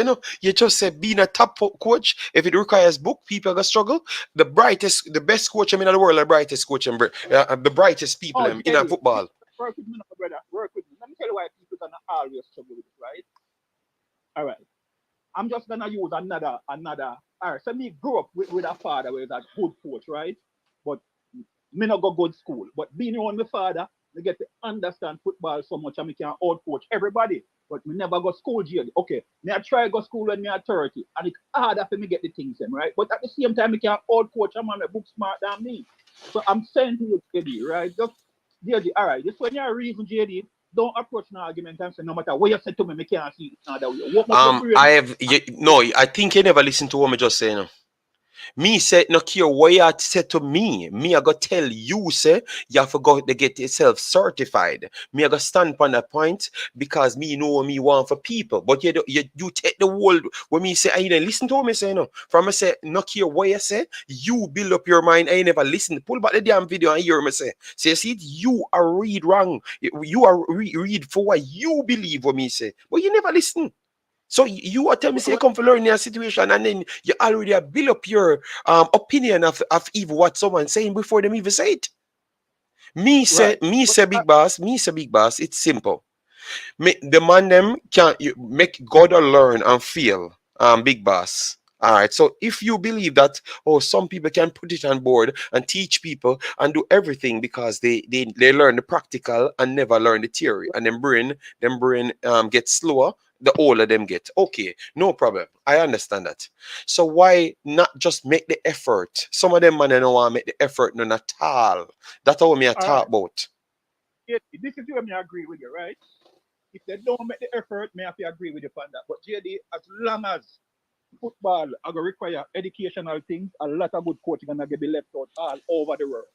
know. You just say being a top coach, if it requires book, people are gonna struggle. The best coach in the world, the brightest coach in the brightest people in football. Work with me, brother. Work with me. Let me tell you why people are gonna always struggle with it, right? All right. I'm just gonna use another. All right. So me grew up with a father who was a good coach, right? But me not go good school. But being around my father, I get to understand football so much and I can out coach everybody. But me never go school, JD. Okay, me I try go school when me at 30, and it's harder for me get the things them, right? But at the same time, me can out coach a man a book smart than me. So I'm saying to you, JD, right? Just JD, all right. This when you're reason, JD. Don't approach an argument and say no matter what you said to me, me can't see it another way. I think you never listen to what me just say now. Me say, no care what you say to me. Me, I go tell you, say, you have to go to get yourself certified. Me, I go stand on that point because me know what me want for people. But you take the whole, when me say, I didn't listen to me say, no. From me say, no care what you say, you build up your mind. I never listen. Pull back the damn video and hear me say. Say, see, you are read wrong. You are read for what you believe what me say. But you never listen. So you are telling me say you come for learn in a situation and then you already have built up your opinion of even what someone's saying before them even say it. Me say big boss, it's simple. The man them can make God learn and feel big boss. All right. So if you believe that some people can put it on board and teach people and do everything because they learn the practical and never learn the theory, and them brain gets slower the older them get. Okay, no problem. I understand that. So why not just make the effort? Some of them man don't want to make the effort none at all. That's how me I talk about. Yeah, this is where I agree with you, right? If they don't make the effort, me have to agree with you on that. But JD, as long as football are going to require educational things, a lot of good coaching gonna be left out all over the world.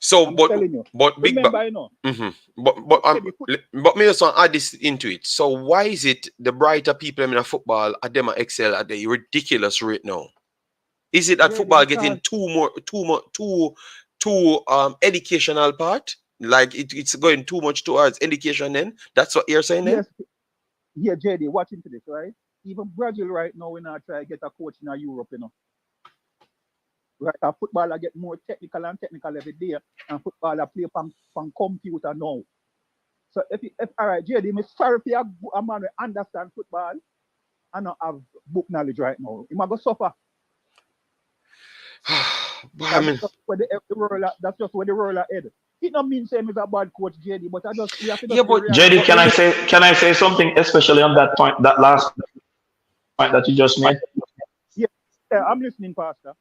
So, I'm telling you. but big, remember, you know. But me just want to add this into it. So, why is it the brighter people in football are them excel at the ridiculous rate now? Is it that football getting too educational part? Like it's going too much towards education? Then that's what you're saying. Then? Yes. Yeah, JD, watch into this, right? Even Brazil right now, we now try to get a coach in Europe, you know. Right, our footballer get more technical every day, and footballer play from computer now. So if all right, JD, I'm sorry if you a man who understand football and not have book knowledge right now. He might go suffer. I mean, that's just where the world are head. It don't mean saying he's a bad coach, JD, but we have to. Yeah, but JD, can I say something, especially on that point, that last point that you just made? Yeah, I'm listening, Pastor.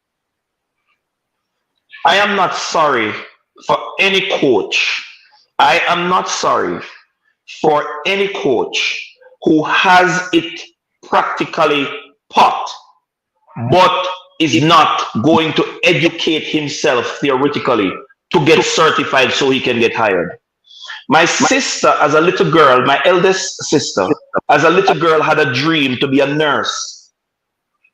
I am not sorry for any coach. I am not sorry for any coach who has it practically taught, but is not going to educate himself theoretically to get certified so he can get hired. My sister, as a little girl, my eldest sister, as a little girl, had a dream to be a nurse.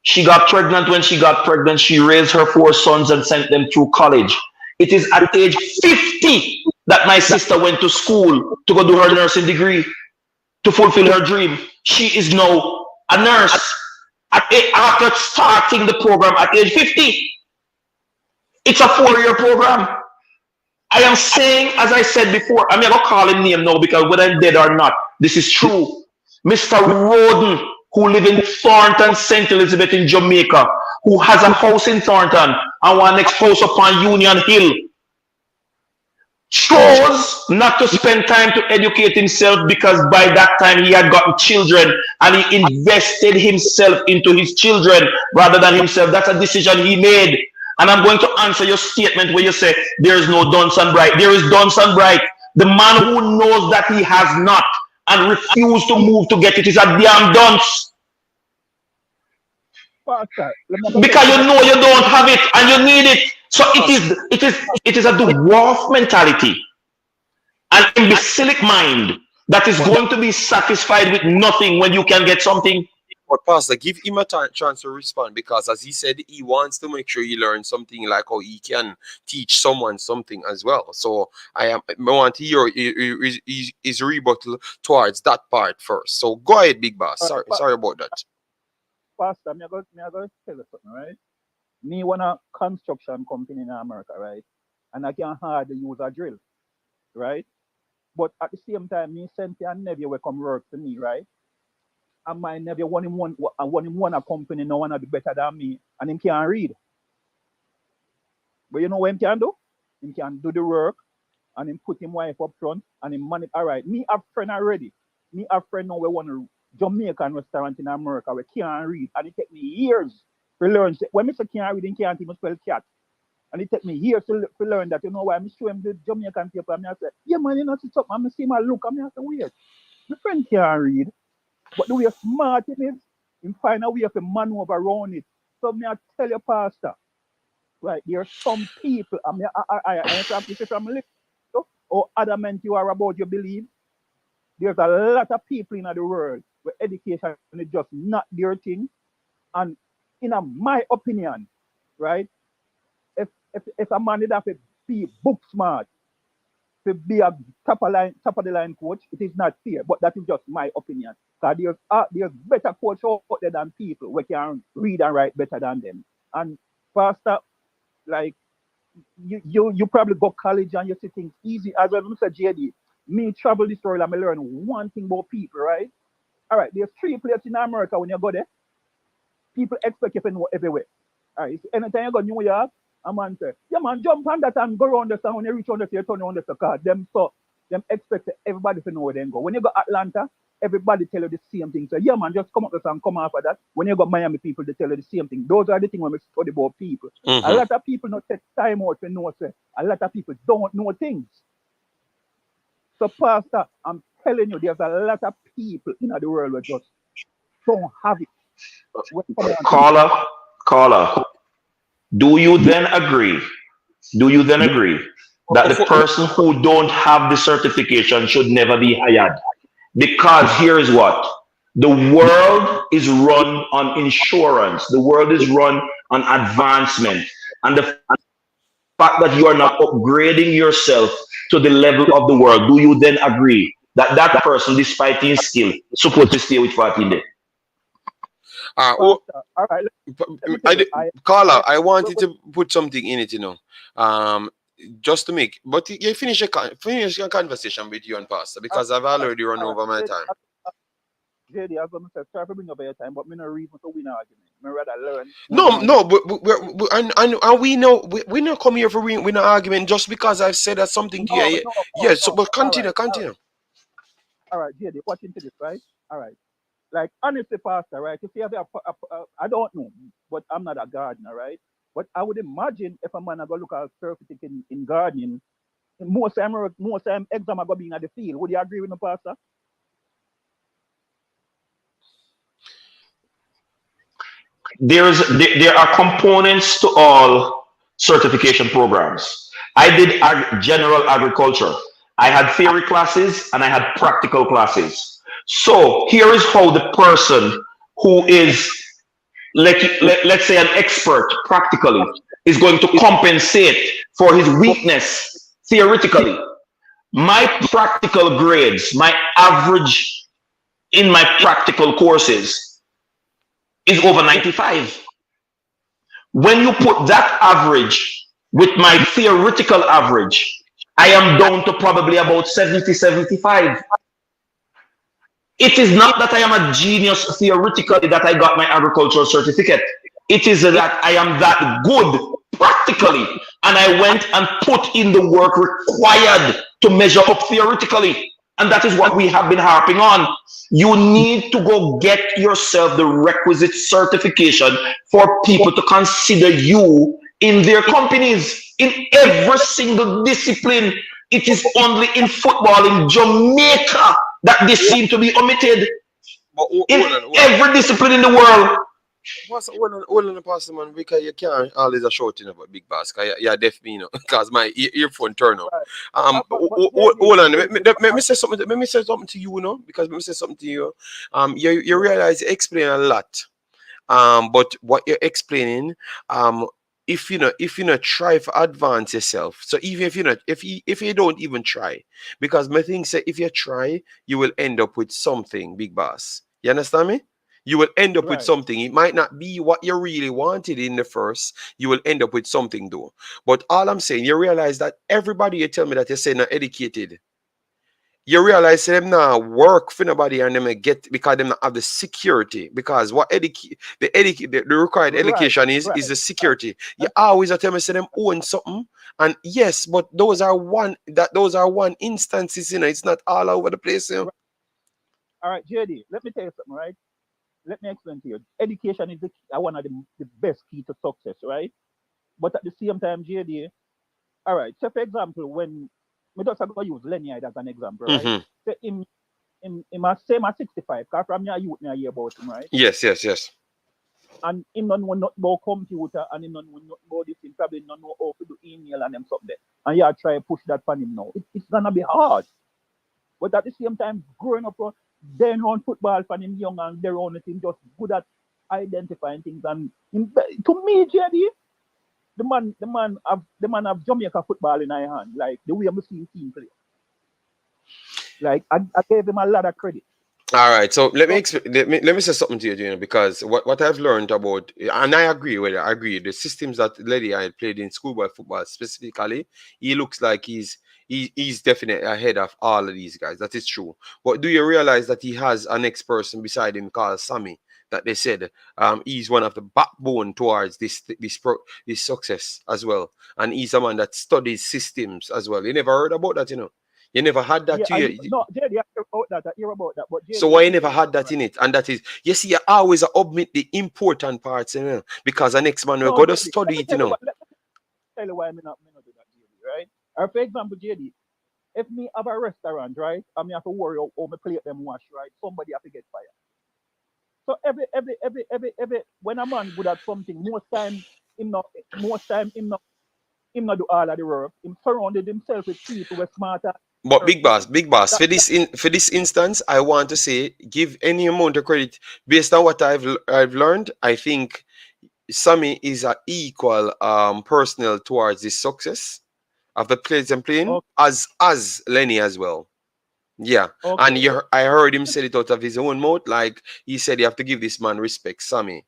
She got pregnant. When she got pregnant, she raised her 4 sons and sent them through college. It is at age 50 that my sister went to school to go do her nursing degree to fulfill her dream. She is now a nurse after starting the program at age 50. It's a 4-year program. I am saying, as I said before, I'm not going to call him name now because whether I'm dead or not, this is true. Mr. Roden, who live in Thornton, St. Elizabeth in Jamaica, who has a house in Thornton and one next house upon Union Hill, chose not to spend time to educate himself because by that time he had gotten children and he invested himself into his children rather than himself. That's a decision he made. And I'm going to answer your statement where you say there is no Dunson Bright. There is Dunson Bright. The man who knows that he has not and refuse to move to get it is a damn dunce. Because you know you don't have it and you need it. So it is a dwarf mentality, an imbecilic mind that is going to be satisfied with nothing when you can get something. But Pastor, give him a chance to respond because, as he said, he wants to make sure he learns something like how he can teach someone something as well. So I want to hear his rebuttal towards that part first. So go ahead, Big Boss. Sorry about that. Pastor, I'm going to tell you something, right? Me want a construction company in America, right? And I can hardly use a drill, right? But at the same time, me sent a nephew will come work for me, right? And my nephew want him a company no one do better than me, and him can't read. But you know what him can do? Him can do the work, and him put him wife up front, and him manage. All right, me have friend already. Me have friend now we want a Jamaican restaurant in America we can't read, and it take me years to learn. When Mr. can't read, he can't even spell cat. And it take me years to learn that. You know why? I show him the Jamaican paper, and I say, yeah man, you know what's up? I see my look, and I say, wait, my friend can't read. But the way smart it is, he find a way of a maneuver around it So me I tell you, Pastor, right, there are some people, I mean, if you're from little or adamant you are about your belief, there's a lot of people in the world where education is just not their thing. And in my opinion, right, if a man did have to be book smart, to be a top of the line coach, it is not fair. But that is just my opinion. Because there's better coach out there than people who can read and write better than them. And Pastor, like you probably go college and you see things easy. As well, Mr. JD, me travel this world and I learn one thing about people, right? All right, there's 3 places in America when you go there. People expect you to know everywhere. All right, so anytime you go to New York, a man say, yeah man, jump on that and go around the sun. When you reach on the you turn on the car. Them expect everybody to know where they go. When you go Atlanta, everybody tell you the same thing. So yeah man, just come up the sun, come after that. When you go Miami, people they tell you the same thing. Those are the things when we study about people. A lot of people not take time out to know. Say, a lot of people don't know things. So Pastor, I'm telling you, there's a lot of people in the world who just don't have it. Caller, do you then agree that the person who don't have the certification should never be hired? Because here is what, the world is run on insurance, the world is run on advancement, and the fact that you are not upgrading yourself to the level of the world, do you then agree that that person, despite his skill, is supposed to stay with 14 days? All right. Carla, I wanted to put something in it, just to make. But you finish your conversation with you and Pastor, because I've already run over my time. JD, I was going to say, sorry for bringing up your time, but me no reason to win an argument. Me rather learn. No, but we know we not come here for win an argument just because I've said that something to you. Yes, so but continue. All right, JD, watch into this, right? All right. Like, honestly, Pastor, right? If you have I don't know, but I'm not a gardener, right? But I would imagine if a man I go look at certificate in gardening, most time exam are going to be in the field. Would you agree with me, Pastor? There are components to all certification programs. I did general agriculture. I had theory classes and I had practical classes. So here is how the person who is, let's say, an expert practically is going to compensate for his weakness theoretically. My practical grades, my average in my practical courses is over 95. When you put that average with my theoretical average, I am down to probably about 70, 75. It is not that I am a genius theoretically that I got my agricultural certificate. It is that I am that good practically, and I went and put in the work required to measure up theoretically. And that is what we have been harping on. You need to go get yourself the requisite certification for people to consider you in their companies. In every single discipline, it is only in football in Jamaica that this seem to be omitted. In every discipline in the world. Hold on, Pastor, man, because you can't always a shouting about Big Bass. You're deaf, me, because my earphone turn off. Hold on, let me say something. Let me say something to you, because let me say something to you. You realize you explain a lot. But what you're explaining, if you not try to advance yourself, so even if you don't even try, because my thing say if you try, you will end up with something, Big Boss. You understand me? You will end up with something. It might not be what you really wanted in the first. You will end up with something though. But all I'm saying, you realize that everybody you tell me that you say not educated, you realize them now work for nobody and them get because them not have the security, because what the required education is the security. You always tell me say them own something, and yes, but those are one instances, it's not all over the place. All right, JD, let me tell you something, right? Let me explain to you. Education is one of the best key to success, right? But at the same time, JD, all right, so for example, when we just going to use Lenny as an example, right? So him same at 65, because from your youth, I hear about him, right? Yes. and him don't know nothing about computer, and him don't know nothing about this, he probably don't know how to do email and them something. And you try to push that on him now. It's gonna be hard. But at the same time, growing up, they run football for him young and their own thing, just good at identifying things. And to me, JD, the man have Jamaica football in his hand, like the way I'm seeing team play. Like I gave him a lot of credit. All right, so let me say something to you, Junior, because what I've learned about, and I agree with it. I agree. The systems that Lady I played in schoolboy football specifically, he looks like he's definitely ahead of all of these guys. That is true. But do you realize that he has a next person beside him called Sammy? That they said he's one of the backbone towards this success as well, and he's someone that studies systems as well. You never heard about that, you know. You never had that No, JD, I hear about that. But JD, so why you never had that in it? And that is, you see, you always omit the important parts, you know, because the next man will go to study it, you know. Let me tell you why I'm not do that, JD, right? Or for example, JD, if me have a restaurant, right, and me have to worry how my plate them wash, right, somebody have to get fired. So every when a man good at something, most time him not do all of the work. Him surrounded himself with people who are smarter. But big boss, for this instance, I want to say, give any amount of credit based on what I've learned. I think Sammy is an equal personnel towards the success of the players and playing as Lenny as well. Yeah, and I heard him say it out of his own mouth. Like he said, you have to give this man respect, Sammy.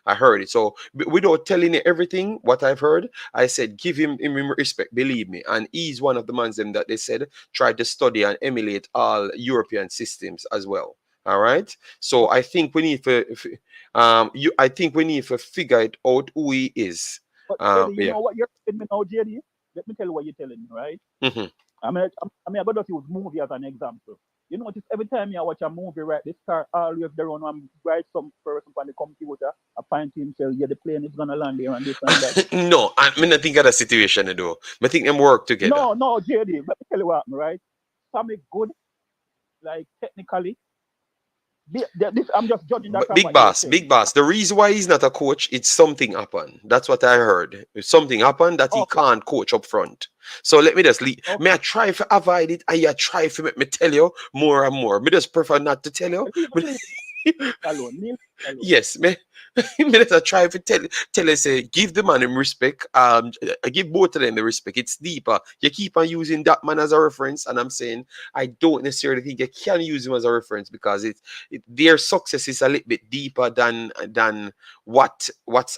I heard it. So without telling you everything, what I've heard, I said give him respect. Believe me, and he's one of the man them that they said try to study and emulate all European systems as well. All right. So I think we need to, I think we need to figure it out who he is. But JD, you know what you're telling me now, JD? Let me tell you what you're telling me, right? Mm-hmm. I mean, I'm going to use movie as an example. You notice every time you watch a movie, right, they start always there on one write some person on the computer, I find to himself, yeah, the plane is going to land here and this and that. No, I mean, I think of the situation, though. I think them work together. No, JD, let me tell you what, right? Sammy good, like technically. I'm just judging that. Big boss. The reason why he's not a coach, it's something happened. That's what I heard. Something happened that he can't coach up front. So let me just leave. May I try to avoid it? And you try to make me tell you more and more. Me just prefer not to tell you. Alone. Yes, me just try to tell you, say, give the man him respect. I give both of them the respect. It's deeper. You keep on using that man as a reference, and I'm saying I don't necessarily think you can use him as a reference because their success is a little bit deeper than what's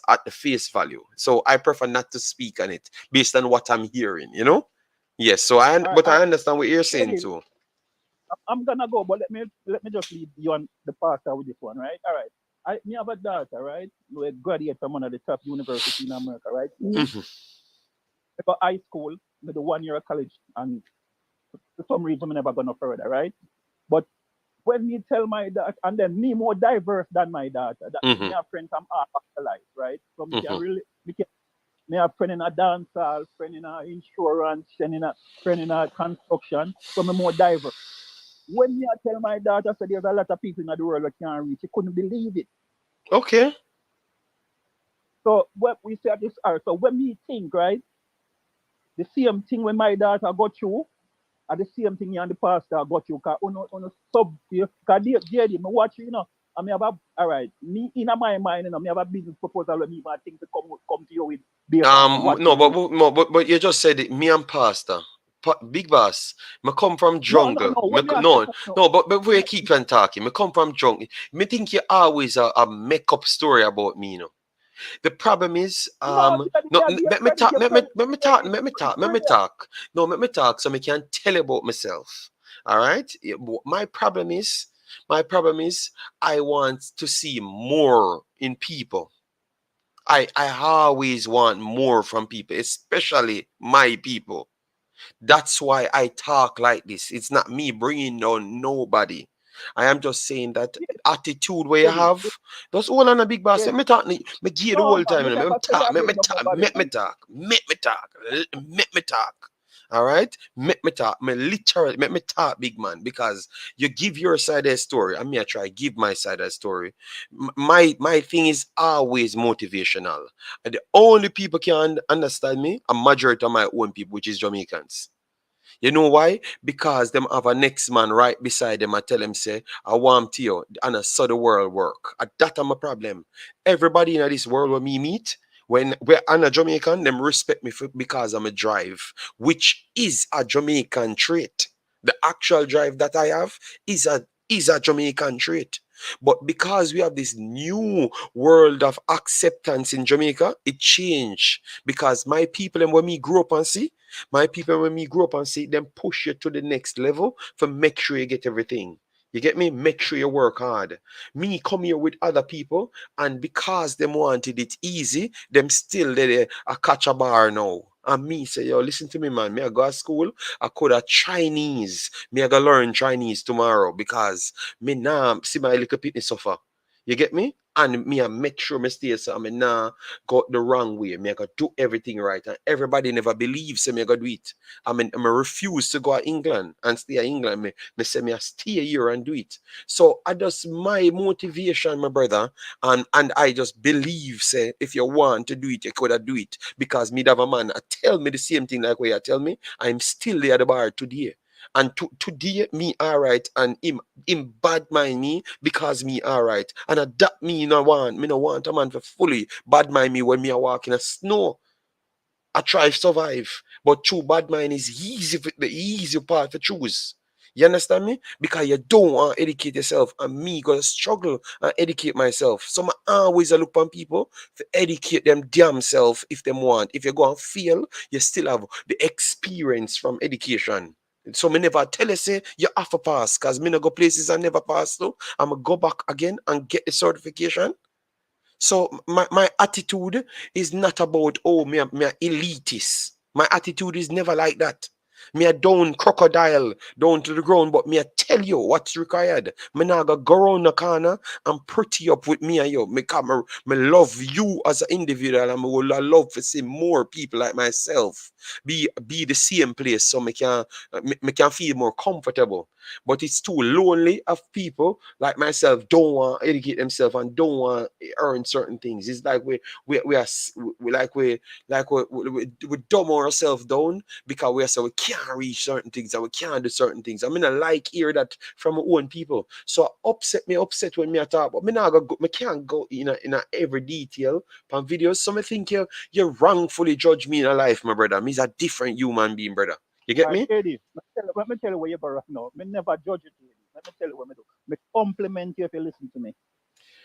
at the face value. So I prefer not to speak on it based on what I'm hearing. You know? Yes. So I understand what you're saying too. I'm gonna go, but let me just leave you on the pastor with this one, right? All right. Me have a daughter, right? Who graduated from one of the top universities in America, right? Mm-hmm. I got high school, I do 1 year of college, and for some reason I never go no further, right? But when me tell my daughter, and then me more diverse than my daughter, that me have friends from all of the life, right? So me can really me have friend in a dance hall, friend in a insurance, friend in a construction, so me more diverse. When me I tell my daughter, so there's a lot of people in the world that can't reach, she couldn't believe it. Okay. So what we say at this hour, so when me think, right, the same thing when my daughter got through, and the same thing you and the pastor got through, because on sub, because JD, me watch you, you know, and me have a, all right, me in my mind, you know, me have a business proposal when me even think to come to you with. But you just said it, me and pastor. Big boss, me come from jungle. But before you keep on talking, me come from jungle. Me think you always a make up story about me, you know. The problem is, let me talk, so me can tell you about myself. All right. My problem is, I want to see more in people. I always want more from people, especially my people. That's why I talk like this. It's not me bringing down nobody. I am just saying that attitude where you have. That's all on a big boss. Let me talk. Me give the whole time. Let me talk. All right, make me talk, me literally make me talk, big man, because you give your side of the story, and me I try give my side of the story. My thing is always motivational, and the only people can understand me, a majority of my own people, which is Jamaicans. You know why? Because them have a next man right beside them. I tell them, say, I want to you, and I saw the world work. That am a problem. Everybody in this world where me meet, when we're on a Jamaican, them respect me for, because I'm a drive, which is a Jamaican trait. The actual drive that I have is a Jamaican trait. But because we have this new world of acceptance in Jamaica, it changed. Because my people and when me grew up and see, my people, when me grow up and see them push you to the next level for make sure you get everything. You get me? Make sure you work hard. Me come here with other people, and because them wanted it easy, them still they a catch a bar now. And me say, yo, listen to me, man. Me I go to school. I could have Chinese. Me I go learn Chinese tomorrow because me now see my little pitney suffer. You get me? And me I make sure me stay so I mean nah go the wrong way. Me I gotta do everything right. And everybody never believes me I gotta do it. I refuse to go to England and stay in England. Me say me I stay here and do it. So I just my motivation, my brother, and I just believe say if you want to do it, you could do it. Because me have a man I tell me the same thing like where you tell me, I'm still there at the bar today. And today me alright and him bad mind me because me alright. And that me no want a man for fully bad mind me when me a walk in a snow. I try survive. But true bad mind is the easy part to choose. You understand me? Because you don't want to educate yourself, and me gonna struggle and educate myself. So I always look on people to educate them damn self if they want. If you go and fail, you still have the experience from education. So me never tell you say you have to pass, cause me no go places I never pass though. I'ma go back again and get the certification. So my attitude is not about me a elitist. My attitude is never like that. Me a down crocodile down to the ground, but me a tell you what's required. Me not go around the corner and pretty up with me and you. Me love you as an individual, and me will love to see more people like myself be the same place, so me can feel more comfortable. But it's too lonely of people like myself don't want to educate themselves and don't want to earn certain things. It's like we are we dumb ourselves down because we are so we can't reach certain things and we can't do certain things. I mean, I like hear that from my own people. So upset when me talk, but me can't go in a every detail on videos. So I think you wrongfully judge me in a life, my brother. Me's a different human being, brother. You get me? Eddie, let me tell you where you're right now. Me never judge you, Eddie. Let me tell you what me do. Me compliment you if you listen to me,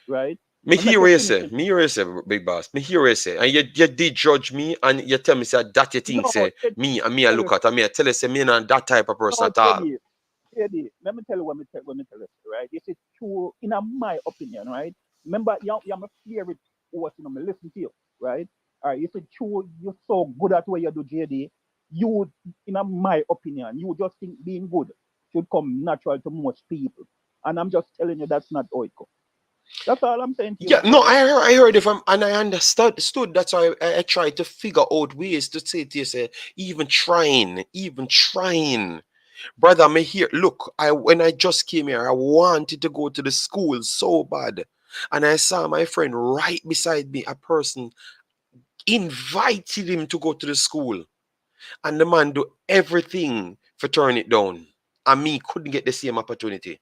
right? Me I make hear you what you finish say. it. Me hear what you say, big boss. Me hear what you say. And you did judge me and you tell me say that you think No, say Eddie, me and me I tell look you, at and me I tell you say me not that type of person no, at all. Eddie, let me tell you what me tell you, right? This is true, in my opinion, right? Remember, you're my favorite horse, me listen to you, right? All right, you said true, you're so good at what you do, JD. You, in my opinion, you just think being good should come natural to most people. And I'm just telling you that's not how it goes. That's all I'm saying to you, Yeah, my no, brother. I heard it from and I understood. That's why I tried to figure out ways to say to you, say, even trying. Brother, me here. Look, when I just came here, I wanted to go to the school so bad. And I saw my friend right beside me, a person invited him to go to the school. And the man do everything for turn it down. And me couldn't get the same opportunity.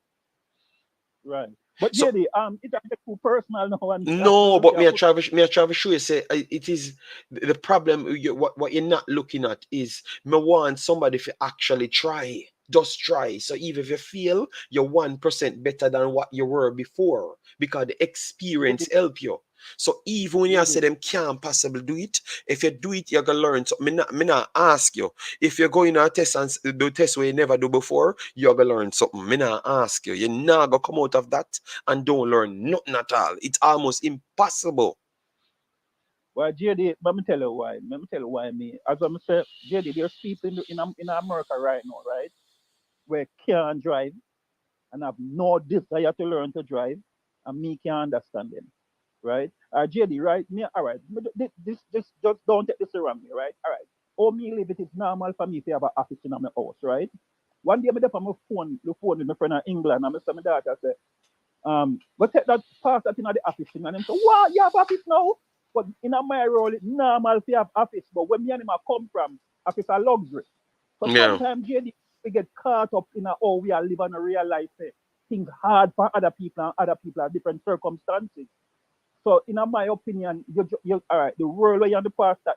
Right. But So JD, it get too personal now and no, we but say I put me a travel show you say it is the problem. What you're not looking at is me want somebody to actually try. Just try. So even if you feel you're 1% better than what you were before, because the experience JD, help you. So even when you say JD. them can't possibly do it, if you do it, you're gonna learn. So me not ask you. If you're going to a test and do test where you never do before, you're gonna learn something. Me not ask you. You're not gonna come out of that and don't learn nothing at all. It's almost impossible. Well, JD, let me tell you why. Let me tell you why me. As I'm saying, JD, there's people in America right now, right, where can't drive and have no desire to learn to drive, and me can't understand them, right? JD, right? Me, all right. This just don't take this around me, right? All right. how me live it is normal for me to have an office in my house, right? One day I left on my phone, the phone with my friend in England, and I said my daughter said, but take that pass that in the office thing, and them say, what, you have office now? But in my role, it's normal to have office, but when me and him come from, office are luxury. So Yeah. sometimes JD, we get caught up in how we are living a real life. Things hard for other people, and other people have different circumstances. So, in my opinion, you all right. The world where you're the pastor,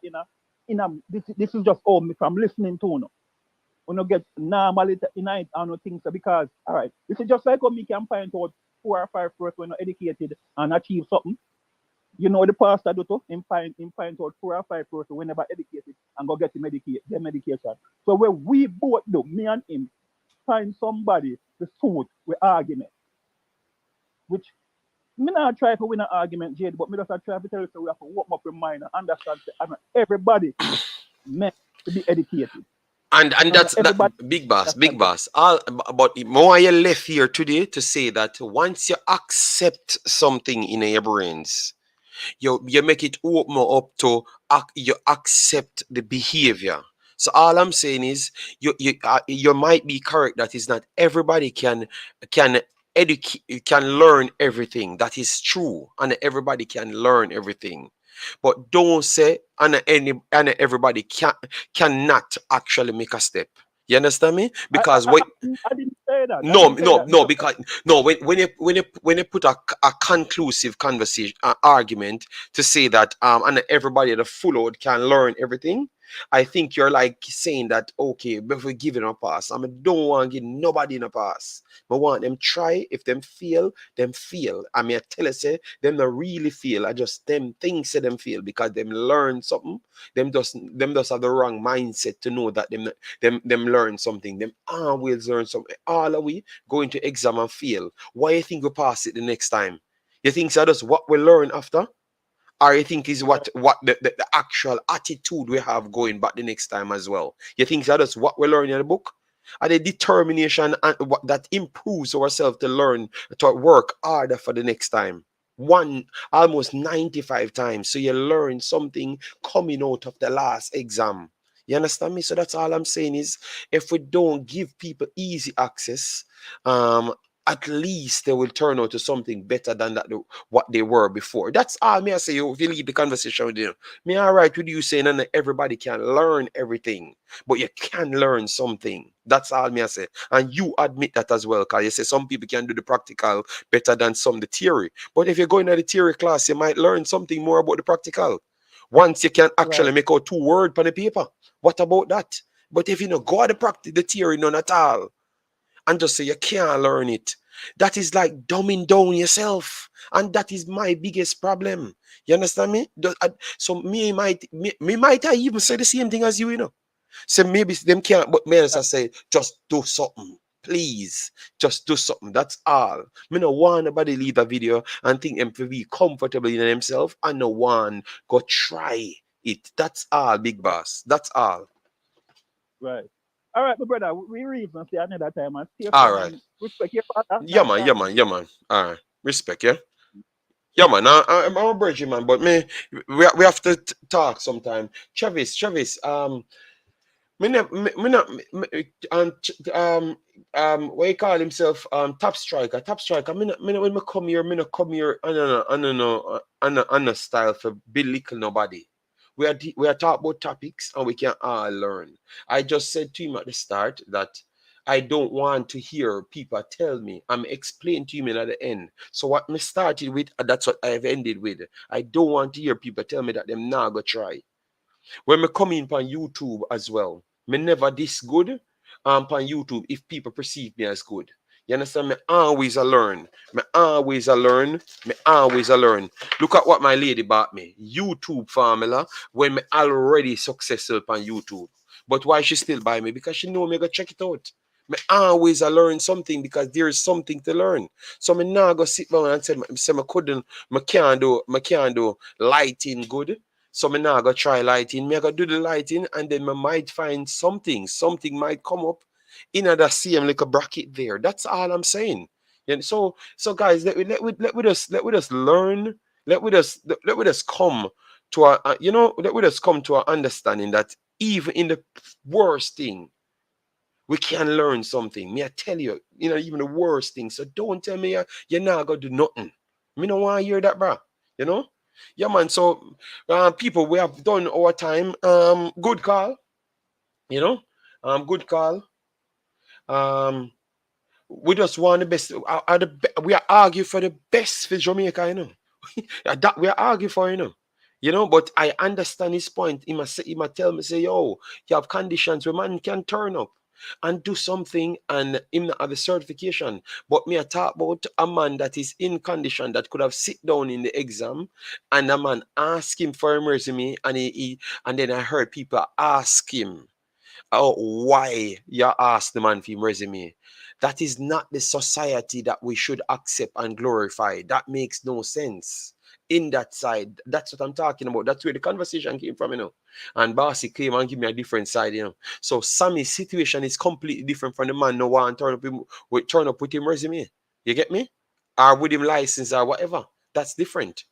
this is just all me from listening to you. When you get normal in it, I don't think so because all right, this is just like how me can find out 4 or 5 person when you're educated and achieve something. You know the pastor do too. Him find out 4 or 5 person whenever educated and go get the medication. So when we both do, me and him, find somebody to suit with argument, which me not try to win an argument, Jade, but me just try to tell you so we have to warm up your mind and understand that everybody meant to be educated. And that's that big boss. All but more you left here today to say that once you accept something in your brains, you make it open up to you accept the behavior. So all I'm saying is you might be correct that is not everybody can educate can learn everything. That is true, and everybody can learn everything. But don't say and everybody cannot actually make a step. You understand me? Because I didn't say that. Because no, when you put a conclusive conversation argument to say that and everybody the full load can learn everything, I think you're like saying that okay, before giving a pass, I don't want to give nobody a pass. I want them try. If them fail, them fail. I mean, I tell you, say them not really fail. I just them things say them fail because them learn something. Them just have the wrong mindset to know that them learn something. Them always learn something. All are we going to exam and fail? Why you think we pass it the next time? You think that is what we learn after? Or you think is what the actual attitude we have going back the next time as well? You think that is what we learn in the book? Are the determination and what that improves ourselves to learn to work harder for the next time? Almost 95 times. So you learn something coming out of the last exam. You understand me? So that's all I'm saying is if we don't give people easy access, at least they will turn out to something better than that what they were before. That's all me I say. If you leave the conversation with you, me all right with you saying that everybody can learn everything, but you can learn something. That's all me I say. And you admit that as well, because you say some people can do the practical better than some the theory. But if you're going to the theory class, you might learn something more about the practical. Once you can actually make out 2 words on the paper. What about that? But if you know go to the theory none at all, and just say you can't learn it, that is like dumbing down yourself, and that is my biggest problem. You understand me? So me might I even say the same thing as you know. So maybe them can't, but me as I say, just do something. Please, just do something. That's all. Me no want nobody leave a video and think them to be comfortable in themselves, and no one go try it. That's all, big boss. That's all. Right. All right, my brother, we reason say another time and stay All right. respect your father. Yeah, man. All right. Respect, yeah? Yeah, man. I'm a virgin, man, but we have to talk sometime. Travis, what you call himself, top striker. When I come here, I don't know style for belittle nobody. We are talking about topics and we can all learn. I just said to him at the start that I don't want to hear people tell me. I'm explaining to him at the end. So what me started with, that's what I've ended with. I don't want to hear people tell me that them now go try. When me come in on YouTube as well, me never this good on YouTube if people perceive me as good. You understand? Me always a learn. Me always a learn. Look at what my lady bought me. YouTube formula when me already successful on YouTube. But why she still buy me? Because she know me go check it out. Me always I learn something because there is something to learn. So me now go sit down and say me can't do lighting good. So me now go try lighting. Me I go do the lighting and then me might find something. Something might come up in the same like a bracket there. That's all I'm saying. And so guys, let we just learn. Let we just come to let we just come to our understanding that Even in the worst thing, we can learn something. Me, I tell you, even the worst thing. So don't tell me you're not going to do nothing. Me don't want to hear that, bro. Yeah, man. So, people, we have done our time. Good call. Good call. We just want the best. We are arguing for the best for Jamaica, that we are arguing for, But I understand his point. He must tell me, say, yo, you have conditions where man can turn up and do something and him not have a certification. But me I talk about a man that is in condition that could have sit down in the exam and a man ask him for a resume and then I heard people ask him, oh, why you ask the man for him resume. That is not the society that we should accept and glorify. That makes no sense. In that side, that's what I'm talking about. That's where the conversation came from, And Bossy came and give me a different side, So Sammy's situation is completely different from the man no one turn up with him resume. You get me? Or with him license or whatever. That's different.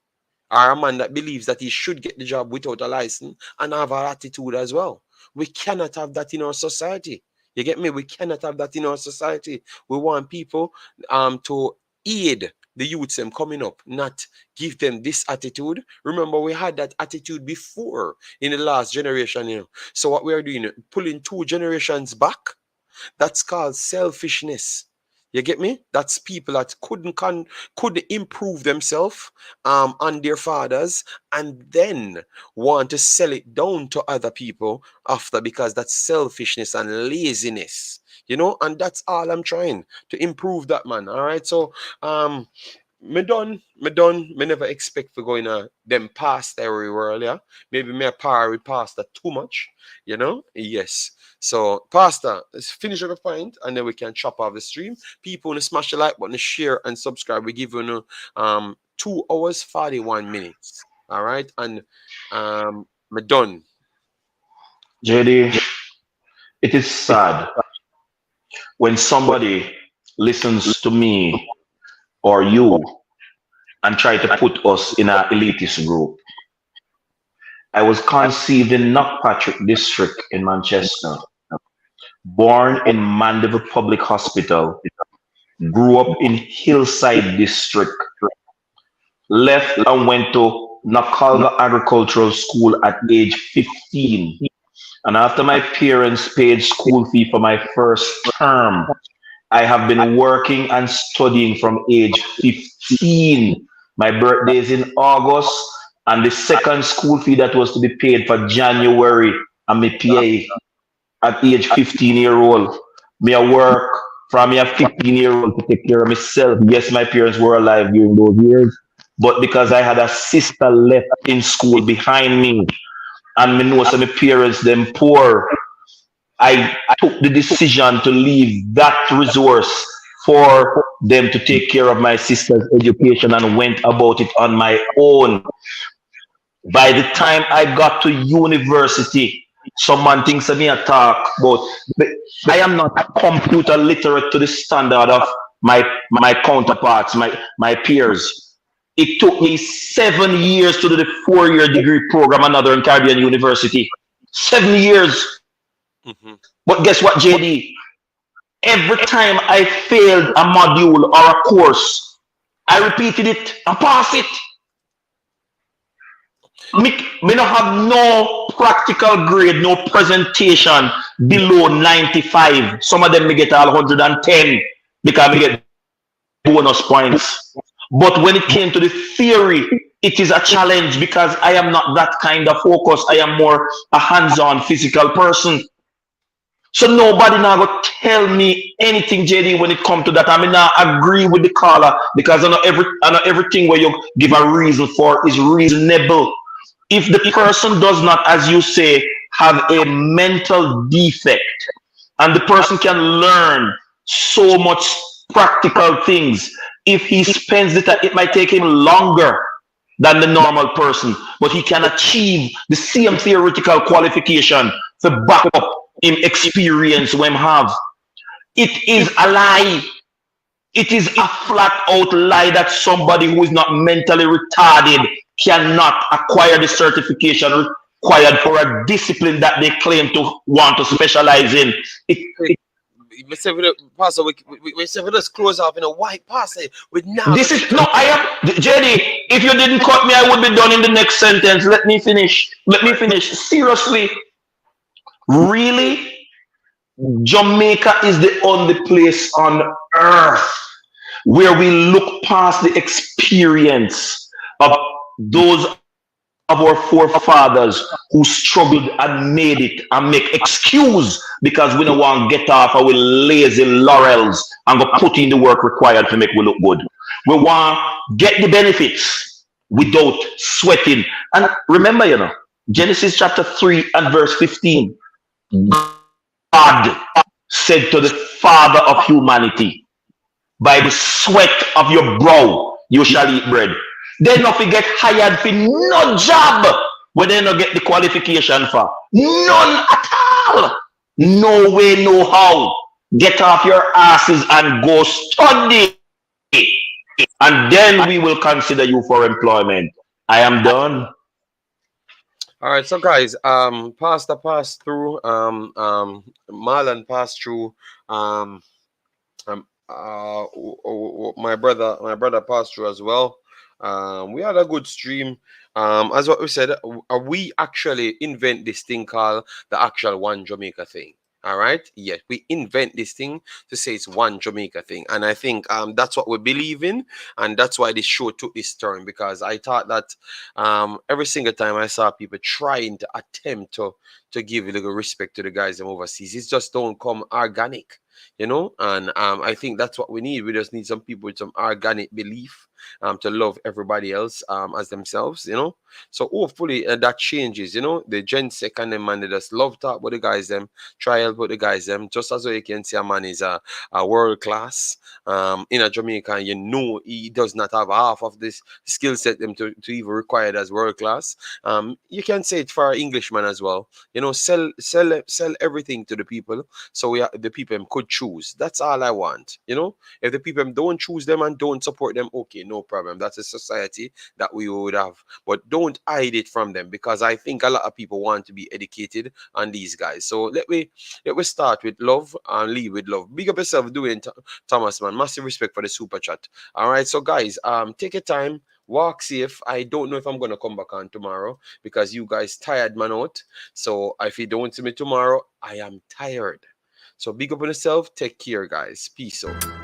Or a man that believes that he should get the job without a license and have an attitude as well. We cannot have that in our society. You get me? We cannot have that in our society. We want people to aid the youths coming up, not give them this attitude. Remember, we had that attitude before in the last generation, So what we are doing, pulling 2 generations back, that's called selfishness. You get me? That's people that couldn't improve themselves on their fathers and then want to sell it down to other people after, because that's selfishness and laziness. And that's all I'm trying to improve that, man. All right. So me done. Me never expect for going them past every world, yeah. Maybe me a par past that too much, Yes. So, Pastor, let's finish up the point and then we can chop off the stream. People want to smash the like button, share and subscribe. We give you 2 hours 41 minutes. All right, and me done. JD, it is sad when somebody listens to me or you and try to put us in an elitist group. I was conceived in Knockpatrick District in Manchester, born in Mandeville Public Hospital, grew up in Hillside District, left and went to Nakalga Agricultural School at age 15. And after my parents paid school fee for my first term, I have been working and studying from age 15. My birthday is in August, and the second school fee that was to be paid for January, I'm a PA at age 15-year-old. Me I work from me a 15-year-old to take care of myself. Yes, my parents were alive during those years, but because I had a sister left in school behind me, and me know some of my parents them poor, I took the decision to leave that resource for them to take care of my sister's education and went about it on my own. By the time I got to university, someone thinks of me a talk about, I am not computer literate to the standard of my counterparts, my peers. It took me 7 years to do the 4-year degree program at Northern Caribbean University. 7 years. Mm-hmm. But guess what, JD? Every time I failed a module or a course, I repeated it and passed it. Me don't have no practical grade, no presentation below 95. Some of them me get all 110 because me get bonus points. But when it came to the theory, it is a challenge because I am not that kind of focus. I am more a hands-on physical person. So nobody now go tell me anything, JD, when it comes to that. I mean, I agree with the caller because I know everything where you give a reason for is reasonable. If the person does not, as you say, have a mental defect, and the person can learn so much practical things, if he spends it might take him longer than the normal person, but he can achieve the same theoretical qualification to back up him experience when have. It is a lie. It is a flat out lie that somebody who is not mentally retarded cannot acquire the certification required for a discipline that they claim to want to specialize in. We say Pastor, we say let's close off in a white pastor with now. This is no, I am JD. If you didn't cut me, I would be done in the next sentence. Let me finish. Seriously, really, Jamaica is the only place on earth where we look past the experience of those of our forefathers who struggled and made it and make excuse because we don't want to get off our lazy laurels and go put in the work required to make we look good. We want to get the benefits without sweating. And remember, Genesis chapter 3 and verse 15, God said to the father of humanity, by the sweat of your brow you shall eat bread. They not get hired for no job where they not get the qualification for. None at all. No way, no how. Get off your asses and go study. And then we will consider you for employment. I am done. All right, so guys, Pastor passed through, Marlon passed through, my brother passed through as well. We had a good stream. As what we said, we actually invent this thing called the actual One Jamaica thing. All right. Yes, we invent this thing to say it's One Jamaica thing. And I think that's what we believe in. And that's why this show took this turn, because I thought that every single time I saw people trying to attempt to give a little respect to the guys from overseas, it just don't come organic, and I think that's what we need. We just need some people with some organic belief to love everybody else as themselves, So hopefully that changes, The Gen Second and man, they just love talk about the guys them, try help with the guys them. Just as you can see, a man is a world class in a Jamaica. He does not have half of this skill set them to even required as world class. You can say it for an Englishman as well. Sell everything to the people, so the people could choose. That's all I want. If the people don't choose them and don't support them, okay, no problem. That's a society that we would have. But don't hide it from them, because I think a lot of people want to be educated on these guys. So let me start with love and leave with love. Big up yourself doing, Thomas, man. Massive respect for the super chat. All right, so guys, take your time. Walk safe. I don't know if I'm gonna come back on tomorrow because you guys tired man out. So if you don't see me tomorrow, I am tired. So big up on yourself. Take care, guys. Peace out.